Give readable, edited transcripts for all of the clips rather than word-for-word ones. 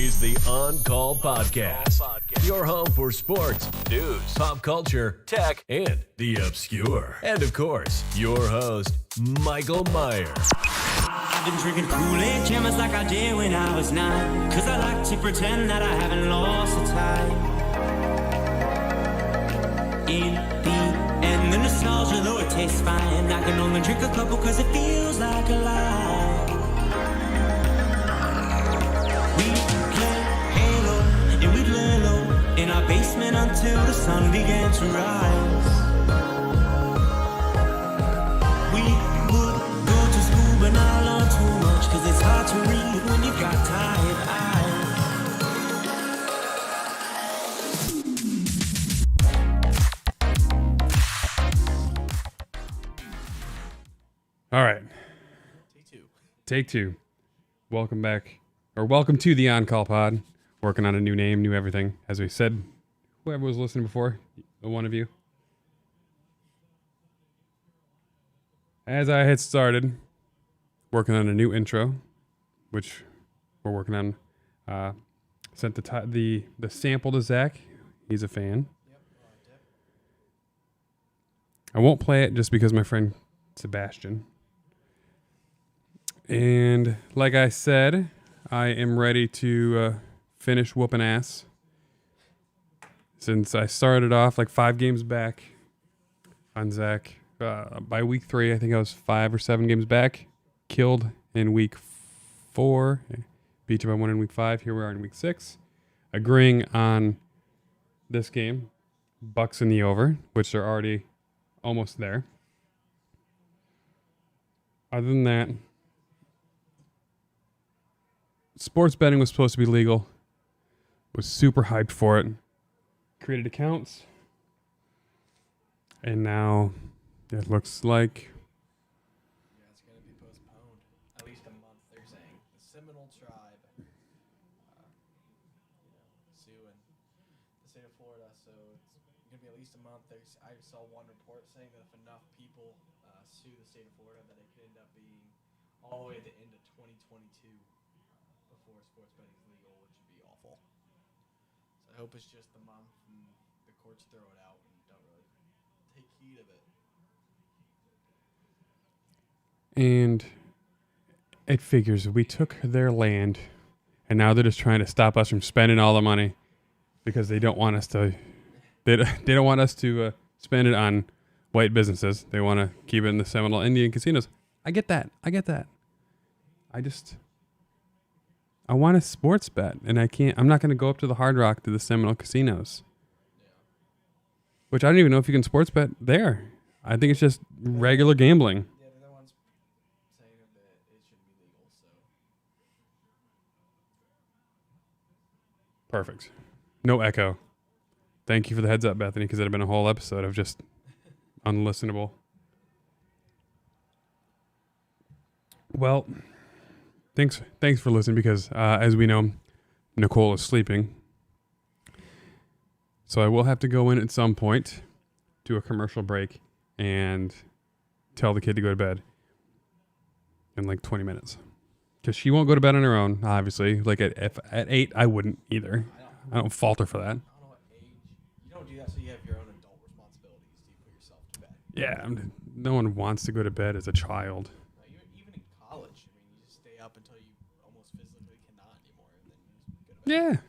is the On Call Podcast, your home for sports, news, pop culture, tech, and the obscure. And of course, your host, Michael Myers. I've been drinking Kool-Aid jammers like I did when I was 9, 'cause I like to pretend that I haven't lost the time. In the end, the nostalgia, though it tastes fine, I can only drink a couple 'cause it feels like a lie. We play Halo and we'd lay low in our basement until the sun began to rise. We would go to school but not learn too much, 'cause it's hard to read when you've got tired eyes. All right. Take two. Welcome back, or welcome to the On-Call Pod. Working on a new name, new everything. As we said, whoever was listening before, the one of you. As I had started working on a new intro, which we're working on, sent the sample to Zach. He's a fan. I won't play it just because my friend Sebastian. And like I said, I am ready to finish whooping ass. Since I started off like 5 games back on Zach. By week 3, I think I was 5 or 7 games back. Killed in week 4. Beat you by 1 in week 5. Here we are in week 6. Agreeing on this game. Bucks in the over, which are already almost there. Other than that, sports betting was supposed to be legal. Was super hyped for it. Created accounts. And now it looks like yeah, it's going to be postponed. At least a month, they're saying. The Seminole tribe suing the state of Florida, so it's going to be at least a month. I saw one report saying that if enough people sue the state of Florida, that it could end up being all the way to the end of 2022 before sports betting is legal, which would be awful. So I hope it's just the month and the courts throw it out and don't really take heed of it. And it figures we took their land and now they're just trying to stop us from spending all the money because they don't want us to they don't want us to spend it on white businesses. They want to keep it in the Seminole Indian casinos. I get that. I want a sports bet and I'm not going to go up to the Hard Rock to the Seminole casinos. Which I don't even know if you can sports bet there. I think it's just regular gambling. Perfect. No echo. Thank you for the heads up, Bethany, because it had been a whole episode of just unlistenable. Well, thanks for listening because, as we know, Nicole is sleeping. So I will have to go in at some point, do a commercial break, and tell the kid to go to bed in like 20 minutes. Because she won't go to bed on her own, obviously. Like at 8, I wouldn't either. I don't fault her for that. I don't know what age. You don't do that so you have your own adult responsibilities. Do you put yourself to bed? Yeah, no one wants to go to bed as a child. No, even in college, I mean, you just stay up until you almost physically cannot anymore, and then you just go to bed. Yeah.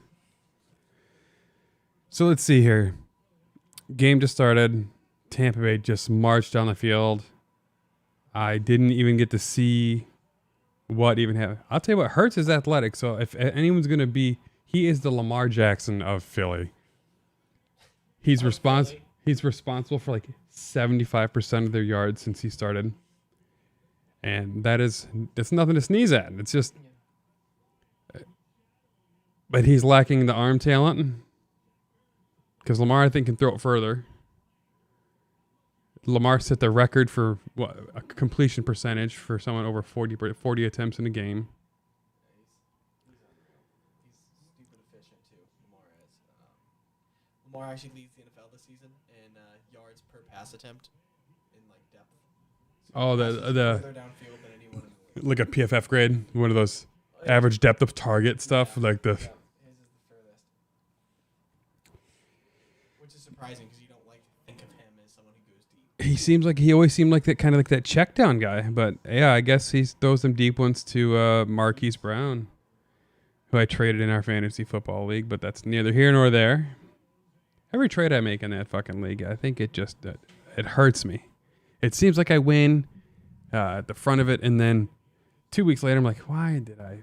So let's see here. Game just started. Tampa Bay just marched down the field. I didn't even get to see what even happened. I'll tell you what, Hurts is athletic, so if anyone's going to be, he is the Lamar Jackson of Philly. He's responsible for like 75% of their yards since he started. And that's nothing to sneeze at. It's just, but he's lacking the arm talent because Lamar, I think, can throw it further. Lamar set the record for a completion percentage for someone over 40 attempts in a game. He's stupid efficient too. Lamar is. Lamar actually leads the NFL this season in yards per pass attempt in like depth. So Oh, the further downfield than anyone in the league. like a PFF grade, one of those average depth of target stuff, like the surprising because you don't like to think of him as someone who goes deep. He always seemed like that kind of like that check down guy. But yeah, I guess he throws some deep ones to Marquise Brown, who I traded in our fantasy football league. But that's neither here nor there. Every trade I make in that fucking league, I think it just it hurts me. It seems like I win at the front of it, and then 2 weeks later, I'm like, why did I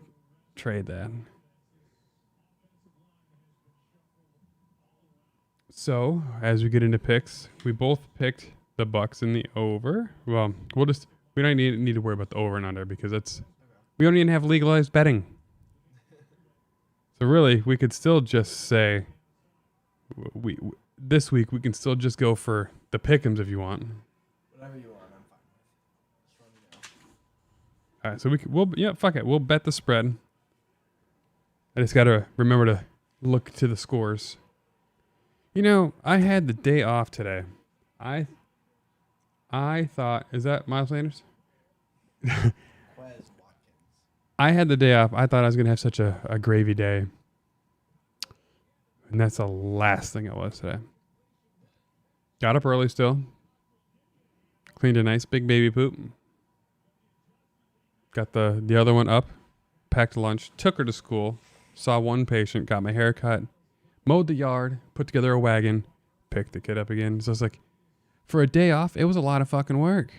trade that? So, as we get into picks, we both picked the Bucks in the over. Well, we don't need to worry about the over and under because we don't even have legalized betting. So really, we could still just say this week we can still just go for the pick'ems if you want. Whatever you want, I'm fine with. Just let me know. All right, so fuck it. We'll bet the spread. I just got to remember to look to the scores. You know, I had the day off today. I thought, is that Miles Sanders? Quez Watkins. I had the day off. I thought I was going to have such a gravy day. And that's the last thing it was today. Got up early still. Cleaned a nice big baby poop. Got the other one up. Packed lunch. Took her to school. Saw one patient. Got my hair cut. Mowed the yard, put together a wagon, picked the kid up again. So it's like, for a day off, it was a lot of fucking work.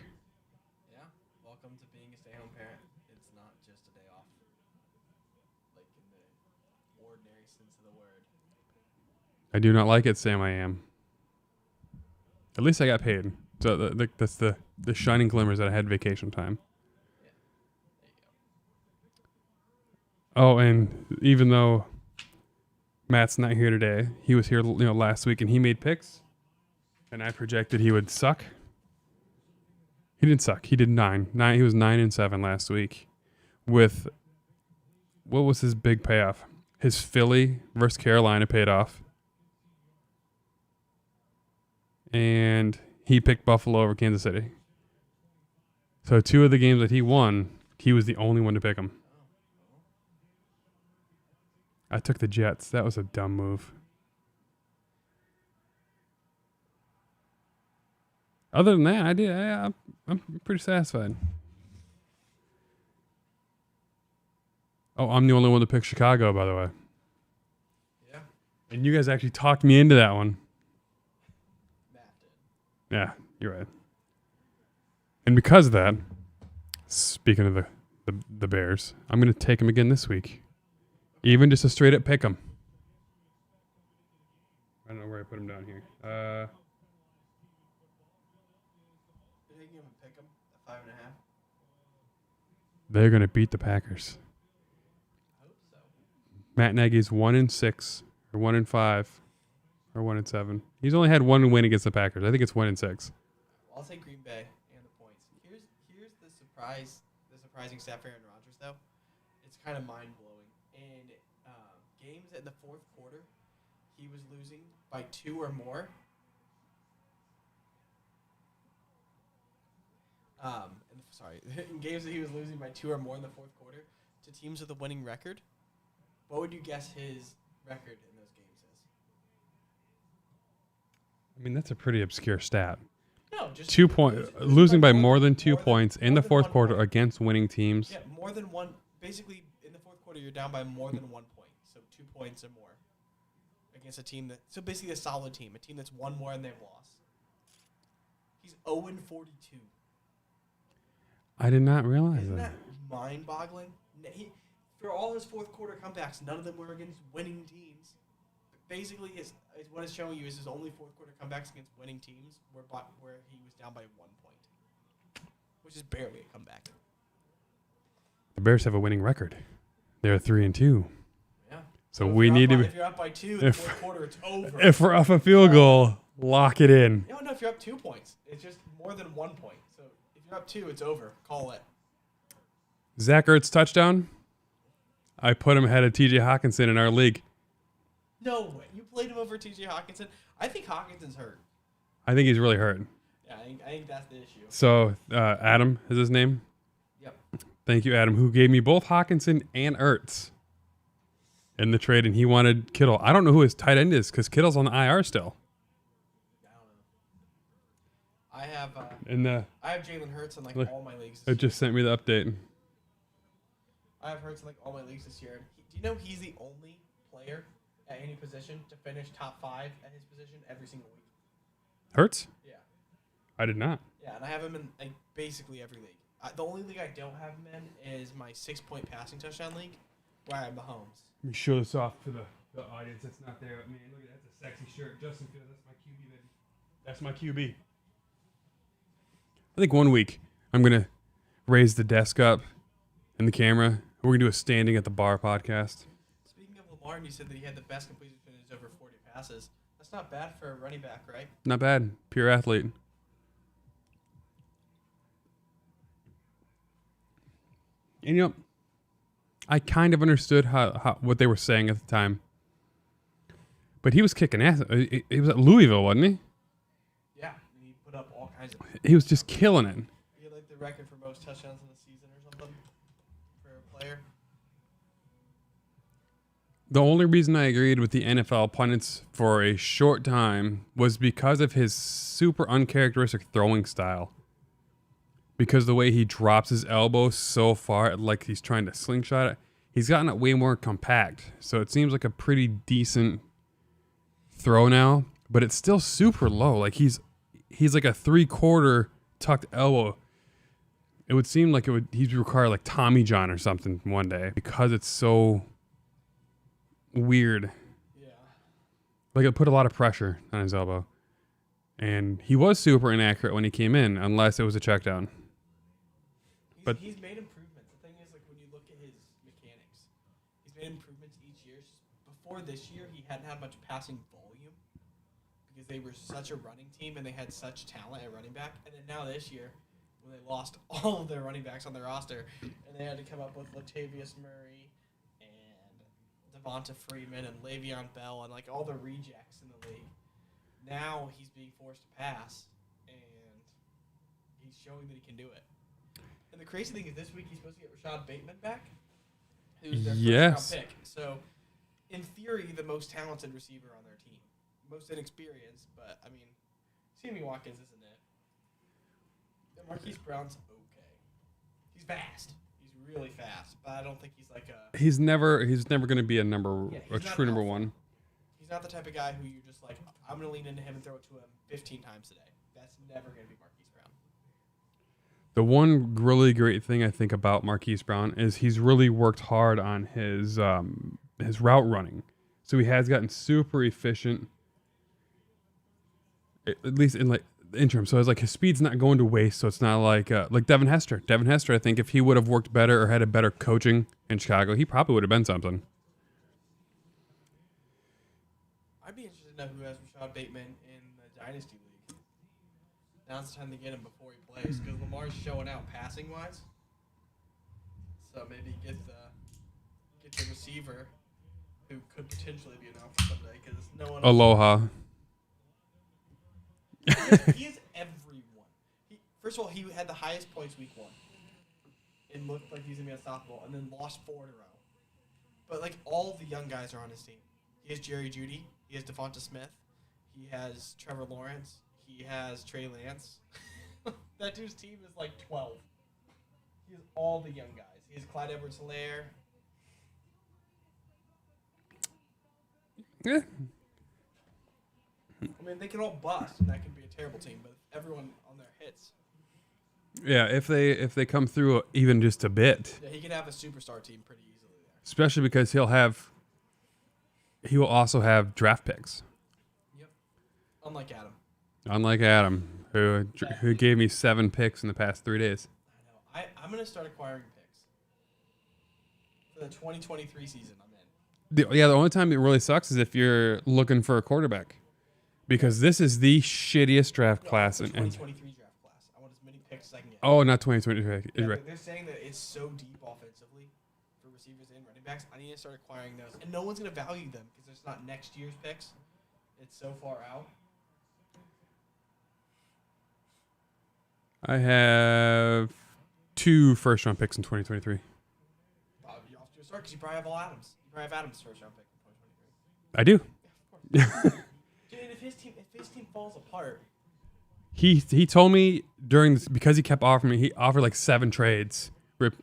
Yeah. Welcome to being a stay-at-home parent. It's not just a day off. Like in the ordinary sense of the word. I do not like it, Sam. I am. At least I got paid. So that's the shining glimmers that I had vacation time. Yeah. There you go. Oh, and even though Matt's not here today, he was here last week and he made picks. And I projected he would suck. He didn't suck. He did 9. He was 9-7 last week. With what was his big payoff? His Philly versus Carolina paid off. And he picked Buffalo over Kansas City. So 2 of the games that he won, he was the only one to pick them. I took the Jets. That was a dumb move. Other than that, I'm pretty satisfied. Oh, I'm the only one to pick Chicago, by the way. Yeah. And you guys actually talked me into that one. Matt did. Yeah, you're right. And because of that, speaking of the Bears, I'm going to take them again this week. Even just a straight up pick 'em. I don't know where I put them down here. You're taking him and pick him at 5.5. They're going to beat the Packers. I hope so. Matt Nagy's 1-6 or 1-5 or 1-7. He's only had one win against the Packers. I think it's 1-6. Well, I'll take Green Bay and the points. Here's the surprising stat for Aaron Rodgers though. It's kind of mind blowing. In games in the fourth quarter, he was losing by 2 or more. In games that he was losing by 2 or more in the fourth quarter to teams with a winning record, what would you guess his record in those games is? I mean, that's a pretty obscure stat. No, just 2 points, losing by more than 2 more points than- in the more than fourth 1 quarter point. against winning teams. Yeah, more than one. Basically, in the fourth quarter, you're down by more than 1 point, so 2 points or more against a team so basically a solid team, a team that's won more and they've lost. He's 0-42. I did not realize Isn't that. that mind-boggling? For all his fourth quarter comebacks, none of them were against winning teams. Basically, what it's showing you is his only fourth quarter comebacks against winning teams where he was down by 1 point, which is barely a comeback. The Bears have a winning record. They're 3-2. Yeah. So if we you're need up to by- If you're up by 2 in the fourth quarter, it's over. If we're off a field goal, lock it in. No, if you're up 2 points, it's just more than 1 point. So if you're up 2, it's over. Call it. Zach Ertz touchdown. I put him ahead of TJ Hawkinson in our league. No way. You played him over T.J. Hawkinson? I think Hawkinson's hurt. I think he's really hurt. Yeah, I think that's the issue. So Adam is his name. Yep. Thank you, Adam, who gave me both Hawkinson and Ertz in the trade, and he wanted Kittle. I don't know who his tight end is because Kittle's on the IR still. I have And Jalen Hurts in like Look, all my leagues. it just sent me the update. I have Hurts in like all my leagues this year. Do you know he's the only player at any position to finish top 5 at his position every single week? Hurts? Yeah. I did not. Yeah, and I have him in like basically every league. The only league I don't have him in is my 6-point passing touchdown league, where I have Mahomes. Let me show this off to the audience that's not there. Man, look at that. That's a sexy shirt. Justin Fields, that's my QB, baby. That's my QB. I think one week I'm going to raise the desk up and the camera. We're going to do a standing at the bar podcast. Speaking of Lamar, you said that he had the best completion percentage over 40 passes. That's not bad for a running back, right? Not bad. Pure athlete. And you know, I kind of understood how what they were saying at the time. But he was kicking ass. He was at Louisville, wasn't he? Yeah, he put up all kinds of. He was just killing it. He had like the record for most touchdowns in the season or something for a player. The only reason I agreed with the NFL pundits for a short time was because of his super uncharacteristic throwing style. Because the way he drops his elbow so far, like he's trying to slingshot it, he's gotten it way more compact. So it seems like a pretty decent throw now, but it's still super low. Like he's like a 3/4 tucked elbow. It would seem like he'd require like Tommy John or something one day because it's so weird. Yeah. Like it put a lot of pressure on his elbow. And he was super inaccurate when he came in, unless it was a check down. But he's made improvements. The thing is, like when you look at his mechanics, he's made improvements each year. Before this year, he hadn't had much passing volume because they were such a running team and they had such talent at running back. And then now this year, when they lost all of their running backs on their roster, and they had to come up with Latavius Murray and Devonta Freeman and Le'Veon Bell and like all the rejects in the league. Now he's being forced to pass, and he's showing that he can do it. And the crazy thing is, this week he's supposed to get Rashad Bateman back, who's their first round pick. So, in theory, the most talented receiver on their team, most inexperienced. But I mean, Sammy Watkins isn't it. And Marquise Brown's okay. He's fast. He's really fast, but I don't think he's like a. He's never going to be a true number one. He's not the type of guy who you're just like, I'm going to lean into him and throw it to him 15 times a day. That's never going to be Marquise Brown. The one really great thing I think about Marquise Brown is he's really worked hard on his route running. So he has gotten super efficient, at least in like the interim. So it's like his speed's not going to waste. So it's not like Devin Hester. Devin Hester, I think if he would have worked better or had a better coaching in Chicago, he probably would have been something. I'd be interested to know who has Rashad Bateman in the Dynasty League. Now's the time to get him before he plays because Lamar's showing out passing wise. So maybe get the receiver who could potentially be an option someday because no one. Aloha. He is everyone. First of all, he had the highest points week 1. It looked like he was going to be unstoppable, and then lost 4 in a row. But like all the young guys are on his team. He has Jerry Jeudy. He has Devonta Smith. He has Trevor Lawrence. He has Trey Lance. That dude's team is like 12. He has all the young guys. He has Clyde Edwards-Helaire. Yeah. I mean, they can all bust, and that can be a terrible team. But if everyone on there hits, Yeah, if they come through even just a bit. yeah, he can have a superstar team pretty easily there. Especially because he will also have draft picks. Yep. Unlike Adam, who gave me 7 picks in the past 3 days. I know. I'm going to start acquiring picks. For the 2023 season, I'm in. The only time it really sucks is if you're looking for a quarterback. Because this is the shittiest draft class. The 2023 draft class. I want as many picks as I can get. Oh, not 2023. Yeah, Right. they're saying that it's so deep offensively for receivers and running backs. I need to start acquiring those. And no one's going to value them because it's not next year's picks. It's so far out. I have 2 first-round picks in 2023. You off to a start because you probably have all Adams. You probably have Adams' first round pick in 2023. I do. Yeah, of course. Dude, and if his team falls apart, He told me during this, because he kept offering me, he offered like 7 trades,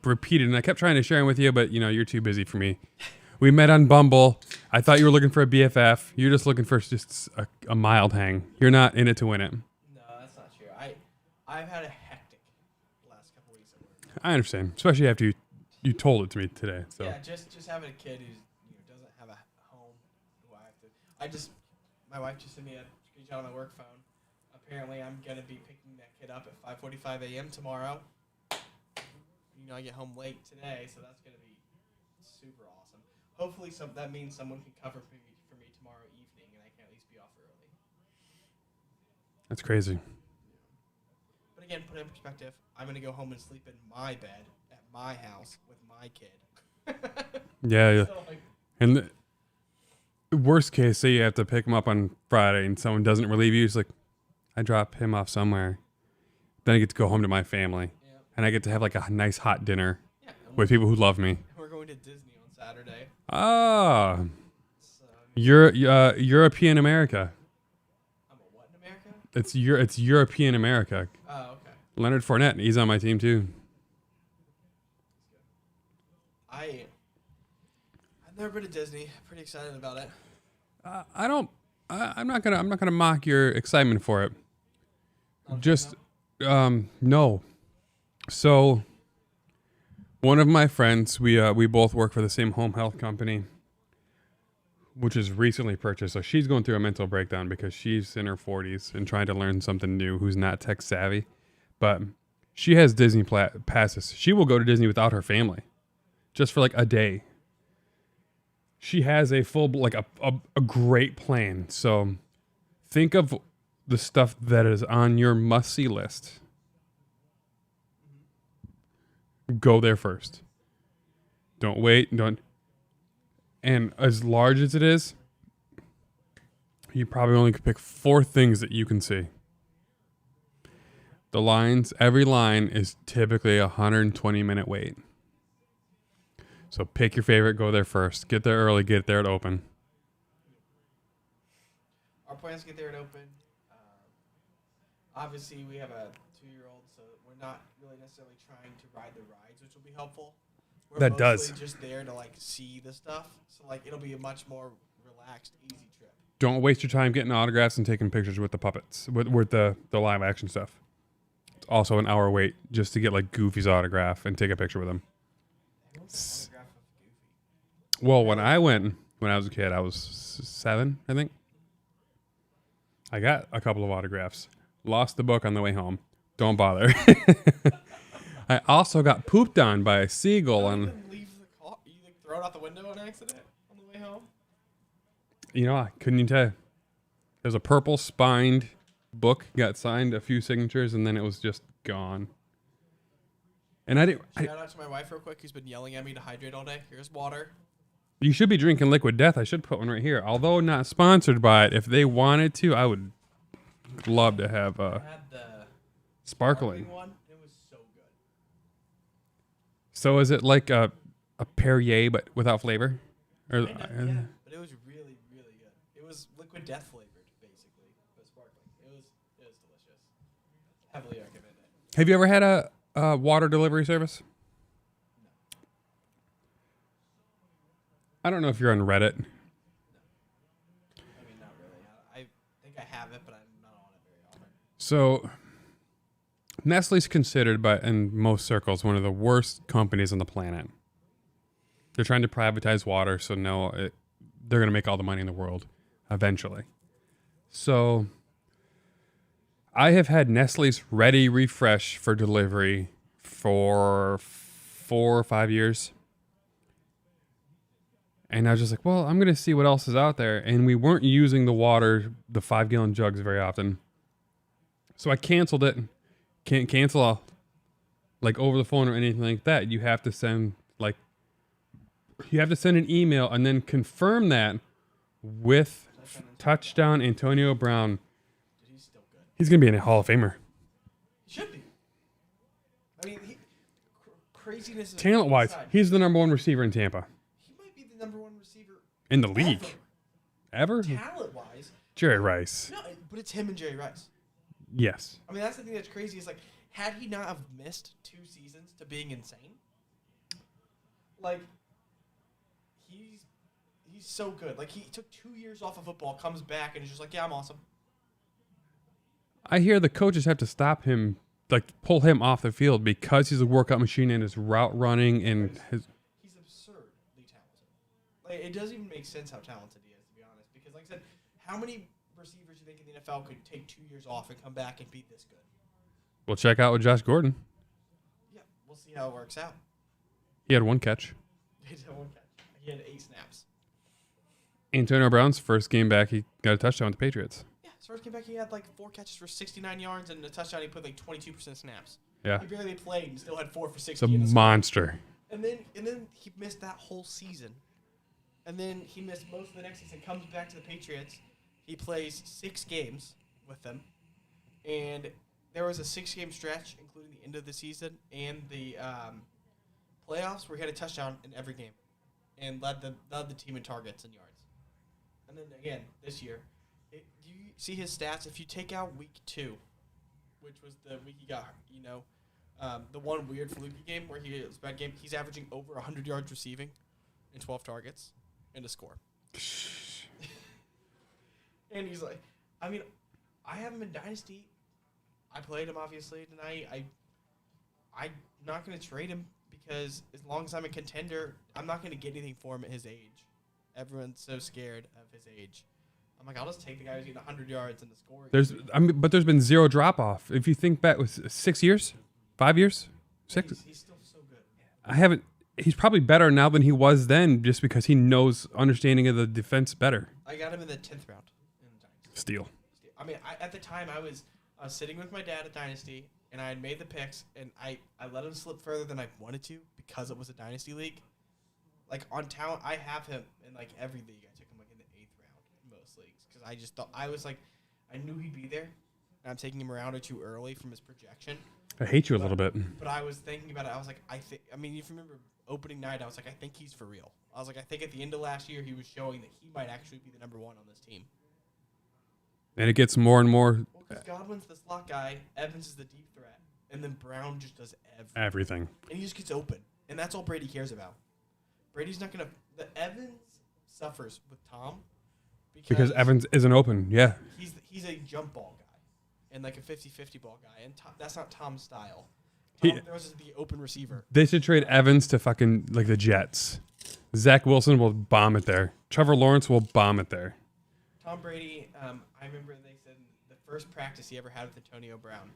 repeated, and I kept trying to share them with you, but you're too busy for me. We met on Bumble. I thought you were looking for a BFF. You're just looking for just a mild hang. You're not in it to win it. No, that's not true. I've had a hectic last couple weeks at work. I understand, especially after you told it to me today. So yeah, just having a kid who doesn't have a home, who I have to. My wife just sent me a screenshot on my work phone. Apparently, I'm gonna be picking that kid up at 5:45 a.m. tomorrow. I get home late today, so that's gonna be super awesome. Hopefully, that means someone can cover for me tomorrow evening, and I can at least be off early. that's crazy. But again, put it in perspective. I'm gonna go home and sleep in my bed at my house with my kid. Yeah. So, And the worst case, say you have to pick him up on Friday and someone doesn't relieve you. It's like, I drop him off somewhere. Then I get to go home to my family. yeah. And I get to have like a nice hot dinner Yeah. with people who love me. We're going to Disney on Saturday. Ah, So, European America. I'm a what in America? It's European America. Oh, okay. Leonard Fournette, he's on my team too. I've never been to Disney. Pretty excited about it. I'm not gonna mock your excitement for it. Okay, Just no. So one of my friends, we both work for the same home health company, which is recently purchased. So she's going through a mental breakdown because she's in her 40s and trying to learn something new. Who's not tech savvy, but she has Disney passes. She will go to Disney without her family, just for like a day. She has a full a great plan. So think of the stuff that is on your must-see list. Go there first. Don't wait. And as large as it is, you probably only could pick 4 things that you can see. The lines, every line is typically a 120-minute wait. So pick your favorite, go there first. Get there early, get there at open. Our plans to get there at open. Obviously, we have a 2-year-old, so we're not really necessarily trying to ride the rides, which will be helpful. We're That does. mostly just there to see the stuff. So it'll be a much more relaxed, easy trip. Don't waste your time getting autographs and taking pictures with the puppets, with the live action stuff. It's also an hour wait just to get Goofy's autograph and take a picture with him. Autograph of Goofy. Well, when I was a kid, I was 7, I think. I got a couple of autographs. Lost the book on the way home. Don't bother. I also got pooped on by a seagull, and Leave the car. You throw it out the window on accident on the way home. I couldn't even tell. There's a purple spined book, got signed, a few signatures, and then it was just gone. And I didn't. Shout out to my wife real quick, who's been yelling at me to hydrate all day. Here's water. You should be drinking Liquid Death. I should put one right here. Although not sponsored by it, if they wanted to, I would love to have I had the sparkling. one. It was so good. So is it like a Perrier but without flavor? Or, Kinda, yeah, but it was really, really good. It was Liquid Death flavored, basically, but sparkling. It was delicious. Heavily recommend it. Have you ever had a water delivery service? I don't know if you're on Reddit. I mean, not really. I think I have it, but I'm not on it very often. So Nestle's considered in most circles one of the worst companies on the planet. They're trying to privatize water, so they're going to make all the money in the world eventually. So I have had Nestle's Ready Refresh for delivery for 4 or 5 years. And I was just like, well, I'm going to see what else is out there. And we weren't using the 5-gallon jugs very often. So I canceled it. Can't cancel over the phone or anything like that. You have to send an email and then confirm that with touchdown Antonio Brown. Dude, he's still good. He's going to be a Hall of Famer. He should be. I mean, craziness. Talent-wise, he's the number 1 receiver in Tampa. He might be the number 1 receiver In the league. Ever? Talent-wise. Jerry Rice. No, but it's him and Jerry Rice. Yes. I mean, that's the thing that's crazy. Is like, had he not have missed 2 seasons to being insane, like, he's so good. Like, he took 2 years off of football, comes back, and is just like, yeah, I'm awesome. I hear the coaches have to stop him, like pull him off the field because he's a workout machine and his route running and his. He's absurdly talented. Like, it doesn't even make sense how talented he is, to be honest. Because, like I said, how many receivers do you think in the NFL could take 2 years off and come back and be this good? We'll check out with Josh Gordon. Yeah, we'll see how it works out. He had 1 catch. He had 1 catch. He had 8 snaps. Antonio Brown's first game back, he got a touchdown with the Patriots. Yeah, his first came back, he had like 4 catches for 69 yards and a touchdown. He put like 22% snaps. Yeah. He barely played and still had 4 for 60. It's a in the monster. And then he missed that whole season. And then he missed most of the next season. Comes back to the Patriots. He plays 6 games with them. And there was a 6-game stretch, including the end of the season and the playoffs, where he had a touchdown in every game and led the team in targets and yards. And then again, this year, do you see his stats? If you take out week 2, which was the week he got, the one weird fluky game where he was a bad game, he's averaging over 100 yards receiving and 12 targets and a score. And he's like, I mean, I have him in Dynasty. I played him, obviously, tonight. I'm not going to trade him because as long as I'm a contender, I'm not going to get anything for him at his age. Everyone's so scared of his age. I'm like, I'll just take the guy who's getting 100 yards and the score. But there's been 0 drop off. If you think back, with 6 years, 5 years, 6. He's still so good. He's probably better now than he was then, just because he knows understanding of the defense better. I got him in the 10th round in Dynasty. Steal. I mean, at the time, I was sitting with my dad at Dynasty, and I had made the picks, and I let him slip further than I wanted to because it was a Dynasty league. Like, on talent, I have him in, like, every league. I took him, like, in the 8th round in most leagues because I just thought – I was, like – I knew he'd be there, and I'm taking him a round or 2 early from his projection. I hate you a little bit. But I was thinking about it. I was like, if you remember opening night, I was like, I think he's for real. I was like, I think at the end of last year, he was showing that he might actually be the number 1 on this team. And it gets more and more. Well, because Godwin's the slot guy, Evans is the deep threat, and then Brown just does Everything. And he just gets open. And that's all Brady cares about. Brady's not going to – the Evans suffers with Tom because Evans isn't open, yeah. He's a jump ball guy and like a 50-50 ball guy, and that's not Tom's style. Tom throws it to the open receiver. They should trade Evans to fucking like the Jets. Zach Wilson will bomb it there. Trevor Lawrence will bomb it there. Tom Brady, I remember they said the first practice he ever had with Antonio Brown,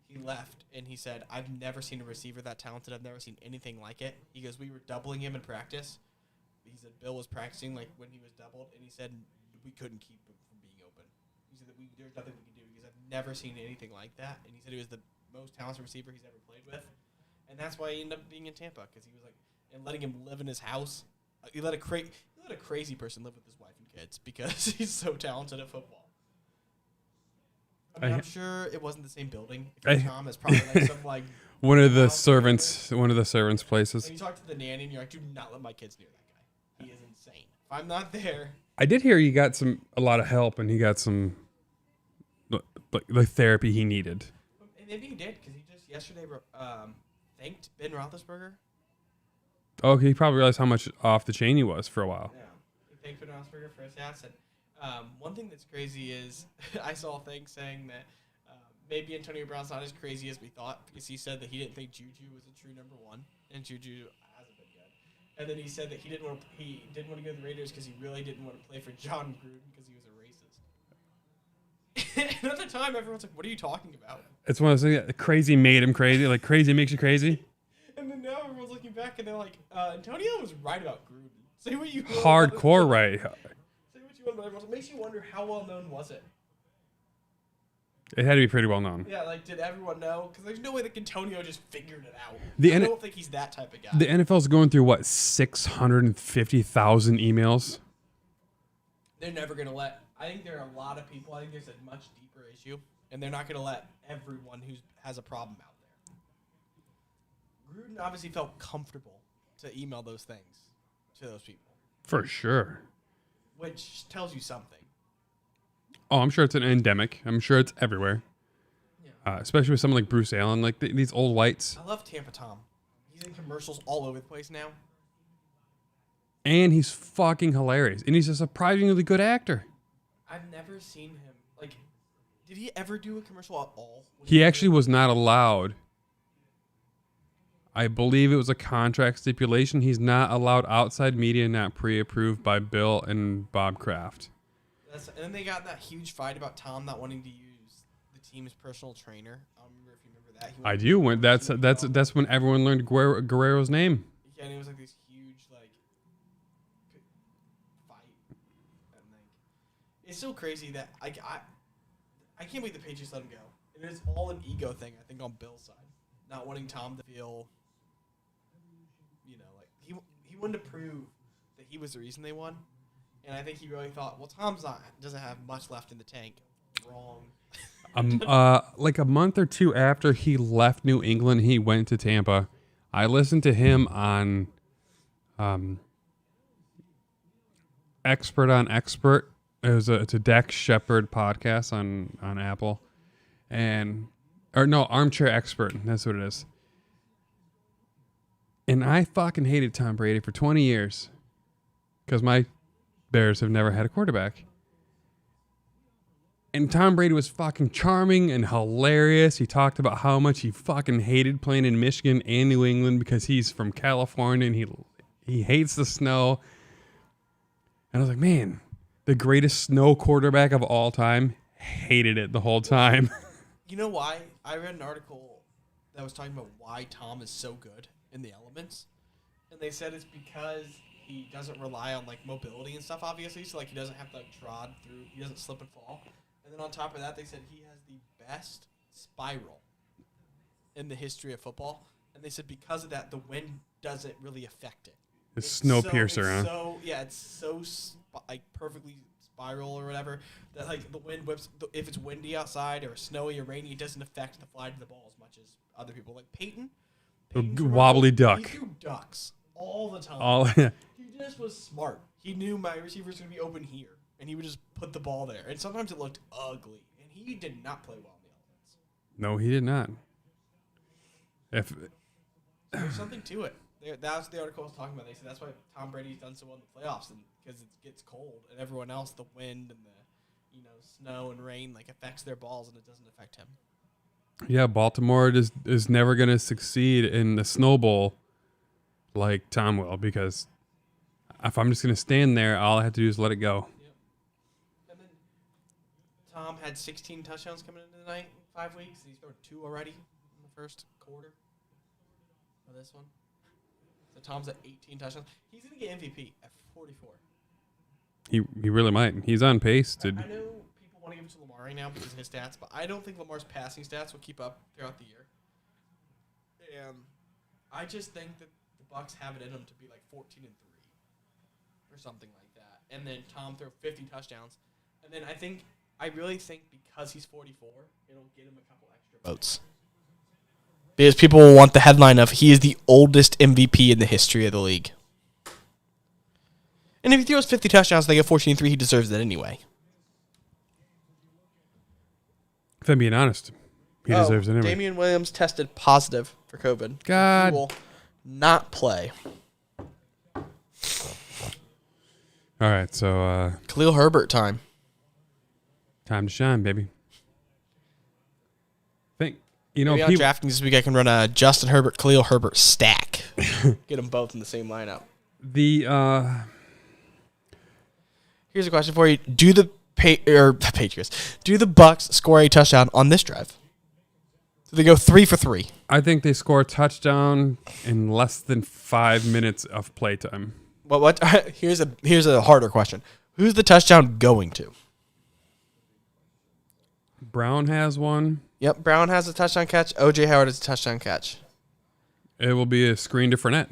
he left and he said, I've never seen a receiver that talented. I've never seen anything like it. He goes, we were doubling him in practice. He said Bill was practicing like when he was doubled, and he said we couldn't keep him from being open. He said that there's nothing we could do because I've never seen anything like that. And he said he was the most talented receiver he's ever played with. And that's why he ended up being in Tampa, because he was like, and letting him live in his house. He let a crazy person live with his wife and kids because he's so talented at football. I mean, I'm sure it wasn't the same building. If you're Tom, it's probably like some like one of the servants' places. And you talk to the nanny, and you're like, "Do not let my kids near that guy. He is insane. If I'm not there." I did hear he got a lot of help, and he got some like the therapy he needed. And maybe he did, because he just yesterday thanked Ben Roethlisberger. Oh, he probably realized how much off the chain he was for a while. Yeah, he thanked Ben Roethlisberger for his asset. One thing that's crazy is I saw a thing saying that maybe Antonio Brown's not as crazy as we thought, because he said that he didn't think Juju was a true number 1, and Juju hasn't been good. And then he said that he didn't want to go to the Raiders because he really didn't want to play for John Gruden because he was a racist. And at the time, everyone's like, "What are you talking about?" It's one of those things that crazy made him crazy. Like crazy makes you crazy. And then now everyone's looking back and they're like, Antonio was right about Gruden. Say what you hardcore right. But it makes you wonder, how well known was it? It had to be pretty well known. Yeah, like, did everyone know? Because there's no way that Antonio just figured it out. I don't think he's that type of guy. The NFL's going through, 650,000 emails? They're never going to let... I think there are a lot of people. I think there's a much deeper issue, and they're not going to let everyone who has a problem out there. Gruden obviously felt comfortable to email those things to those people. For sure. Which tells you something. Oh, I'm sure it's an endemic. I'm sure it's everywhere. especially with someone like Bruce Allen, like these old whites. I love Tampa Tom. He's in commercials all over the place now. And he's fucking hilarious. And he's a surprisingly good actor. I've never seen him. Like, did he ever do a commercial at all? He actually was not allowed. I believe it was a contract stipulation. He's not allowed outside media not pre-approved by Bill and Bob Kraft. And then they got in that huge fight about Tom not wanting to use the team's personal trainer. I don't remember if you remember that. I do. That's when everyone learned Guerrero's name. Yeah, and it was like this huge like fight. And like, it's so crazy that I can't believe the Patriots let him go. And it's all an ego thing, I think, on Bill's side, not wanting Tom to feel, like he wanted to prove that he was the reason they won. And I think he really thought, well, doesn't have much left in the tank. Wrong. Like a month or two after he left New England, he went to Tampa. I listened to him on Expert on Expert. It's a Dax Shepard podcast on Apple. Armchair Expert. That's what it is. And I fucking hated Tom Brady for 20 years because my Bears have never had a quarterback. And Tom Brady was fucking charming and hilarious. He talked about how much he fucking hated playing in Michigan and New England because he's from California and he hates the snow. And I was like, man, the greatest snow quarterback of all time hated it the whole time. You know why? I read an article that was talking about why Tom is so good in the elements. And they said it's because he doesn't rely on like mobility and stuff, obviously. So like he doesn't have to trod through, he doesn't slip and fall. And then on top of that, they said he has the best spiral in the history of football. And they said because of that, the wind doesn't really affect it. It's Snowpiercer, huh? So yeah, it's so like perfectly spiral or whatever that like the wind whips. If it's windy outside or snowy or rainy, it doesn't affect the flight of the ball as much as other people. Like Peyton wobbly duck. He threw ducks all the time. He just was smart. He knew my receiver's going to be open here, and he would just put the ball there. And sometimes it looked ugly, and he did not play well in the elements. No, he did not. There's something to it. That's the article I was talking about. They said that's why Tom Brady's done so well in the playoffs, and because it gets cold, and everyone else, the wind and the snow and rain, like affects their balls, and it doesn't affect him. Yeah, Baltimore is never going to succeed in the Snow Bowl like Tom will, because if I'm just going to stand there, all I have to do is let it go. Yep. And then Tom had 16 touchdowns coming into the night in 5 weeks. He's thrown 2 already in the first quarter of this one. So Tom's at 18 touchdowns. He's going to get MVP at 44. He really might. He's on pace to. I know people want to give it to Lamar right now because of his stats, but I don't think Lamar's passing stats will keep up throughout the year. And I just think that the Bucs have it in them to be like 14-3 or something like that. And then Tom throw 50 touchdowns. And then I really think because he's 44, it'll get him a couple extra votes. Because people will want the headline of he is the oldest MVP in the history of the league. And if he throws 50 touchdowns and they get 14-3, he deserves it anyway. If I'm being honest, he deserves it anyway. Damian Williams tested positive for COVID. God. He will not play. All right, so Khalil Herbert time. Time to shine, baby. Maybe on DraftKings this week I can run a Justin Herbert, Khalil Herbert stack. Get them both in the same lineup. Here's a question for you: do the Patriots, do the Bucs score a touchdown on this drive? So they go 3 for 3. I think they score a touchdown in less than 5 minutes of playtime. What? Here's a harder question: who's the touchdown going to? Brown has one. Yep, Brown has a touchdown catch. O.J. Howard has a touchdown catch. It will be a screen to Fournette.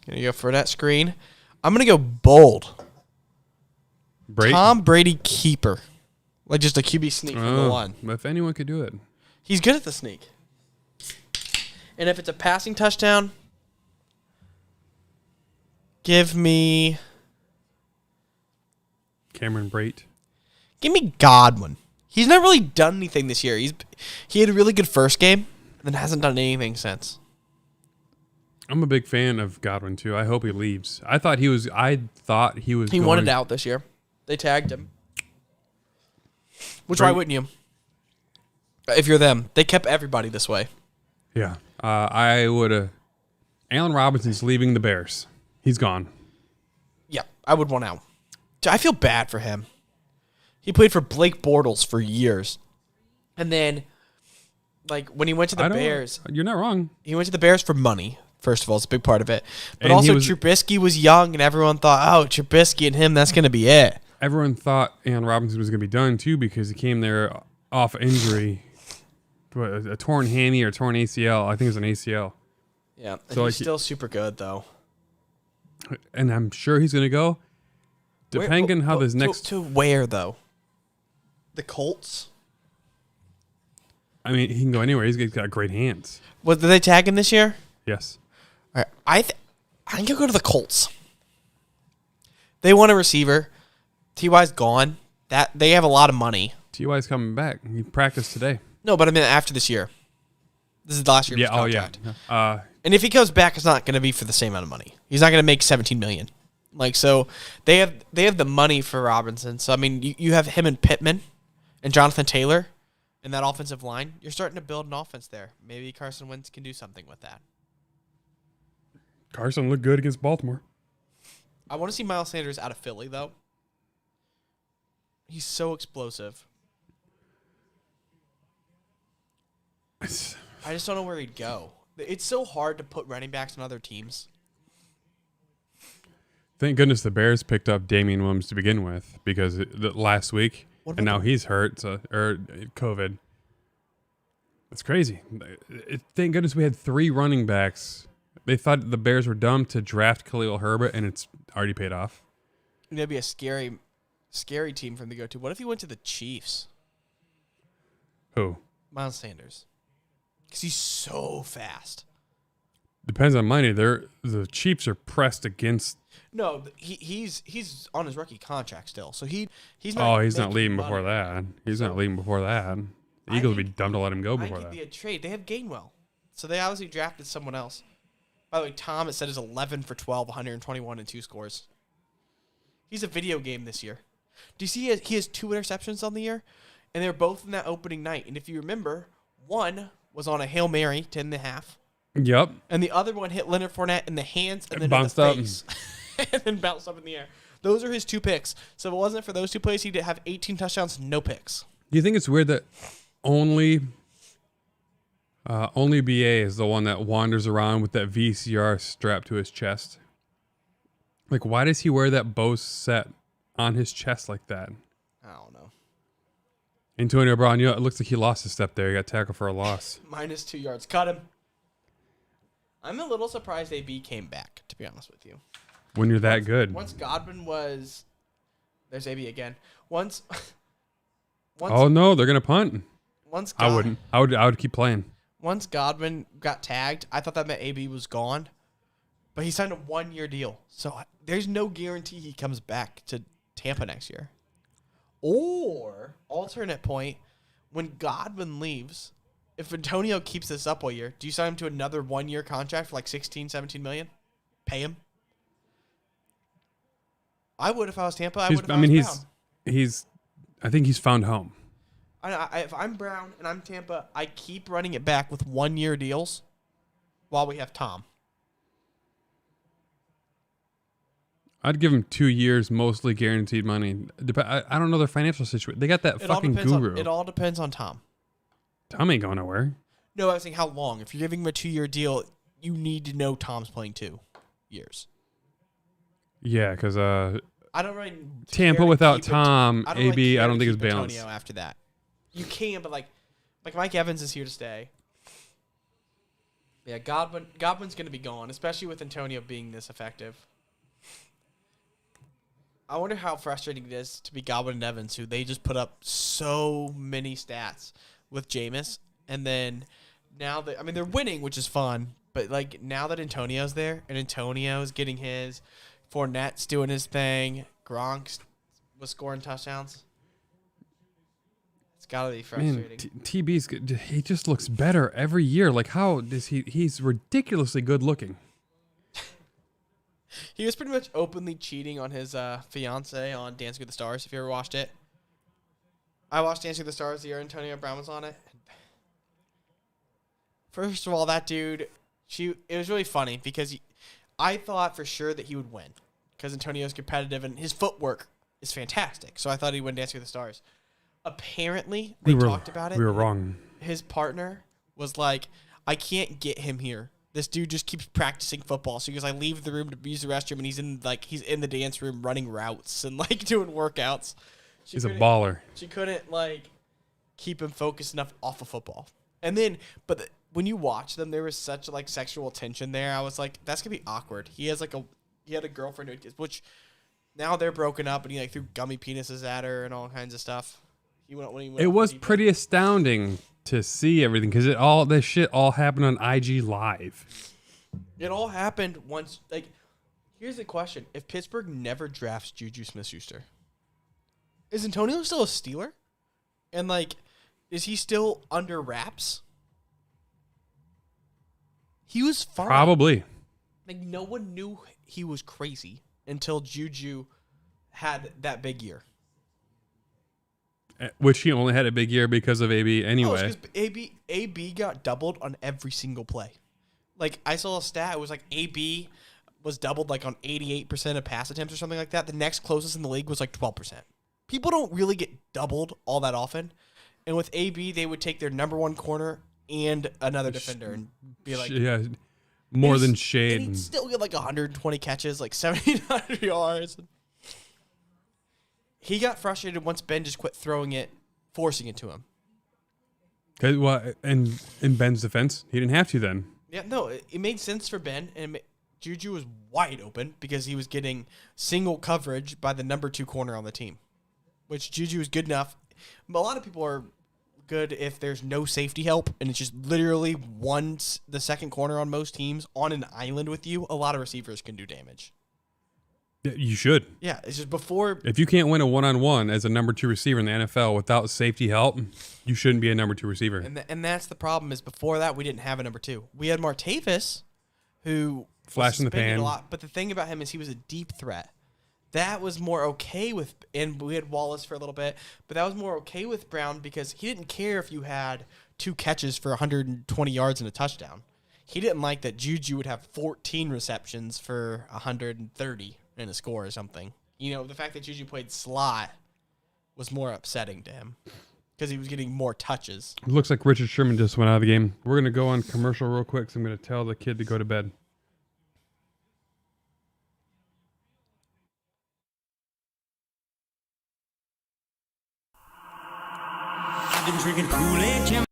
Gonna go Fournette screen. I'm gonna go bold. Tom Brady keeper. Like just a QB sneak from the one. If anyone could do it. He's good at the sneak. And if it's a passing touchdown, give me Cameron Brate. Give me Godwin. He's not really done anything this year. He had a really good first game, and then hasn't done anything since. I'm a big fan of Godwin too. I hope he leaves. I thought he was. He wanted out this year. They tagged him. Which why wouldn't you? If you're them, they kept everybody this way. Yeah, I would have. Allen Robinson's leaving the Bears. He's gone. Yeah, I would want out. I feel bad for him. He played for Blake Bortles for years, and then, like when he went to the Bears, you're not wrong. He went to the Bears for money. First of all, it's a big part of it. But And also, Trubisky was young, and everyone thought, oh, Trubisky and him, that's going to be it. Everyone thought Allen Robinson was going to be done, too, because he came there off injury. A torn hammy or torn ACL. I think it was an ACL. Yeah, so he's still super good, though. And I'm sure he's going to go. Depending on how this next... To where, though? The Colts? I mean, he can go anywhere. He's got great hands. Did they tag him this year? Yes. All right, I think he'll go to the Colts. They want a receiver. T.Y.'s gone. They have a lot of money. T.Y.'s coming back. He practiced today. No, but I mean after this year. This is the last year of his contract. Yeah. And if he comes back, it's not going to be for the same amount of money. He's not going to make $17 million. So they have the money for Robinson. So I mean, you have him and Pittman and Jonathan Taylor in that offensive line. You're starting to build an offense there. Maybe Carson Wentz can do something with that. Carson looked good against Baltimore. I want to see Miles Sanders out of Philly, though. He's so explosive. I just don't know where he'd go. It's so hard to put running backs on other teams. Thank goodness the Bears picked up Damian Williams to begin with because last week, and now he's hurt, or COVID. It's crazy. Thank goodness we had 3 running backs. They thought the Bears were dumb to draft Khalil Herbert, and it's already paid off. That'd be a scary team for him to go to. What if he went to the Chiefs? Who? Miles Sanders. Because he's so fast. Depends on money. The Chiefs are pressed against. No, he's on his rookie contract still, so he's not. Oh, he's not leaving before that. He's not leaving before that. The Eagles would be dumb to let him go before that. I think it'd be a trade. They have Gainwell, so they obviously drafted someone else. By the way, Tom, it said, is 11 for 12, 121 and 2 scores. He's a video game this year. Do you see he has 2 interceptions on the year? And they're both in that opening night. And if you remember, one was on a Hail Mary, 10.5. Yep. And the other one hit Leonard Fournette in the hands and then bounced in the up. face. And then bounced up in the air. Those are his 2 picks. So if it wasn't for those 2 plays, he'd have 18 touchdowns, no picks. Do you think it's weird that only BA is the one that wanders around with that VCR strapped to his chest? Like, why does he wear that Bose set on his chest like that? I don't know. Antonio Brown, it looks like he lost a step there. He got tackled for a loss. Minus 2 yards. Cut him. I'm a little surprised AB came back, to be honest with you. When you're that good. Once Godwin was... There's AB again. Once oh, no, they're going to punt. I wouldn't. I would keep playing. Once Godwin got tagged, I thought that meant AB was gone. But he signed a 1-year deal. So there's no guarantee he comes back to Tampa next year. Or, alternate point, when Godwin leaves, if Antonio keeps this up all year, do you sign him to another 1-year contract for like $16, $17 million? Pay him? I would if I was Tampa. I think he's found home. If I'm Brown and I'm Tampa, I keep running it back with 1-year deals while we have Tom. I'd give him 2 years, mostly guaranteed money. I don't know their financial situation. They got that fucking guru. It all depends on Tom. Tom ain't going nowhere. No, I was saying how long. If you're giving him a 2-year deal, you need to know Tom's playing 2 years. Yeah, because I don't really Tampa without Tom, AB, I don't think it's balanced. Antonio after that. You can, but like Mike Evans is here to stay. Yeah, Godwin's going to be gone, especially with Antonio being this effective. I wonder how frustrating it is to be Godwin and Evans, who they just put up so many stats with Jameis, and then now they're winning, which is fun. But like now that Antonio's there and Antonio's getting his, Fournette's doing his thing, Gronk was scoring touchdowns. gotta be Man, frustrating. TB's good. He just looks better every year. Like, how does he? He's ridiculously good looking. He was pretty much openly cheating on his fiance on Dancing with the Stars. If you ever watched it, I watched Dancing with the Stars the year Antonio Brown was on it. First of all, that dude, it was really funny because I thought for sure that he would win because Antonio's competitive and his footwork is fantastic. So I thought he'd win Dancing with the Stars. Apparently, they talked about it. We were wrong. His partner was like, I can't get him here. This dude just keeps practicing football. So he goes, I leave the room to use the restroom, and he's in the dance room running routes and like doing workouts. He's a baller. She couldn't like keep him focused enough off of football. And then, when you watch them, there was such like sexual tension there. I was like, that's gonna be awkward. He had a girlfriend, which now they're broken up, and he like threw gummy penises at her and all kinds of stuff. It was pretty astounding to see everything because this shit all happened on IG Live. It all happened once. Like, here's the question: if Pittsburgh never drafts Juju Smith-Schuster, is Antonio still a Steeler? And like, is he still under wraps? He was fine. Probably. Like, no one knew he was crazy until Juju had that big year. Which he only had a big year because of AB anyway. Because AB got doubled on every single play. Like, I saw a stat. It was like AB was doubled like on 88% of pass attempts or something like that. The next closest in the league was like 12%. People don't really get doubled all that often. And with AB, they would take their number one corner and another defender and be like... Yeah, more than shade. And he'd still get like 120 catches, like 1,700 yards. He got frustrated once Ben just quit throwing it, forcing it to him. Well, and in Ben's defense, he didn't have to then. Yeah, no, it made sense for Ben, and Juju was wide open because he was getting single coverage by the number 2 corner on the team, which Juju is good enough. A lot of people are good if there's no safety help, and it's just literally the second corner on most teams on an island with you. A lot of receivers can do damage. You should. Yeah, it's just before... If you can't win a one-on-one as a number 2 receiver in the NFL without safety help, you shouldn't be a number 2 receiver. And that's the problem is before that, we didn't have a number 2. We had Martavis, who... Flash in the pan. A lot, but the thing about him is he was a deep threat. That was more okay with... And we had Wallace for a little bit, but that was more okay with Brown because he didn't care if you had 2 catches for 120 yards and a touchdown. He didn't like that Juju would have 14 receptions for 130 in a score or something. You know, the fact that Juju played slot was more upsetting to him because he was getting more touches. It looks like Richard Sherman just went out of the game. We're going to go on commercial real quick, so I'm going to tell the kid to go to bed. I've been drinking Kool-Aid, Jim.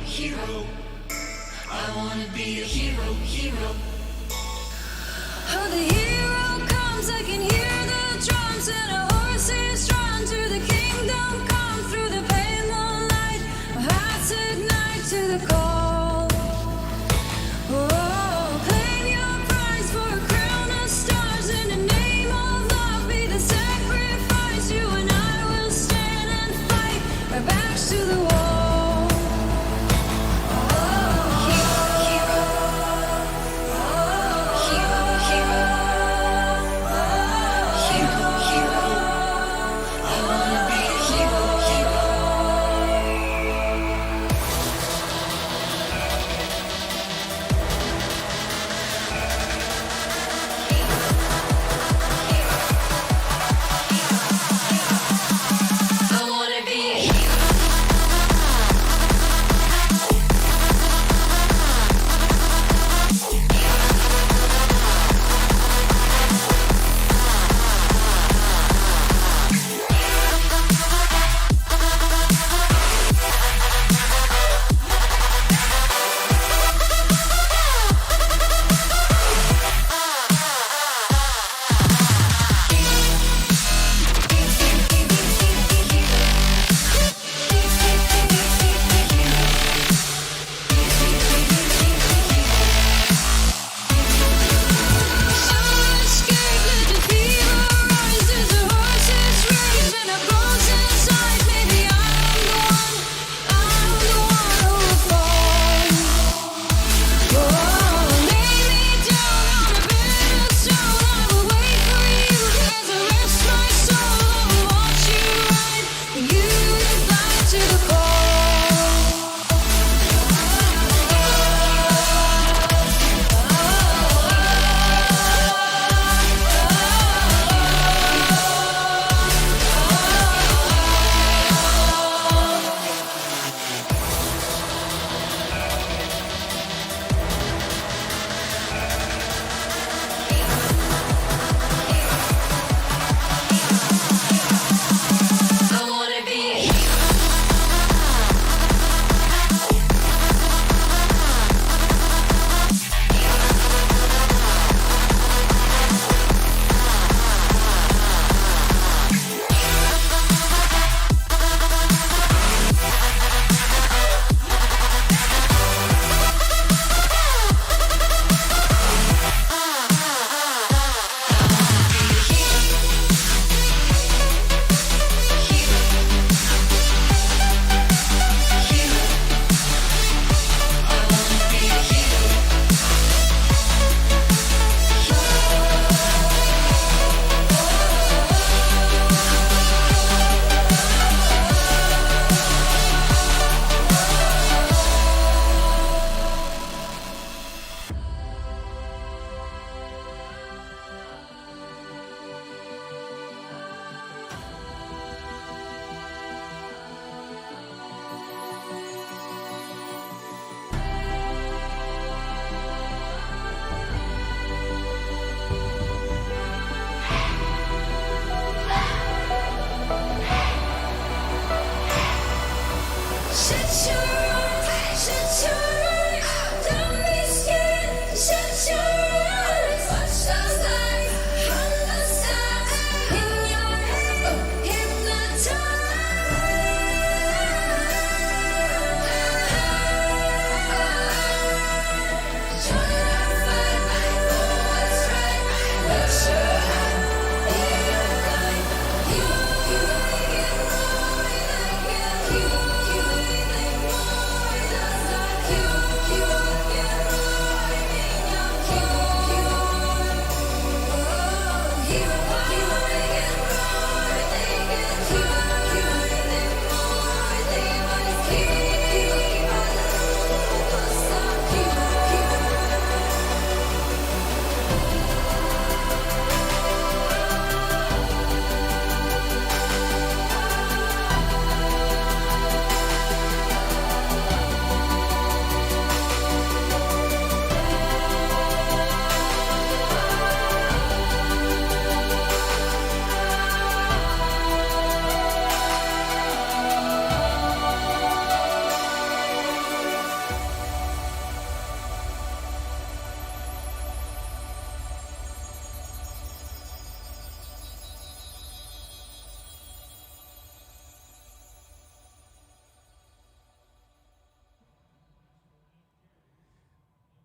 Hero. I wanna be a hero. Oh, the hero comes, I can hear the drums and a horse is drawn to the kingdom come through the pale moonlight. My heart's ignite to the call. Oh, claim your prize for a crown of stars in the name of love. Be the sacrifice. You and I will stand and fight. Our backs to the wall. Hero.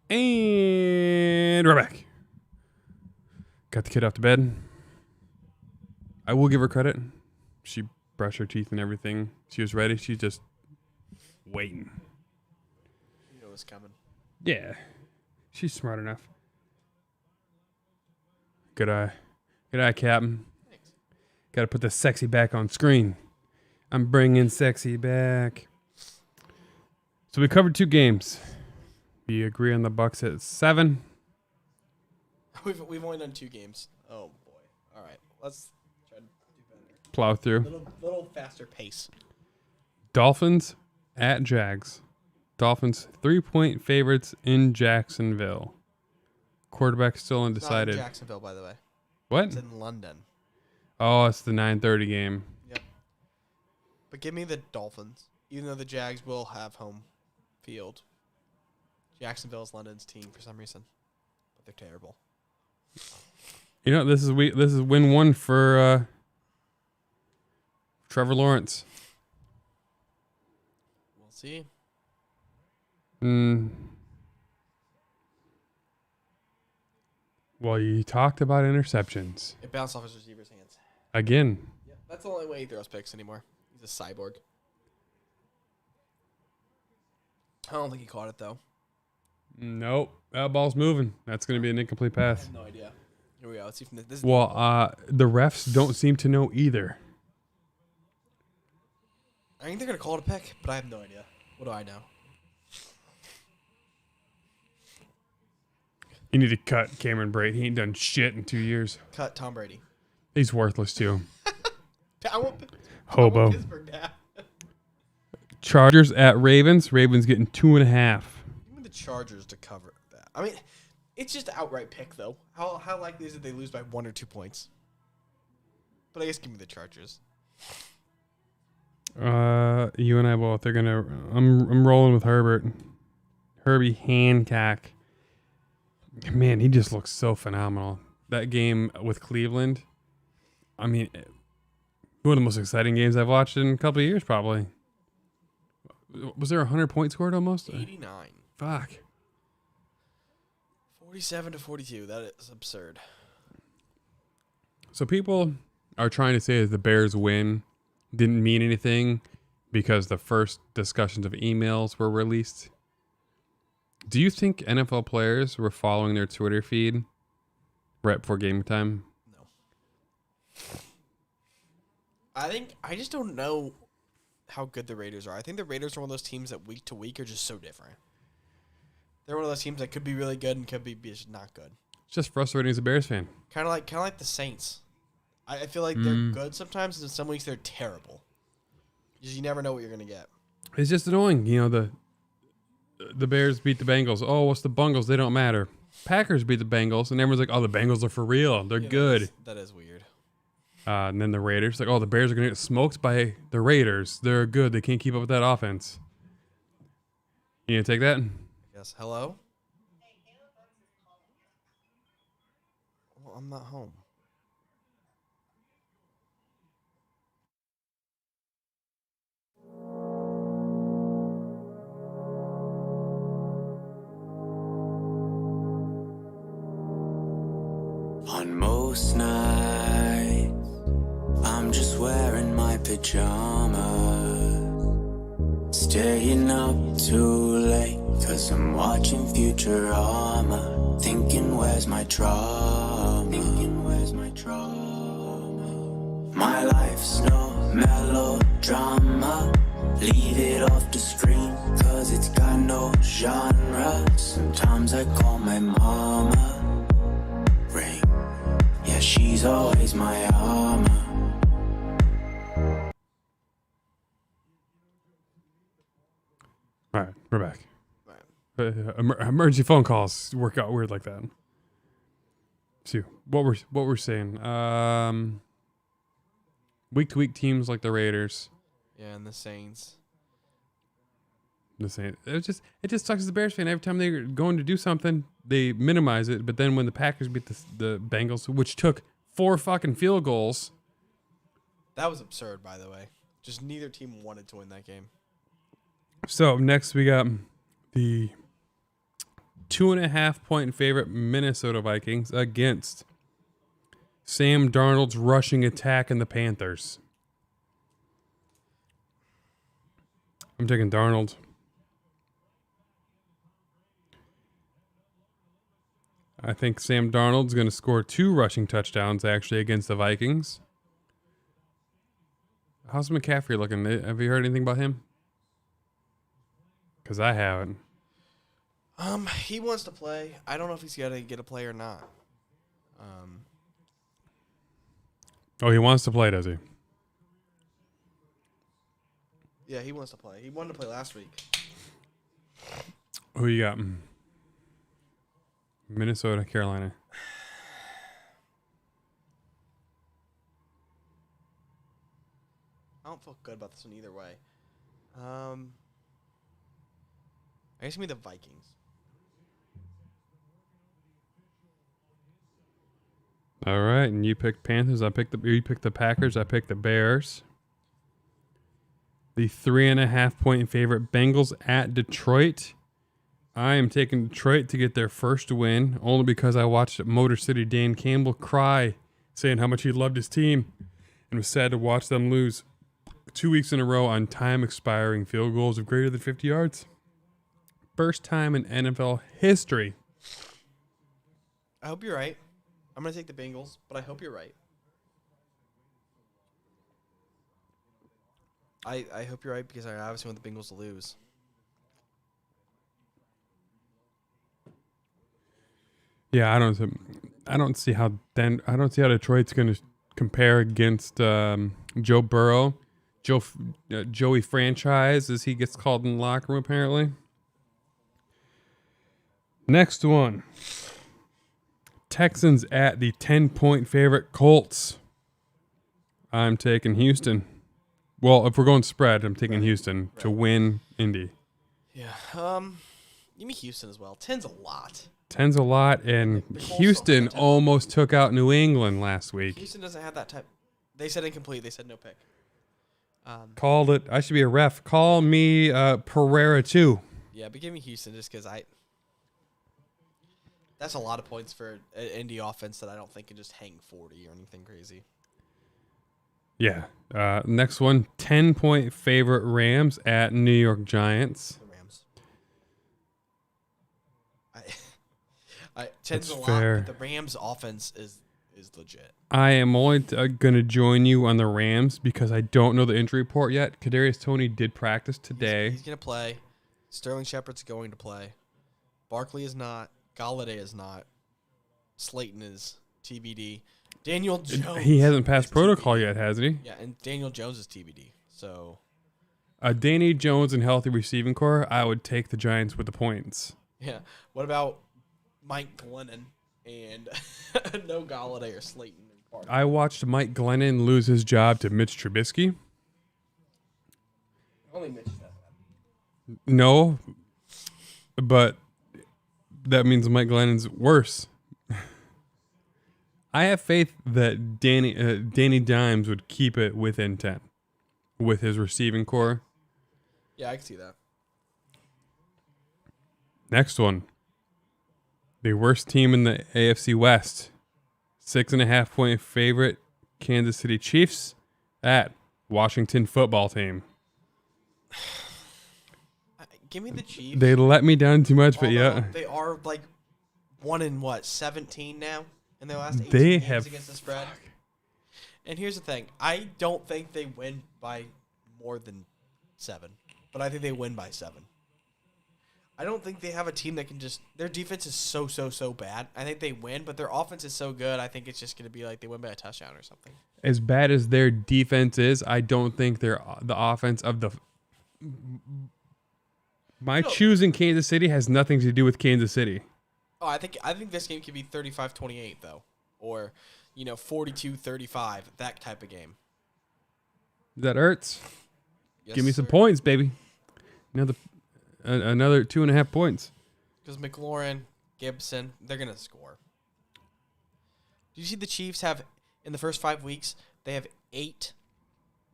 And we're back. Got the kid off to bed. I will give her credit. She brushed her teeth and everything. She was ready. She's just waiting. You know what's coming. Yeah. She's smart enough. Good eye. Good eye, Captain. Thanks. Got to put the sexy back on screen. I'm bringing sexy back. So we covered 2 games. We agree on the Bucks at 7. We've only done 2 games. Oh boy. All right. Let's try to do better. Plow through. Little faster pace. Dolphins at Jags. Dolphins 3-point favorites in Jacksonville. Quarterback still undecided. It's not in Jacksonville, by the way. What? It's in London. Oh, it's the 9:30 game. Yep. But give me the Dolphins, even though the Jags will have home field. Jacksonville is London's team for some reason, but they're terrible. You know, this is win 1 for Trevor Lawrence. We'll see. Well, you talked about interceptions. It bounced off his receiver's hands. Again. Yep. That's the only way he throws picks anymore. He's a cyborg. I don't think he caught it, though. Nope. That ball's moving. That's going to be an incomplete I pass. have no idea. Here we go. Let's see from this. Well, the refs don't seem to know either. I think they're going to call it a pick, but I have no idea. What do I know? You need to cut Cameron Brate. He ain't done shit in 2 years. Cut Tom Brady. He's worthless, too. I want Hobo. Pittsburgh now. Chargers at Ravens. Ravens getting 2.5. Give me the Chargers to cover that. I mean, it's just an outright pick, though. How likely is it they lose by 1 or 2 points? But I guess give me the Chargers. You and I both. They're gonna. I'm rolling with Herbert. Herbie Hancock. Man, he just looks so phenomenal. That game with Cleveland. I mean, one of the most exciting games I've watched in a couple of years, probably. Was there a 100-point scored almost? 89. Fuck. 47-42. That is absurd. So people are trying to say that the Bears win didn't mean anything because the first discussions of emails were released. Do you think NFL players were following their Twitter feed right before game time? No. I just don't know how good the Raiders are. I think the Raiders are one of those teams that week to week are just so different. They're one of those teams that could be really good and could be just not good. It's just frustrating as a Bears fan. Kind of like the Saints. I feel like they're good sometimes, and some weeks they're terrible. You never know what you're gonna get. It's just annoying. You know, the Bears beat the Bengals. Oh, what's the Bungles? They don't matter. Packers beat the Bengals, and everyone's like, oh, the Bengals are for real. They're good. That is weird. And then the Raiders, like, oh, the Bears are going to get smoked by the Raiders. They're good. They can't keep up with that offense. You going to take that? Yes. Hello? Well, I'm not home. On most nights, I'm just wearing my pajamas, staying up too late, 'cause I'm watching Futurama, thinking where's my drama, my life's no melodrama, leave it off the screen, 'cause it's got no genre, sometimes I call my mama, ring, yeah, she's always my armor. All right, we're back. Right. Emergency phone calls work out weird like that. See what we're saying. Week to week teams like the Raiders. Yeah, and the Saints. The Saints. It just sucks as a Bears fan. Every time they're going to do something, they minimize it. But then when the Packers beat the Bengals, which took 4 fucking field goals. That was absurd, by the way. Just neither team wanted to win that game. So next we got the 2.5-point favorite Minnesota Vikings against Sam Darnold's rushing attack in the Panthers. I'm taking Darnold. I think Sam Darnold's going to score 2 rushing touchdowns actually against the Vikings. How's McCaffrey looking? Have you heard anything about him? Because I haven't. He wants to play. I don't know if he's going to get a play or not. Oh, he wants to play, does he? Yeah, he wants to play. He wanted to play last week. Who you got? Minnesota, Carolina. I don't feel good about this one either way. I guess it's going to be the Vikings. All right, and you picked Panthers. You picked the Packers. I picked the Bears. The 3.5-point favorite Bengals at Detroit. I am taking Detroit to get their first win, only because I watched Motor City Dan Campbell cry, saying how much he loved his team, and was sad to watch them lose 2 weeks in a row on time-expiring field goals of greater than 50 yards. First time in NFL history. I hope you're right. I'm going to take the Bengals, but I hope you're right. I hope you're right because I obviously want the Bengals to lose. Yeah, I don't see how Detroit's going to compare against Joe Burrow, Joey Franchise, as he gets called in the locker room apparently. Next one. Texans at the 10-point favorite Colts. I'm taking Houston. Well, if we're going spread, I'm taking Houston to win Indy. Yeah. Give me Houston as well. 10's a lot. 10's a lot, and Houston almost took out New England last week. Houston doesn't have that type. They said incomplete. They said no pick. Called it. I should be a ref. Call me Pereira too. Yeah, but give me Houston just because that's a lot of points for an Indy offense that I don't think can just hang 40 or anything crazy. Yeah. Next one, 10-point favorite Rams at New York Giants. The Rams. 10's a lot, fair. but the Rams offense is legit. I am only going to join you on the Rams because I don't know the injury report yet. Kadarius Toney did practice today. He's going to play. Sterling Shepard's going to play. Barkley is not. Galladay is not. Slayton is TBD. Daniel Jones. He hasn't passed protocol yet, hasn't he? Yeah, and Daniel Jones is TBD. So, Danny Jones and healthy receiving core, I would take the Giants with the points. yeah. What about Mike Glennon and no Galladay or Slayton? I watched Mike Glennon lose his job to Mitch Trubisky. Only Mitch is that bad. No, but that means Mike Glennon's worse. I have faith that Danny Dimes would keep it within 10 with his receiving core. Yeah, I can see that. Next one. The worst team in the AFC West. 6.5-point favorite Kansas City Chiefs at Washington football team. Give me the Chiefs. They let me down too much, but Although yeah. They are like 17 now in their last 18 They games have against the spread. And here's the thing. I don't think they win by more than 7, but I think they win by 7. I don't think they have a team that can just – their defense is so bad. I think they win, but their offense is so good, I think it's just going to be like they win by a touchdown or something. As bad as their defense is, I don't think they're the offense of the – My choosing Kansas City has nothing to do with Kansas City. Oh, I think this game could be 35-28 though, or 42-35, that type of game. That hurts. Yes, Give me some sir. points, baby. Another 2.5 points. Because McLaurin, Gibson, they're gonna score. Did you see the Chiefs have in the first 5 weeks? They have 8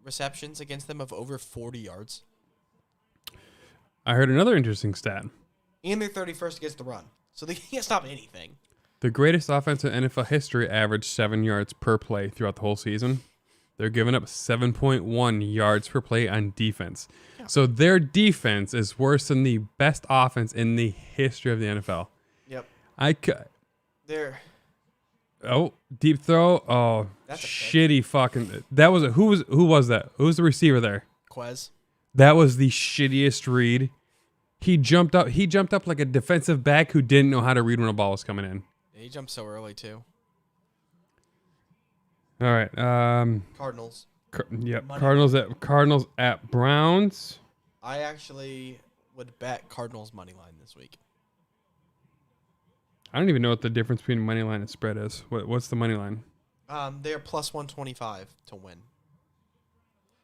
receptions against them of over 40 yards. I heard another interesting stat. And they're 31st against the run. So they can't stop anything. The greatest offense in NFL history averaged 7 yards per play throughout the whole season. They're giving up 7.1 yards per play on defense. Yeah. So their defense is worse than the best offense in the history of the NFL. Yep. They're... Oh, deep throw. Oh, that's shitty fucking. That was who was that? Who was the receiver there? Quez. That was the shittiest read. He jumped up like a defensive back who didn't know how to read when a ball was coming in. Yeah, he jumped so early too. All right. Cardinals. Yep. Cardinals at Browns. I actually would bet Cardinals money line this week. I don't even know what the difference between money line and spread is. What's the money line? They're plus 125 to win.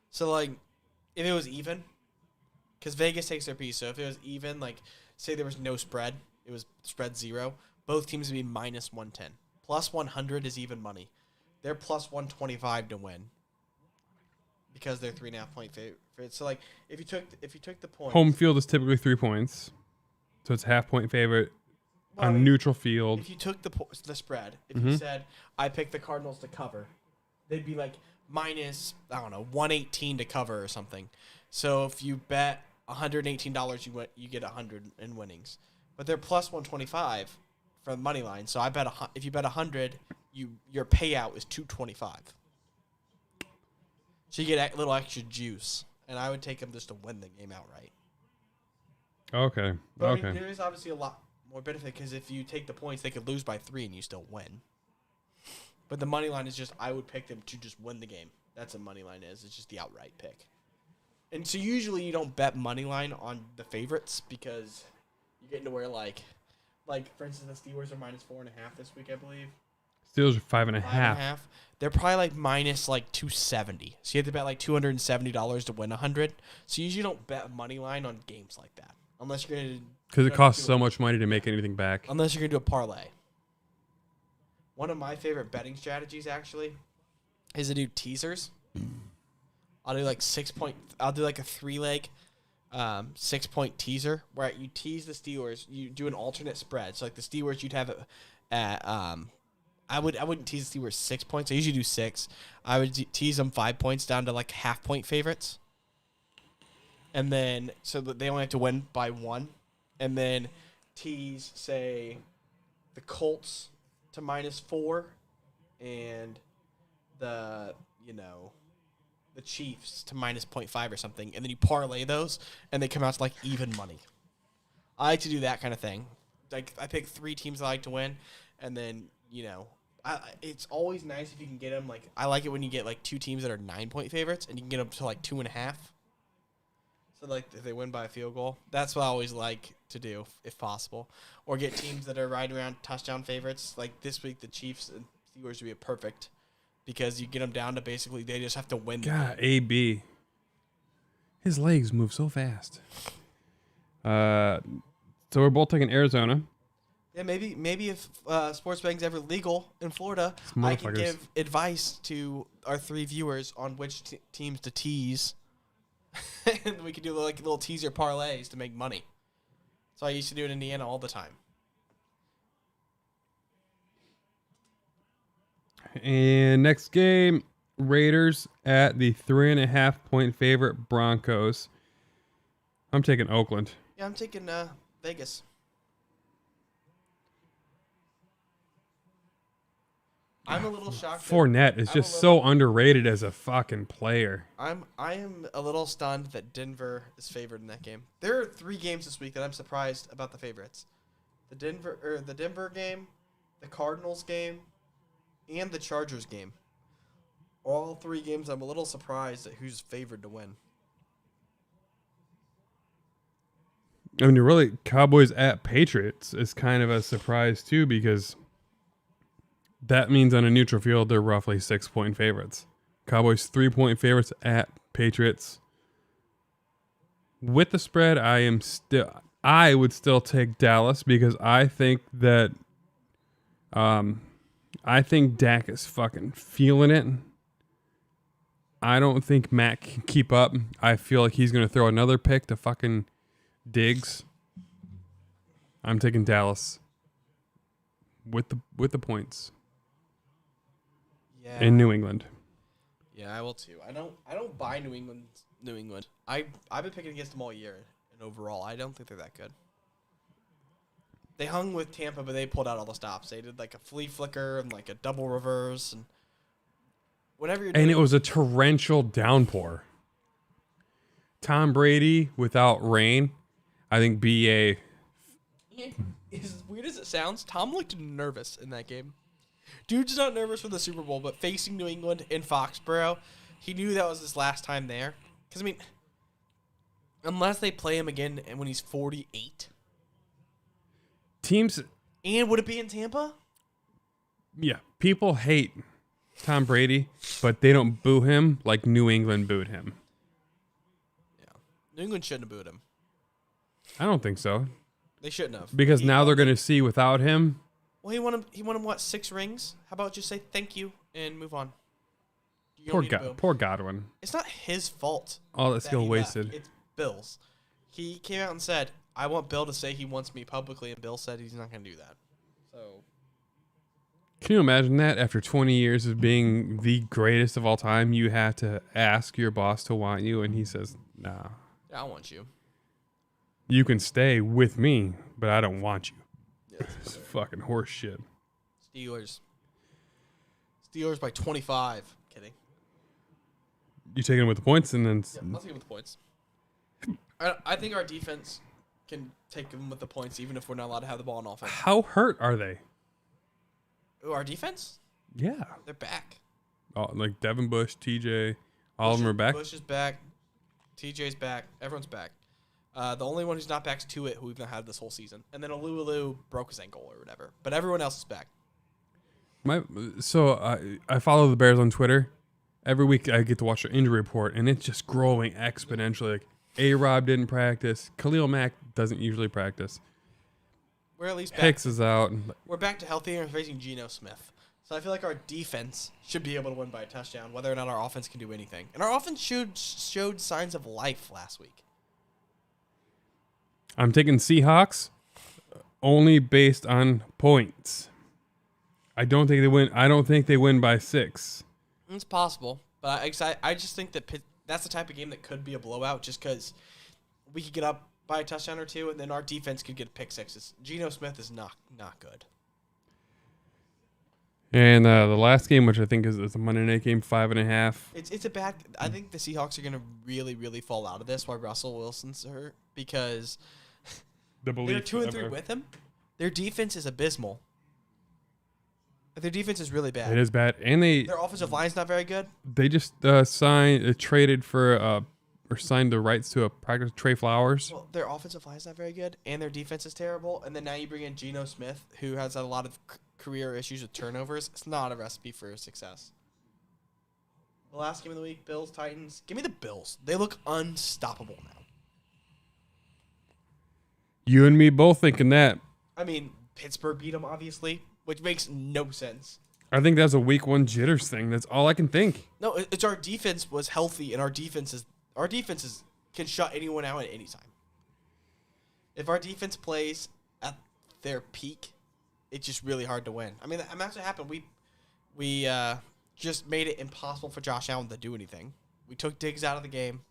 So like, if it was even, because Vegas takes their piece. So if it was even, like, say there was no spread, it was spread 0. Both teams would be minus 110. Plus 100 is even money. They're plus 125 to win because they're 3.5 point favorite. So like, if you took the points, home field is typically 3 points, so it's half point favorite on neutral field. If you took the spread, if you said I picked the Cardinals to cover, they'd be like minus 118 to cover or something. So if you bet $118, you get 100 in winnings, but they're plus 125 for the money line. So I bet if you bet 100. Your payout is $225. So you get a little extra juice, and I would take them just to win the game outright. Okay. But okay. I mean, there is obviously a lot more benefit because if you take the points, they could lose by 3 and you still win. But the money line is just I would pick them to just win the game. That's what money line is. It's just the outright pick. And so usually you don't bet money line on the favorites because you get into where like for instance the Steelers are minus 4.5 this week, I believe. Steelers are 5.5. 5.5. They're probably like minus like 270. So you have to bet like $270 to win 100. So you usually don't bet money line on games like that unless you're gonna. Because it costs so much money to make anything back. Unless you're gonna do a parlay. One of my favorite betting strategies actually is to do teasers. I'll do like 6 point. I'll do like a 3-leg, 6 point teaser where you tease the Steelers. You do an alternate spread. So like the Steelers, you'd have it at I wouldn't tease the Steelers 6 points. I usually do 6. I would tease them 5 points down to like half point favorites. And then, so that they only have to win by 1. And then tease, say, the Colts to minus 4 and the Chiefs to minus 0.5 or something. And then you parlay those and they come out to like even money. I like to do that kind of thing. Like I pick 3 teams I like to win and then, it's always nice if you can get them. Like I like it when you get like 2 teams that are 9-point favorites, and you can get them to like 2.5. So like if they win by a field goal, that's what I always like to do if possible. Or get teams that are right around touchdown favorites. Like this week, the Chiefs and Steelers would be perfect because you get them down to basically they just have to win. God, AB, his legs move so fast. So we're both taking Arizona. Yeah, maybe if sports betting's ever legal in Florida, I can give advice to our 3 viewers on which teams to tease, and we can do like little teaser parlays to make money. So I used to do it in Indiana all the time. And next game, Raiders at the 3.5 point favorite Broncos. I'm taking Oakland. Yeah, I'm taking Vegas. I'm a little shocked. Fournette is just so underrated as a fucking player. I am a little stunned that Denver is favored in that game. There are 3 games this week that I'm surprised about the favorites. The Denver game, the Cardinals game, and the Chargers game. All 3 games I'm a little surprised at who's favored to win. I mean, really, Cowboys at Patriots is kind of a surprise too because that means on a neutral field, they're roughly 6-point favorites. Cowboys 3-point favorites at Patriots. With the spread, I would still take Dallas because I think that Dak is fucking feeling it. I don't think Matt can keep up. I feel like he's going to throw another pick to fucking Diggs. I'm taking Dallas. with the points Yeah. in New England. Yeah, I will too. I don't buy New England. I've been picking against them all year, and overall, I don't think they're that good. They hung with Tampa, but they pulled out all the stops. They did like a flea flicker and like a double reverse and whatever you're doing. And it was a torrential downpour. Tom Brady without rain, I think BA. As weird as it sounds, Tom looked nervous in that game. Dude's not nervous for the Super Bowl, but facing New England in Foxborough, he knew that was his last time there. Because, I mean, unless they play him again and when he's 48. Teams. And would it be in Tampa? Yeah. People hate Tom Brady, but they don't boo him like New England booed him. Yeah. New England shouldn't have booed him. I don't think so. They shouldn't have. Because now they're going to see without him. Well, he won him what, 6 rings? How about just say thank you and move on? You Poor, don't need to boo him. poor Godwin. It's not his fault. All that skill he left. wasted. It's Bill's. He came out and said, I want Bill to say he wants me publicly, and Bill said he's not going to do that. So, Can you imagine that after 20 years of being the greatest of all time, you have to ask your boss to want you, and he says, nah. yeah, I want you. You can stay with me, but I don't want you. Yeah, It's fucking horse shit. Steelers by 25. Kidding. You taking it with the points, and then Yeah, I'll take him with the points. I think our defense can take them with the points, even if we're not allowed to have the ball in offense. how hurt are they? Ooh, our defense? Yeah. They're back. Oh, like Devin Bush, TJ, all of them are back. Bush is back. TJ's back. Everyone's back. The only one who's not back is Tuitt, who we've not had this whole season. And then Alualu broke his ankle or whatever. But everyone else is back. I follow the Bears on Twitter. Every week I get to watch their injury report, and it's just growing exponentially. Like A-Rob didn't practice. Khalil Mack doesn't usually practice. We're at least back. Hicks is out. We're back to healthy and facing Geno Smith. So I feel like our defense should be able to win by a touchdown, whether or not our offense can do anything. And our offense showed signs of life last week. I'm taking Seahawks only based on points. I don't think they win by 6. It's possible, but I just think that that's the type of game that could be a blowout just because we could get up by a touchdown or two, and then our defense could get pick sixes. Geno Smith is not good. And the last game, which I think is a Monday night game, 5.5. It's a bad. I think the Seahawks are going to really, really fall out of this while Russell Wilson's hurt because The they're belief 2-3 with him. Their defense is abysmal. Their defense is really bad. It is bad, and Their offensive line's not very good. they just traded for or signed the rights to a practice Trey Flowers. Well, their offensive line's not very good, and their defense is terrible. And then now you bring in Geno Smith, who has had a lot of career issues with turnovers. It's not a recipe for success. The last game of the week, Bills, Titans. Give me the Bills. They look unstoppable now. You and me both thinking that. I mean, Pittsburgh beat them, obviously, which makes no sense. I think that's a week 1 jitters thing. That's all I can think. No, it's our defense was healthy, and our defense can shut anyone out at any time. If our defense plays at their peak, it's just really hard to win. I mean, that's what happened. We just made it impossible for Josh Allen to do anything. We took Diggs out of the game.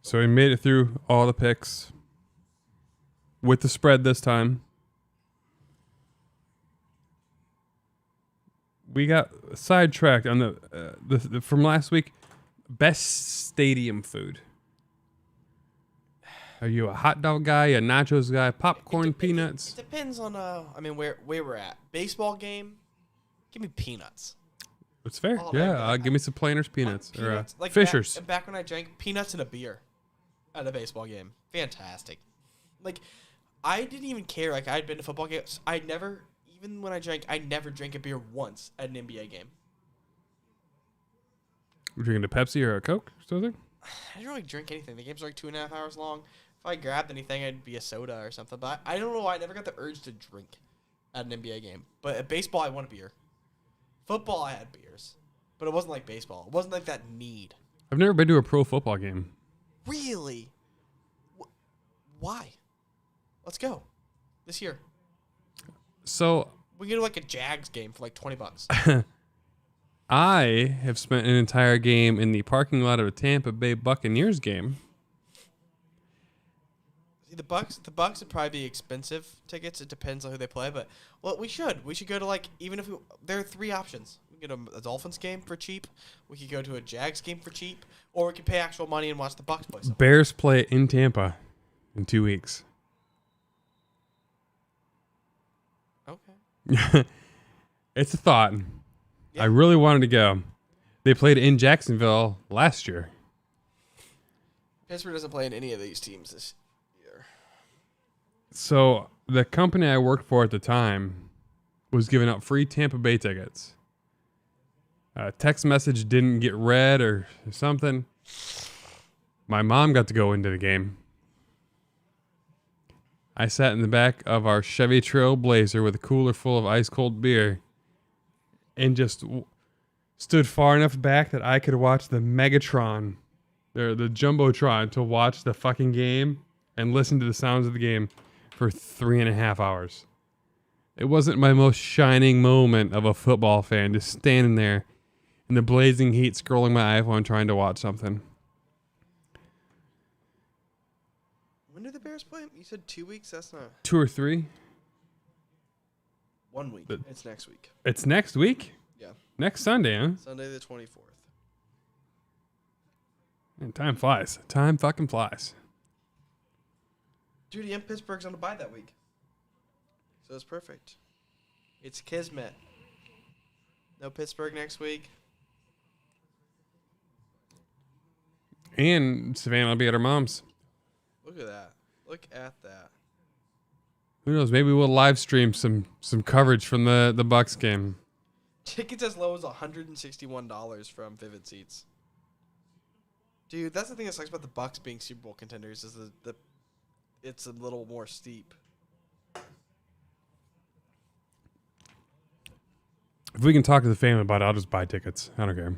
So he made it through all the picks with the spread this time. We got sidetracked on the from last week. Best stadium food. Are you a hot dog guy, a nachos guy, popcorn, peanuts? It depends on where we're at. Baseball game, give me peanuts. It's fair. Oh, Yeah, man, give me some Planters peanuts or Peanuts, like Fishers. Back when I drank peanuts and a beer at a baseball game, fantastic. Like, I didn't even care. Like, I'd been to football games. Even when I drank a beer once at an NBA game. We're drinking a Pepsi or a Coke or something? I didn't really drink anything. The games were like 2.5 hours long. If I grabbed anything, it'd be a soda or something. But I don't know why I never got the urge to drink at an NBA game. But at baseball, I want a beer. Football, I had beers. But it wasn't like baseball. It wasn't like that need. I've never been to a pro football game. Really? Why? Let's go. This year. So We can do like a Jags game for like $20. I have spent an entire game in the parking lot of a Tampa Bay Buccaneers game. See, the Bucks would probably be expensive tickets. It depends on who they play, but we should go to like there are 3 options. We can go to a Dolphins game for cheap. We could go to a Jags game for cheap, or we could pay actual money and watch the Bucks play. Something. Bears play in Tampa in 2 weeks. Okay. It's a thought. Yeah. I really wanted to go. They played in Jacksonville last year. Pittsburgh doesn't play in any of these teams this year. So the company I worked for at the time was giving out free Tampa Bay tickets. A text message didn't get read or something. My mom got to go into the game. I sat in the back of our Chevy Trailblazer with a cooler full of ice cold beer and just stood far enough back that I could watch the Megatron, the Jumbotron, to watch the fucking game and listen to the sounds of the game for 3.5 hours. It wasn't my most shining moment of a football fan, just standing there in the blazing heat, scrolling my iPhone trying to watch something. When do the Bears play? You said 2 weeks? That's not 2 or 3? 1 week. It's next week. It's next week? Yeah. Next Sunday, huh? Sunday the 24th. Man, time flies. Time fucking flies. Dude, and Pittsburgh's on a bye that week. So it's perfect. It's kismet. No Pittsburgh next week. And Savannah will be at her mom's. Look at that. Look at that. Who knows? Maybe we'll live stream some coverage from the Bucks game. Tickets as low as $161 from Vivid Seats. Dude, that's the thing that sucks about the Bucks being Super Bowl contenders is it's a little more steep. If we can talk to the family about it, I'll just buy tickets. I don't care.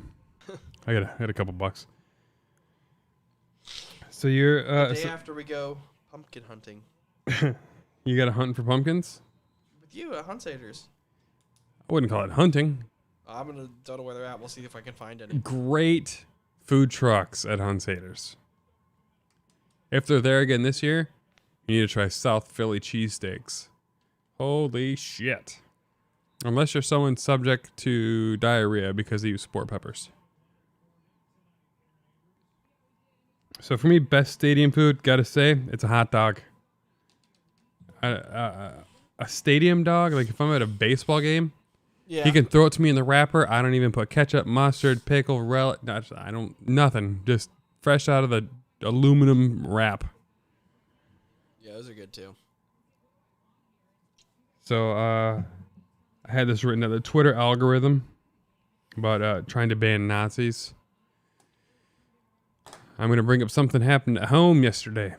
I got a couple bucks. So you're The day after we go pumpkin hunting. You got a hunt for pumpkins? With you at Huntsaders. I wouldn't call it hunting. Don't know where they're at. We'll see if I can find any. Great food trucks at Huntsaders. If they're there again this year, you need to try South Philly cheesesteaks. Holy shit. Unless you're someone subject to diarrhea because they use sport peppers. So for me, best stadium food, gotta say, it's a hot dog. A stadium dog, like if I'm at a baseball game, Yeah. he can throw it to me in the wrapper. I don't even put ketchup, mustard, pickle, relish. Nothing. Just fresh out of the aluminum wrap. Yeah, those are good too. So I had this written down, the Twitter algorithm about trying to ban Nazis. I'm going to bring up something happened at home yesterday.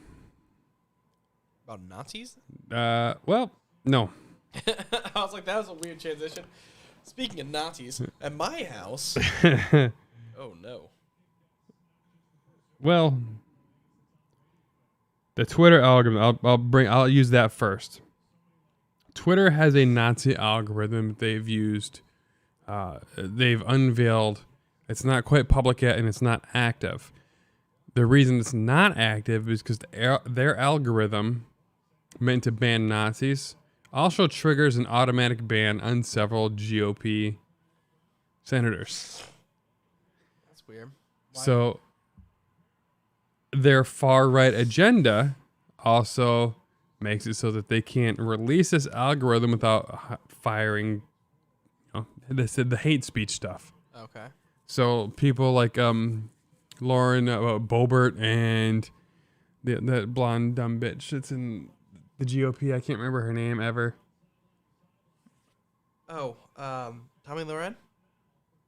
About Nazis? Well, no. I was like, that was a weird transition. Speaking of Nazis, at my house. Oh no. Well, the Twitter algorithm, I'll use that first. Twitter has a Nazi algorithm they've used. They've unveiled. It's not quite public yet, and it's not active. The reason it's not active is because their algorithm, meant to ban Nazis, also triggers an automatic ban on several GOP senators. That's weird. Why? So their far-right agenda also makes it so that they can't release this algorithm without firing, they said the hate speech stuff. Okay. So people like Lauren Boebert and that blonde dumb bitch that's in the GOP. I can't remember her name ever. Oh, Tommy Loren?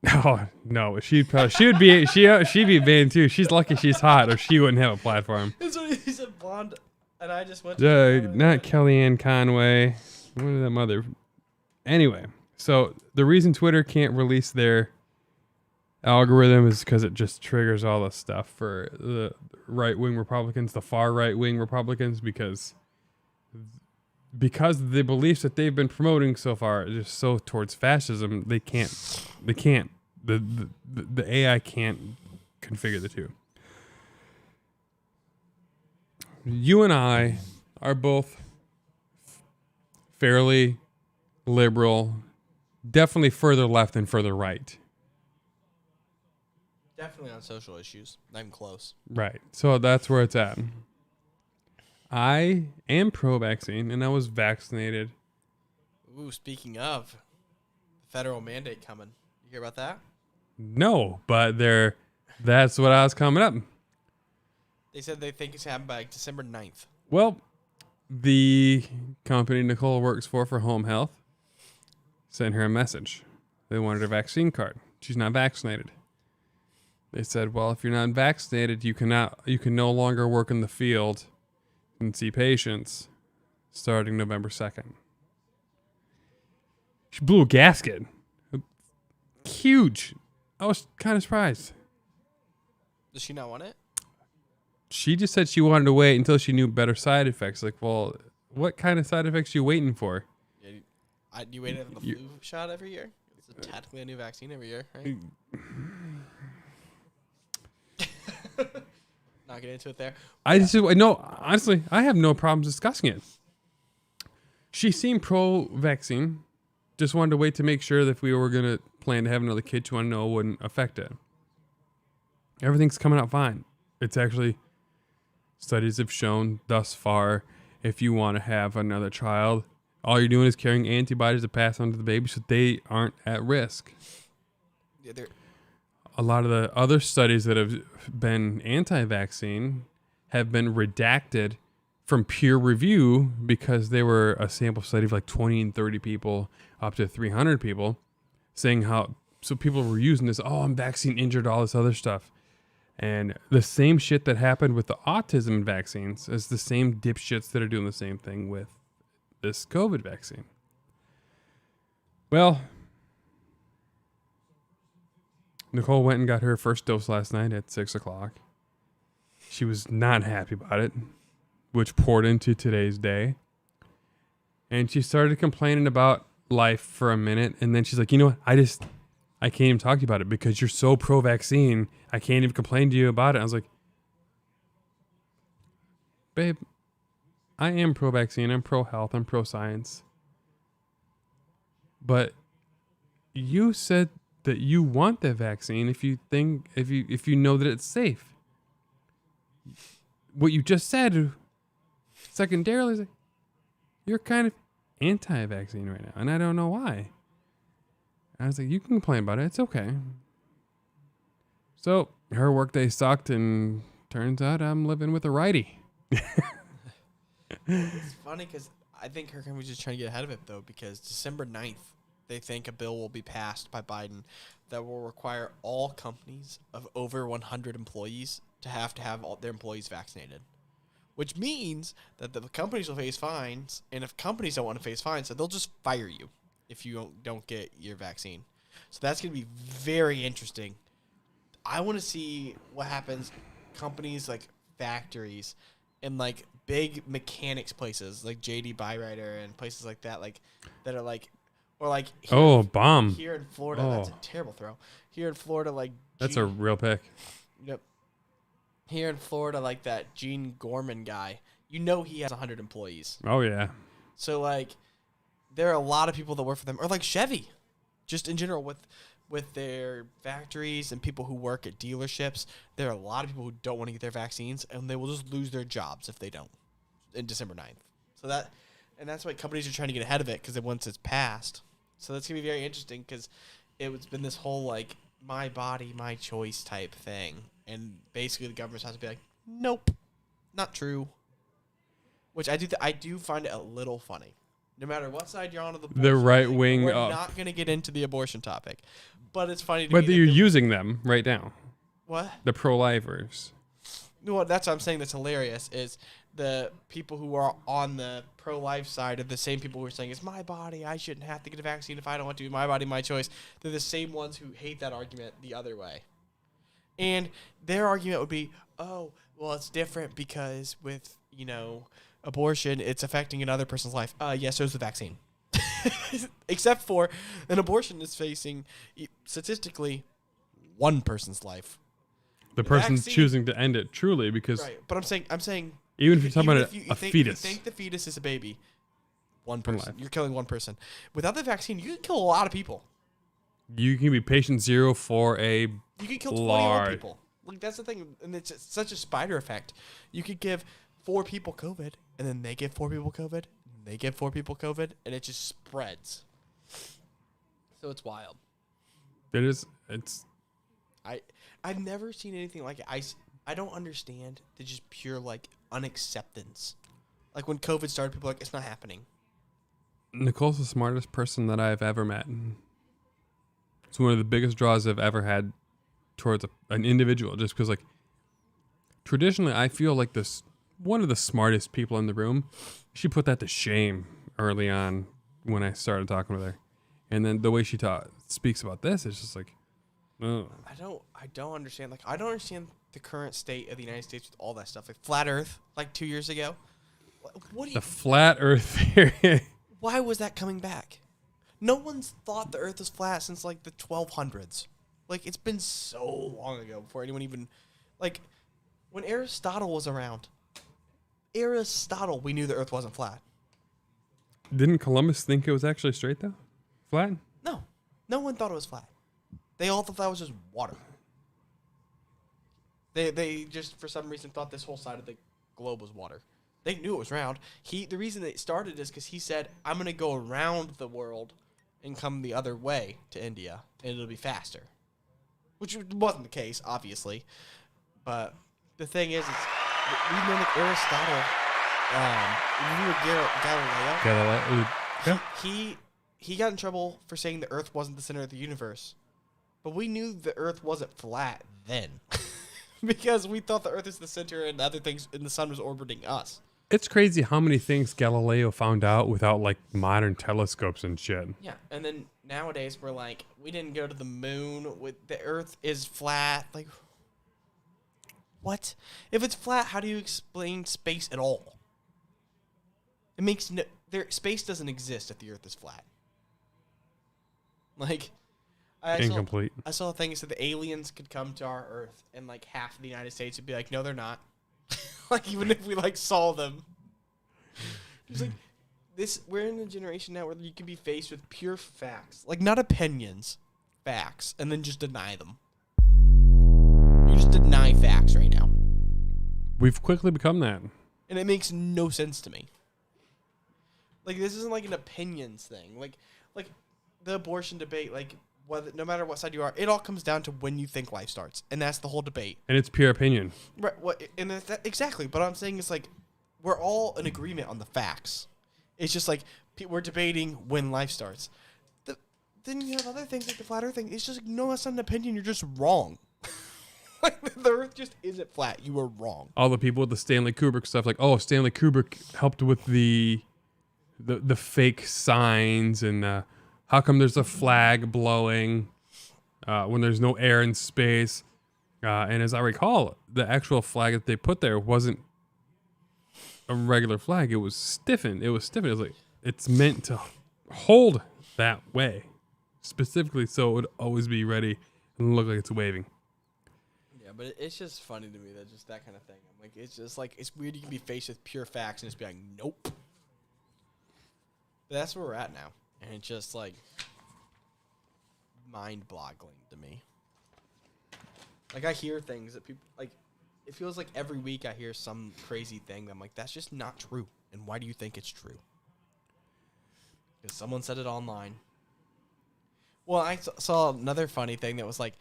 Oh no, she'd be banned too. She's lucky she's hot, or she wouldn't have a platform. That's what he said, blonde, and I just went. Not Kellyanne Conway. What is that mother? Anyway, so the reason Twitter can't release their algorithm is because it just triggers all the stuff for the right-wing Republicans, the far right-wing Republicans, because because the beliefs that they've been promoting so far are just so towards fascism, they can't, the AI can't configure the two. You and I are both fairly liberal, definitely further left than further right. Definitely on social issues. Not even close. Right. So that's where it's at. I am pro-vaccine, and I was vaccinated. Ooh, speaking of, federal mandate coming. You hear about that? No, but that's what I was coming up. They said they think it's happening by December 9th. Well, the company Nicole works for home health sent her a message. They wanted a vaccine card. She's not vaccinated. They said, well, if you're not vaccinated, you can no longer work in the field and see patients starting November 2nd. She blew a gasket. Huge. I was kind of surprised. Does she not want it? She just said she wanted to wait until she knew better side effects. Like, well, what kind of side effects are you waiting for? Yeah, you wait for the flu shot every year? It's technically a new vaccine every year, right? Not get into it there. Honestly, I have no problems discussing it. She seemed pro-vaccine. Just wanted to wait to make sure that if we were going to plan to have another kid, she wanted to know it wouldn't affect it. Everything's coming out fine. It's actually, studies have shown thus far, if you want to have another child, all you're doing is carrying antibodies to pass on to the baby so they aren't at risk. Yeah, a lot of the other studies that have been anti-vaccine have been redacted from peer review because they were a sample study of like 20 and 30 people up to 300 people, saying how, so people were using this, oh, I'm vaccine injured, all this other stuff. And the same shit that happened with the autism vaccines is the same dipshits that are doing the same thing with this COVID vaccine. Well, Nicole went and got her first dose last night at 6 o'clock. She was not happy about it, which poured into today's day. And she started complaining about life for a minute. And then she's like, you know what? I can't even talk to you about it because you're so pro-vaccine. I can't even complain to you about it. I was like, babe, I am pro-vaccine. I'm pro-health. I'm pro-science. But you said that you want the vaccine if you know that it's safe. What you just said, secondarily, is like, you're kind of anti-vaccine right now, and I don't know why. I was like, you can complain about it. It's okay. So her workday sucked, and turns out I'm living with a righty. It's funny because I think her company's just trying to get ahead of it, though, because December 9th, they think a bill will be passed by Biden that will require all companies of over 100 employees to have all their employees vaccinated, which means that the companies will face fines, and if companies don't want to face fines, so they'll just fire you if you don't get your vaccine. So that's going to be very interesting. I want to see what happens. Companies like factories and like big mechanics places like JD Byrider and places like that, like that are like, or like here, bomb here in Florida. Oh. That's a terrible throw. Here in Florida, like That's a real pick. Yep. Here in Florida, like that Gene Gorman guy, you know he has 100 employees. Oh yeah. So like, there are a lot of people that work for them, or like Chevy, just in general with their factories and people who work at dealerships. There are a lot of people who don't want to get their vaccines, and they will just lose their jobs if they don't in December 9th. So that's why companies are trying to get ahead of it, because once it's passed. So that's gonna be very interesting, because it's been this whole like my body, my choice type thing, and basically the government has to be like, nope, not true. Which I do find it a little funny. No matter what side you're on of the right wing. We're not going to get into the abortion topic, but it's funny to But me. you're using them right now. What? The pro-lifers. No, that's what I'm saying. That's hilarious. Is the people who are on the pro-life side are the same people who are saying it's my body. I shouldn't have to get a vaccine if I don't want to. My body, my choice. They're the same ones who hate that argument the other way. And their argument would be, oh, well, it's different because with abortion, it's affecting another person's life. Yes, so is the vaccine. Except for an abortion is facing, statistically, one person's life. The person vaccine, choosing to end it, truly, because right. But I'm saying, even if you're talking about a fetus, if you think the fetus is a baby, one person, you're killing one person. Without the vaccine, you can kill a lot of people. you can be patient zero for a You can kill 20 old people. Like, that's the thing, and it's such a spider effect. You could give 4 people COVID, and then they give 4 people COVID, and they give 4 people COVID, and it just spreads. So it's wild. It is. It's. I've never seen anything like it. I don't understand the just pure, like, unacceptance. Like, when COVID started, people were like, it's not happening. Nicole's the smartest person that I've ever met. It's one of the biggest draws I've ever had towards an individual, just because, like, traditionally I feel like this one of the smartest people in the room. She put that to shame early on when I started talking with her, and then the way she speaks about this is just like, oh. I don't understand. Like, I don't understand the current state of the United States with all that stuff. Like flat Earth, like 2 years ago. What do you? The flat Earth theory. Why was that coming back? No one's thought the Earth was flat since like the 1200s. Like, it's been so long ago before anyone even, like, when Aristotle was around. Aristotle, we knew the Earth wasn't flat. Didn't Columbus think it was actually straight though? Flat? No, no one thought it was flat. They all thought that was just water. They just, for some reason, thought this whole side of the globe was water. They knew it was round. The reason it started is because he said, I'm going to go around the world and come the other way to India, and it'll be faster. Which wasn't the case, obviously. But the thing is, we know that Aristotle, Galileo, Yeah. he got in trouble for saying the Earth wasn't the center of the universe. But we knew the Earth wasn't flat then. Because we thought the Earth is the center and other things, and the sun was orbiting us. It's crazy how many things Galileo found out without like modern telescopes and shit. Yeah, and then nowadays we're like, we didn't go to the moon. With the Earth is flat. Like, what? If it's flat, how do you explain space at all? It makes no. Space doesn't exist if the Earth is flat. Like, Incomplete. I saw a thing that said the aliens could come to our Earth, and like half of the United States would be like, no, they're not. Like, even if we like saw them, it's like this. We're in a generation now where you can be faced with pure facts, like not opinions, facts, and then just deny them. You just deny facts right now, We've quickly become that. and it makes no sense to me. Like, this isn't like an opinions thing. Like the abortion debate. Like, whether, no matter what side you are, it all comes down to when you think life starts, and that's the whole debate. And it's pure opinion. Right. What? And exactly. But I'm saying is, like, we're all in agreement on the facts. It's just like we're debating when life starts. Then you have other things like the flat Earth thing. It's just like, no, that's not an opinion. You're just wrong. Like, the Earth just isn't flat. You were wrong. All the people with the Stanley Kubrick stuff, like, oh, Stanley Kubrick helped with the fake signs, and how come there's a flag blowing when there's no air in space? And as I recall, the actual flag that they put there wasn't a regular flag. It was stiffened. It was like, it's meant to hold that way, specifically so it would always be ready and look like it's waving. Yeah, but it's just funny to me that just that kind of thing. I'm like, it's just like, it's weird you can be faced with pure facts and just be like, nope. But that's where we're at now. And it's just like mind-boggling to me. Like, I hear things that people, like, it feels like every week I hear some crazy thing that I'm like, that's just not true. And why do you think it's true? Because someone said it online. Well, I saw another funny thing that was like,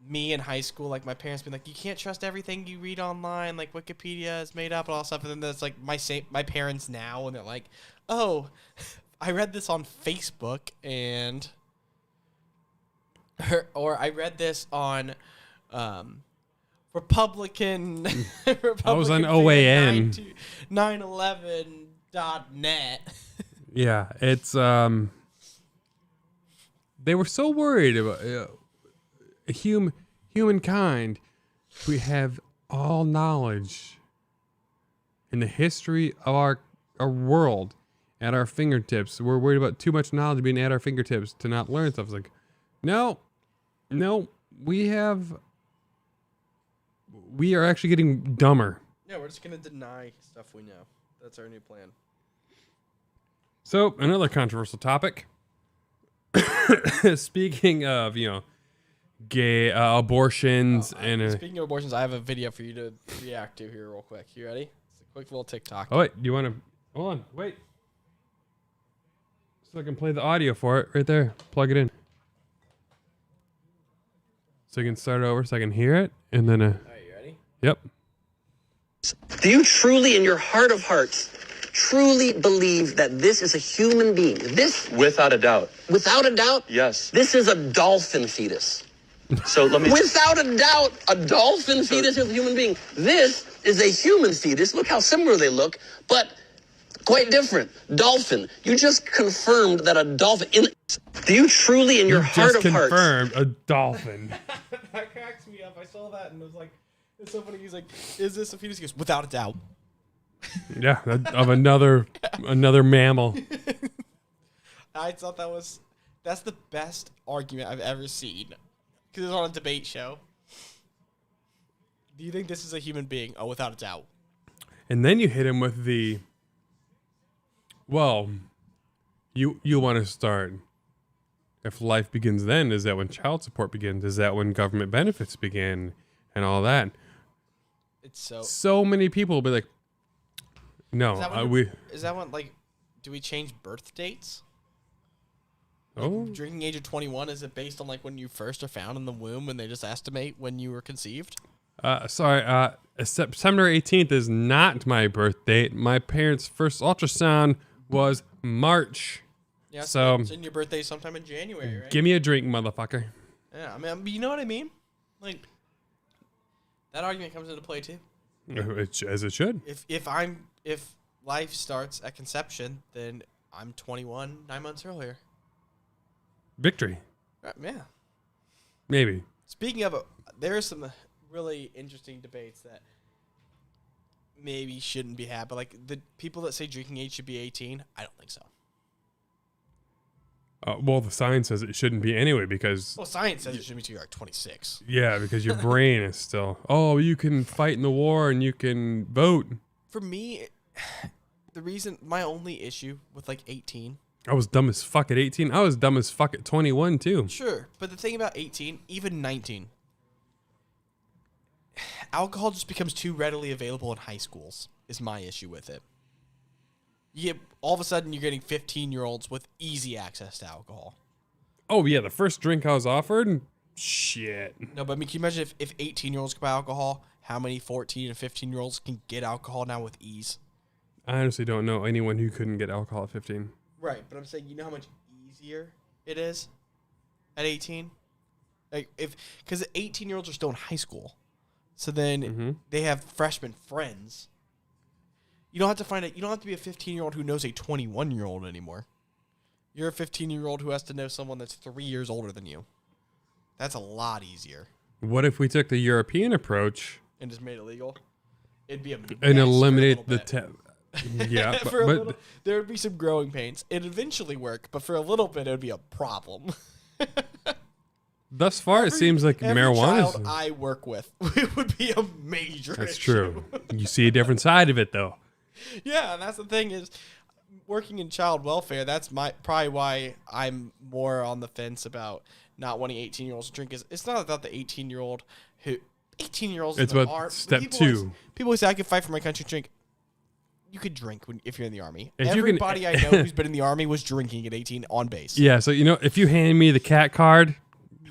me in high school, like, my parents being like, you can't trust everything you read online, like Wikipedia is made up and all stuff. And then there's like my parents now, and they're like, oh, I read this on Facebook, and or I read this on Republican. I was on OAN. 911.net. Yeah, it's they were so worried about humankind. We have all knowledge in the history of our world at our fingertips. We're worried about too much knowledge being at our fingertips to not learn stuff. It's like, no, we are actually getting dumber. Yeah, we're just gonna deny stuff we know. That's our new plan. So another controversial topic. Speaking of, gay abortions Speaking of abortions, I have a video for you to react to here real quick. You ready? It's a quick little TikTok. Oh wait, do you want to hold on? Wait, so I can play the audio for it right there. Plug it in, so you can start it over, so I can hear it, and then. All right, you ready? Yep. Do you truly, in your heart of hearts, truly believe that this is a human being? This, Without a doubt. without a doubt, Yes. this is a dolphin fetus. So let me. Without a doubt, a dolphin fetus is a human being. This is a human fetus. Look how similar they look, but quite different. Dolphin. You just confirmed that a dolphin. Do you truly, in your heart Just of hearts, confirmed a dolphin. That cracks me up. I saw that and it was like, it's so funny. He's like, "Is this a fetus?" He goes, "Without a doubt." Yeah, of another mammal. I thought that's the best argument I've ever seen because it was on a debate show. Do you think this is a human being? Oh, without a doubt. And then you hit him with the, well, you want to start. If life begins then, is that when child support begins? Is that when government benefits begin? And all that. It's so. So many people will be like, no, Is that when, like, do we change birth dates? Oh, Drinking age of 21, is it based on, like, when you first are found in the womb and they just estimate when you were conceived? sorry. September 18th is not my birth date. My parents' first ultrasound was March. Yeah, So- it's in your birthday sometime in January, right? Give me a drink, motherfucker. Yeah, I mean, you know what I mean? Like, that argument comes into play, too. As it should. If life starts at conception, then I'm 21 9 months earlier. Victory. Yeah. Maybe. Speaking of, there are some really interesting debates that maybe shouldn't be had, but like the people that say drinking age should be 18, I don't think so. Well, the science says it shouldn't be anyway because... Well, science says it should be till you're like 26. Yeah, because your brain is still... Oh, you can fight in the war and you can vote. For me, my only issue with like 18... I was dumb as fuck at 18. I was dumb as fuck at 21 too. Sure, but the thing about 18, even 19, alcohol just becomes too readily available in high schools, is my issue with it. All of a sudden, you're getting 15-year-olds with easy access to alcohol. Oh, yeah, the first drink I was offered? Shit. No, but I mean, can you imagine if 18-year-olds could buy alcohol, how many 14 and 15-year-olds can get alcohol now with ease? I honestly don't know anyone who couldn't get alcohol at 15. Right, but I'm saying, you know how much easier it is at 18? Like, because 18-year-olds are still in high school. So then they have freshman friends. You don't have to you don't have to be a 15-year-old who knows a 21-year-old anymore. You're a 15-year-old who has to know someone that's 3 years older than you. That's a lot easier. What if we took the European approach And just made it legal? It'd be a mess and for a eliminate little the... bit. Yeah, For a but little, there would be some growing pains. It'd eventually work, but for a little bit, it would be a problem. thus far it seems like Every marijuana child I work with, it would be a major That's issue. true. You see a different side of it though. Yeah, and that's the thing is, working in child welfare, that's probably why I'm more on the fence about not wanting 18-year-olds to drink. It's not about the 18-year-old who... 18-year-olds It's about step two. People who say, I could fight for my country, drink. You could drink if you're in the Army. If Everybody I know who's been in the Army was drinking at 18 on base. Yeah, so if you hand me the cat card,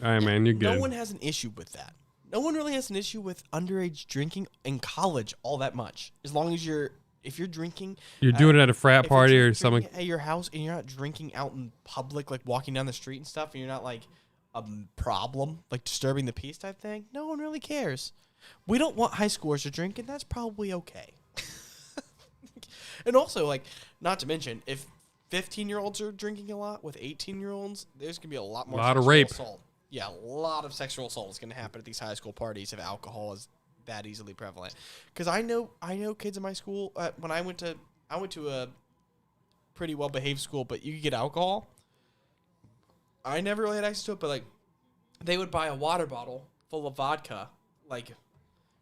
all right, man, you're good. No one has an issue with that. No one really has an issue with underage drinking in college all that much. As long as if you're drinking... You're doing it at a frat if you're party or drinking something. at your house and you're not drinking out in public, like walking down the street and stuff, and you're not like a problem, like disturbing the peace type thing, no one really cares. We don't want high schoolers to drink, and that's probably okay. And also, like, not to mention, if 15-year-olds are drinking a lot with 18-year-olds, there's going to be a lot more Lot of sexual rape. assault. Yeah, a lot of sexual assault is going to happen at these high school parties if alcohol is that easily prevalent. Because I know kids in my school. When I went to a pretty well behaved school, but you could get alcohol. I never really had access to it, but like they would buy a water bottle full of vodka, like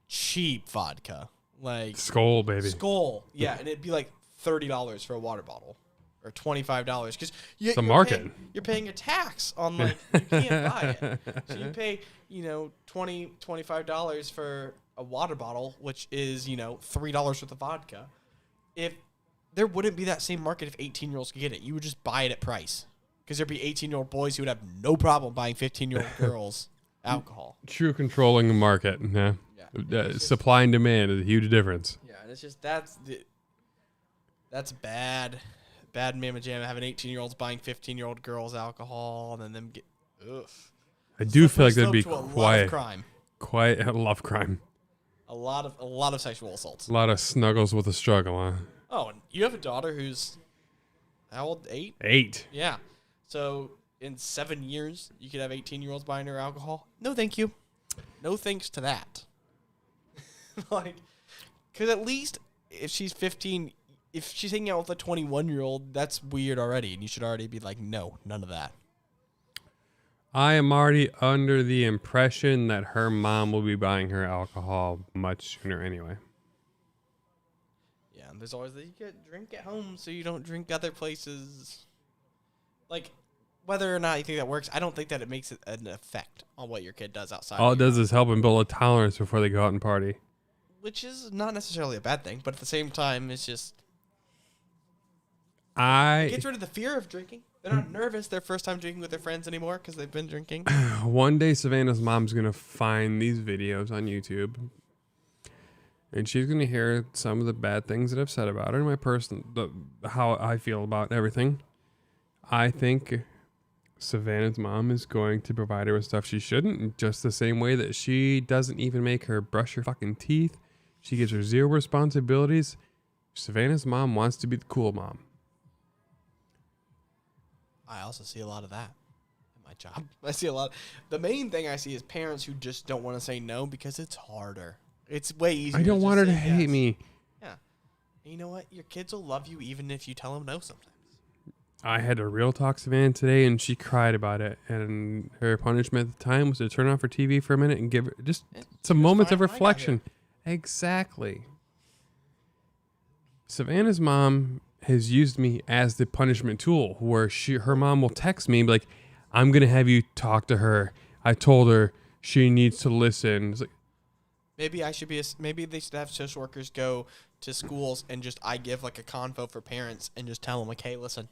cheap vodka, like Skull, baby. Skull, yeah, and it'd be like $30 for a water bottle, or $25 because the market. You're paying a tax on like you can't buy it, so you pay $25 for a water bottle, which is $3 worth of vodka. If there wouldn't be that same market if 18-year-olds could get it, you would just buy it at price because there'd be 18-year-old boys who would have no problem buying 15-year-old girls alcohol. True controlling the market. Yeah. Supply and demand is a huge difference. Yeah, and it's just that's bad mamma jamma having 18-year-olds buying 15-year-old girls alcohol and then them get ugh. I do feel like that'd be A lot of crime. Quite a love crime. A lot of sexual assaults. A lot of snuggles with a struggle, huh? Oh, and you have a daughter who's how old? 8? 8. Yeah. So in 7 years, you could have 18-year-olds buying her alcohol. No, thank you. No thanks to that. Like, because at least if she's 15, if she's hanging out with a 21-year-old, that's weird already, and you should already be like, no, none of that. I am already under the impression that her mom will be buying her alcohol much sooner anyway. Yeah, and there's always you get drink at home so you don't drink other places. Like, whether or not you think that works, I don't think that it makes an effect on what your kid does outside. All it does is help them build a tolerance before they go out and party. Which is not necessarily a bad thing, but at the same time, it's just... It gets rid of the fear of drinking. They're not nervous their first time drinking with their friends anymore because they've been drinking. One day, Savannah's mom's going to find these videos on YouTube. And she's going to hear some of the bad things that I've said about her and how I feel about everything. I think Savannah's mom is going to provide her with stuff she shouldn't, just the same way that she doesn't even make her brush her fucking teeth. She gives her 0 responsibilities. Savannah's mom wants to be the cool mom. I also see a lot of that in my job. I see a lot. The main thing I see is parents who just don't want to say no because it's harder. It's way easier. I don't want her to yes. hate me. Yeah. And you know what? Your kids will love you even if you tell them no sometimes. I had a real talk Savannah today, and she cried about it. And her punishment at the time was to turn off her TV for a minute and give her just some moments of reflection. Exactly. Savannah's mom has used me as the punishment tool, where her mom will text me and be like, "I'm gonna have you talk to her. I told her she needs to listen." It's like, maybe maybe they should have social workers go to schools and I give like a convo for parents and just tell them like, "Hey, listen,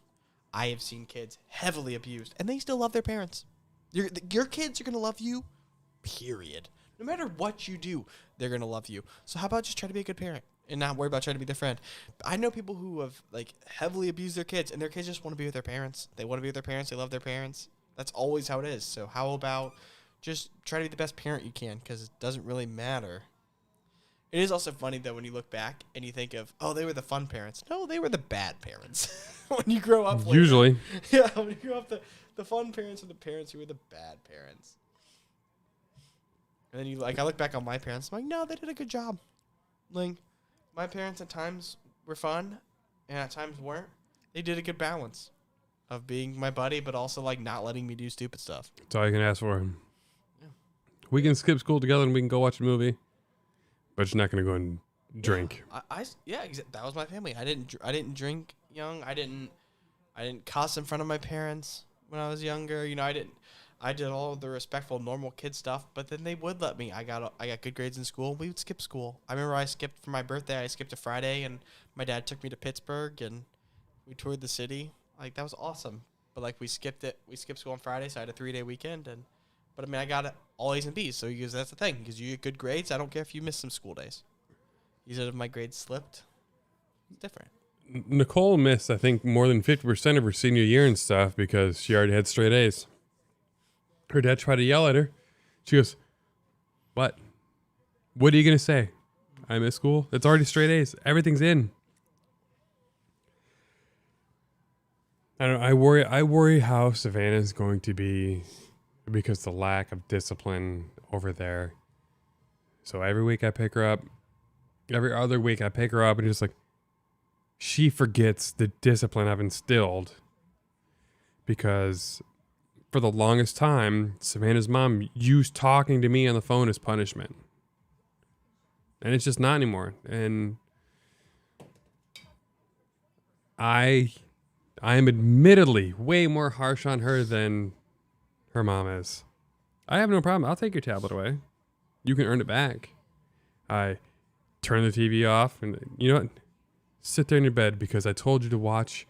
I have seen kids heavily abused, and they still love their parents. Your kids are going to love you, period. No matter what you do, they're going to love you. So how about just try to be a good parent and not worry about trying to be their friend?" I know people who have like heavily abused their kids, and their kids just want to be with their parents. They want to be with their parents. They love their parents. That's always how it is. So how about just try to be the best parent you can, because it doesn't really matter. It is also funny, though, when you look back and you think of, oh, they were the fun parents. No, they were the bad parents. When you grow up later. Usually. Yeah, when you grow up, the fun parents are the parents who were the bad parents. And then I look back on my parents, I'm like, no, they did a good job. Like, my parents at times were fun, and at times weren't. They did a good balance of being my buddy, but also, like, not letting me do stupid stuff. That's all you can ask for. Yeah. We can skip school together and we can go watch a movie. But you're not going to go and drink. That was my family. I didn't drink young. I didn't cuss in front of my parents when I was younger. I did all of the respectful, normal kid stuff. But then they would let me. I got good grades in school. We would skip school. I remember I skipped for my birthday. I skipped a Friday, and my dad took me to Pittsburgh, and we toured the city. Like, that was awesome. But like, we skipped it. We skipped school on Friday, so I had a 3-day weekend, But, I mean, I got all A's and B's, so that's the thing. Because you get good grades, I don't care if you miss some school days. You said if my grades slipped, it's different. Nicole missed, I think, more than 50% of her senior year and stuff because she already had straight A's. Her dad tried to yell at her. She goes, "What? What are you going to say? I miss school? It's already straight A's. Everything's in." I don't know. I worry how Savannah's going to be because the lack of discipline over there. So every week I pick her up. Every other week I pick her up and just like, she forgets the discipline I've instilled. Because for the longest time, Savannah's mom used talking to me on the phone as punishment. And it's just not anymore. And I am admittedly way more harsh on her than her mom is. I have no problem. I'll take your tablet away. You can earn it back. I turn the TV off and you know what? Sit there in your bed because I told you to watch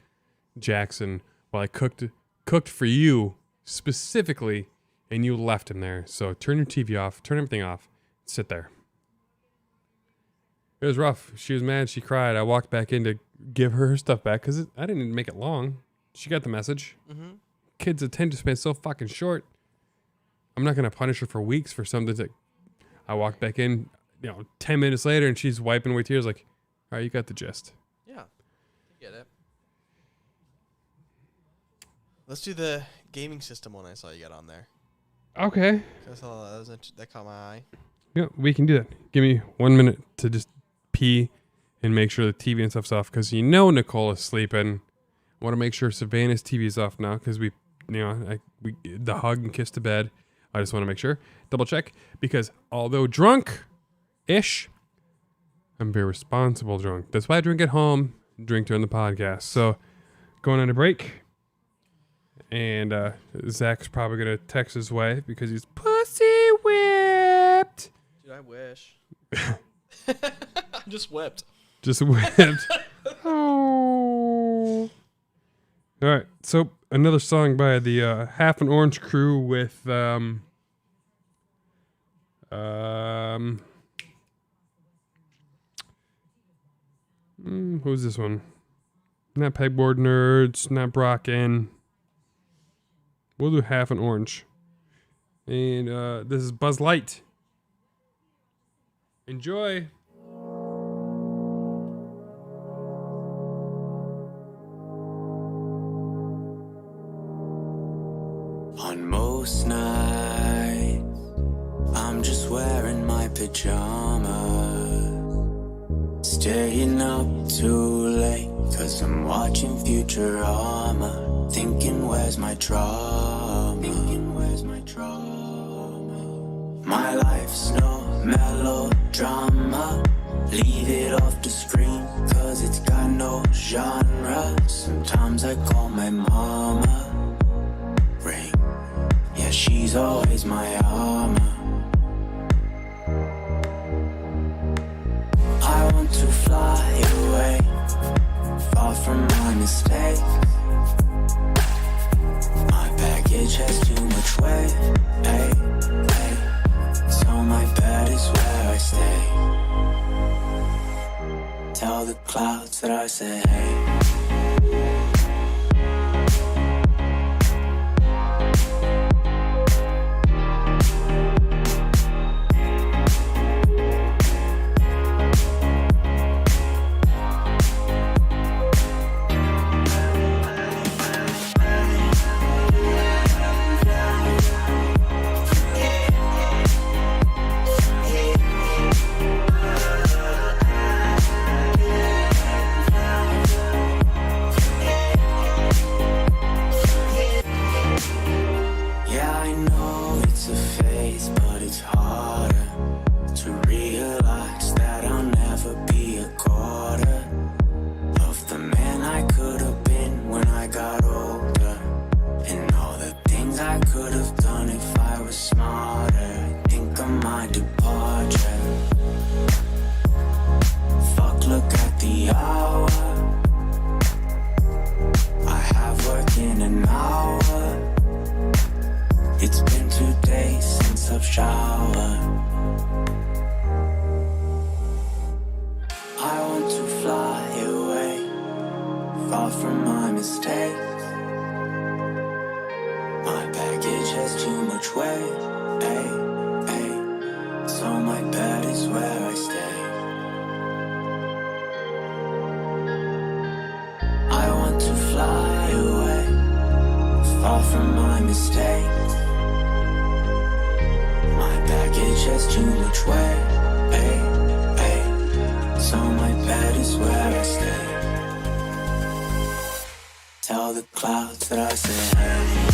Jackson while I cooked for you specifically and you left him there. So turn your TV off, turn everything off, sit there. It was rough. She was mad. She cried. I walked back in to give her stuff back because I didn't make it long. She got the message. Mm-hmm. Kids' attention span is so fucking short. I'm not going to punish her for weeks for something that I walked back in, 10 minutes later and she's wiping away tears like, all right, you got the gist. Yeah, you get it. Let's do the gaming system one I saw you got on there. Okay. I saw that caught my eye. Yeah, we can do that. Give me 1 minute to just pee and make sure the TV and stuff's off because Nicole is sleeping. I want to make sure Savannah's TV is off now because we the hug and kiss to bed. I just want to make sure. Double check because although drunk-ish, I'm very responsible drunk. That's why I drink at home, drink during the podcast. So going on a break. And Zach's probably going to text his way because he's pussy whipped. Dude, I wish. I'm just whipped. Just whipped. Oh. All right. So another song by the Half an Orange crew with who's this one? Not Pegboard Nerds, not Brocken. We'll do Half an Orange. And this is Buzz Light. Enjoy. On most nights, I'm just wearing my pajamas, staying up too late, 'cause I'm watching Futurama, thinking where's my drama, my life's no melodrama, leave it off the screen, 'cause it's got no genre, sometimes I call my mama, ring, yeah, she's always my armor. I want to fly away, far from my mistakes. My baggage has too much weight, hey, hey. So my bed is where I stay. Tell the clouds that I say hey. Too much weight. Hey, hey, so my bed is where I stay. Tell the clouds that I say hey.